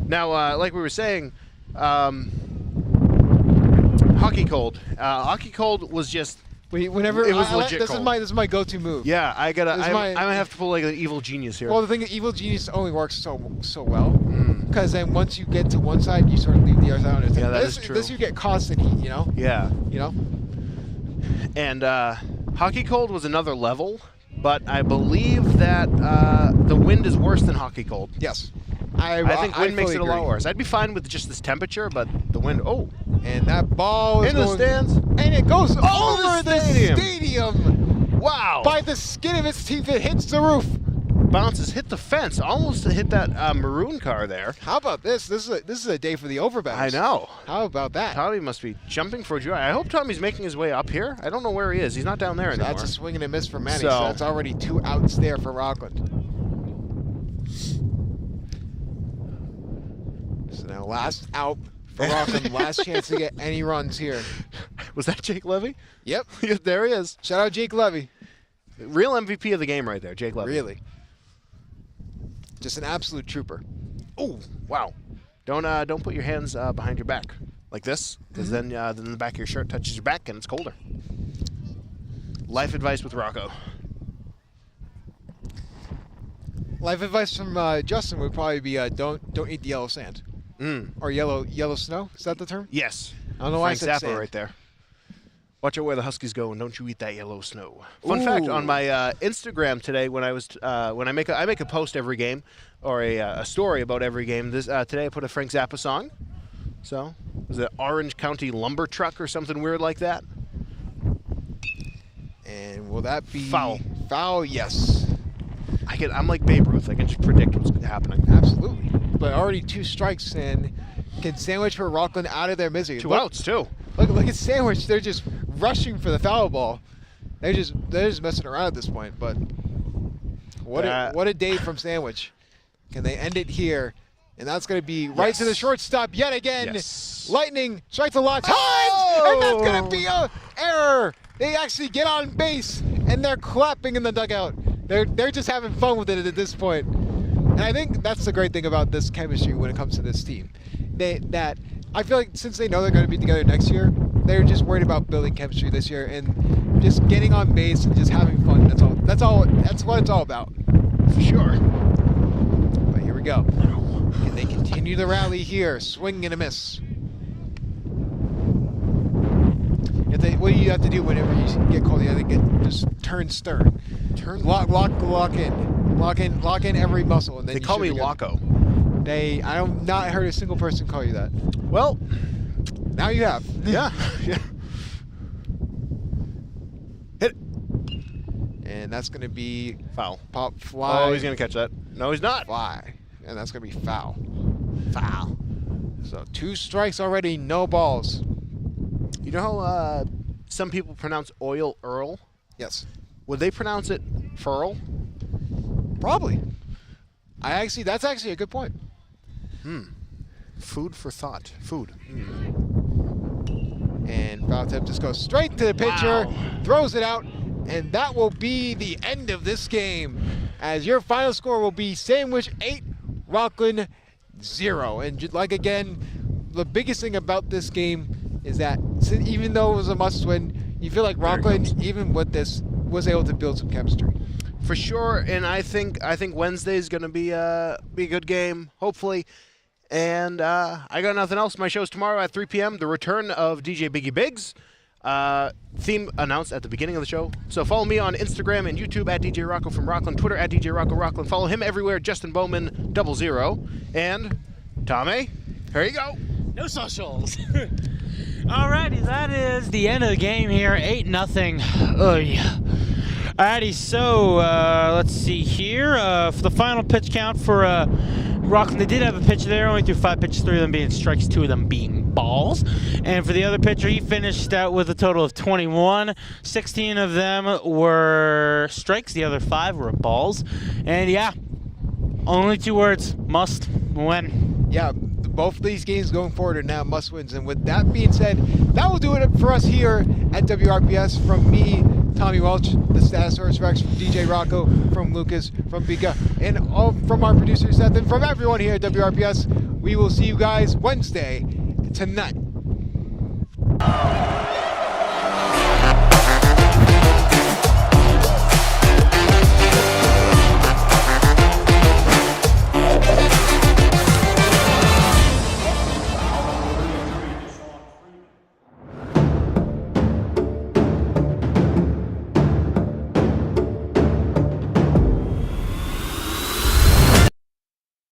Now, like we were saying, hockey cold. Hockey cold was just. Whenever It was legit this cold. is my go-to move. Yeah, I gotta. This is I'm gonna have to pull like an evil genius here. Well, the thing is, Evil Genius only works so well, because then once you get to one side, you sort of leave the other side. Yeah, that is true. This you get constant heat, yeah. And hockey cold was another level, but I believe that the wind is worse than hockey cold. Yes. I think wind makes fully it a lot agree. worse. I'd be fine with just this temperature, but the wind. Oh, And that ball is in the going, stands. and it goes Over over the the stadium. stadium Wow. by the skin of its teeth. It hits the roof. Bounces, hit the fence, almost hit that maroon car there. How about this? This is a day for the overbounds. I know. How about that? Tommy must be jumping for joy. I hope Tommy's making his way up here. I don't know where he is. He's not down there anymore. That's a swing and a miss for Manny. So- So that's already 2 outs there for Rockland. So now last out for Rockland. Last chance to get any runs here. Was that Jake Levy? Yep. There he is. Shout out Jake Levy. Real MVP of the game right there, Jake Levy. Really. Just an absolute trooper. Oh, wow. Don't put your hands behind your back like this, because then the back of your shirt touches your back and it's colder. Life advice with Rocco. Life advice from Justin would probably be don't eat the yellow sand or yellow snow. Is that the term? Yes. I don't know why I Frank said Zappa sand. right there. Watch out where the Huskies go, and don't you eat that yellow snow. Fun fact on my Instagram today, when I make a post every game or a story about every game. This today I put a Frank Zappa song. So was it Orange County Lumber Truck or something weird like that? And will that be Foul? Foul, yes. I'm like Babe Ruth. I can just predict what's happening. Absolutely. But already 2 strikes, and can Sandwich for Rockland out of their misery. 2 outs too. Look at Sandwich. They're just rushing for the foul ball. They're just messing around at this point. But what a day from Sandwich. Can they end it here? And that's going to be right to the shortstop yet again. Yes. Lightning strikes a lot of times, and that's going to be an error. They actually get on base, and they're clapping in the dugout. They're just having fun with it at this point. And I think that's the great thing about this chemistry when it comes to this team. That I feel like since they know they're going to be together next year, they're just worried about building chemistry this year and just getting on base and just having fun. That's what it's all about. For sure. But here we go. Can they continue the rally here? Swing and a miss. What do you have to do whenever you get called? You have to just turn stern. Lock in every muscle, and then They you call should me be good. Loco. I have not heard a single person call you that. Well, Now you have. yeah. Yeah. Hit it. And that's going to be Foul. pop fly. Oh, he's going to catch that. No, he's not. Fly. And that's going to be foul. Foul. So 2 strikes already, no balls. You know how some people pronounce oil Earl? Yes. Would they pronounce it furl? Probably. That's actually a good point. Food for thought. Food. And foul tip just goes straight to the pitcher, throws it out, and that will be the end of this game. As your final score will be Sandwich 8, Rockland 0. And like again, the biggest thing about this game is that even though it was a must-win, you feel like Rockland, even with this, was able to build some chemistry. For sure, and I think Wednesday is going to be a good game, hopefully. And I got nothing else. My show's tomorrow at 3 p.m. The return of DJ Biggie Biggs. Theme announced at the beginning of the show. So follow me on Instagram and YouTube at DJ Rocco from Rockland, Twitter at DJ Rocco Rockland. Follow him everywhere, Justin Bowman 00. And Tommy, here you go. No socials. Alrighty, that is the end of the game here. 8-0. Oh yeah. Alrighty, so let's see here. For the final pitch count for Rockland, they did have a pitcher there. Only threw 5 pitches, 3 of them being strikes, 2 of them being balls. And for the other pitcher, he finished out with a total of 21. 16 of them were strikes. The other 5 were balls. And yeah, only 2 words: must win. Yeah, both of these games going forward are now must-wins. And with that being said, that will do it for us here at WRPS. From me, Tommy Welch, the Statosaurus Rex, from DJ Rocco, from Lucas, from Bika, and all from our producer Seth, and from everyone here at WRPS. We will see you guys Wednesday tonight.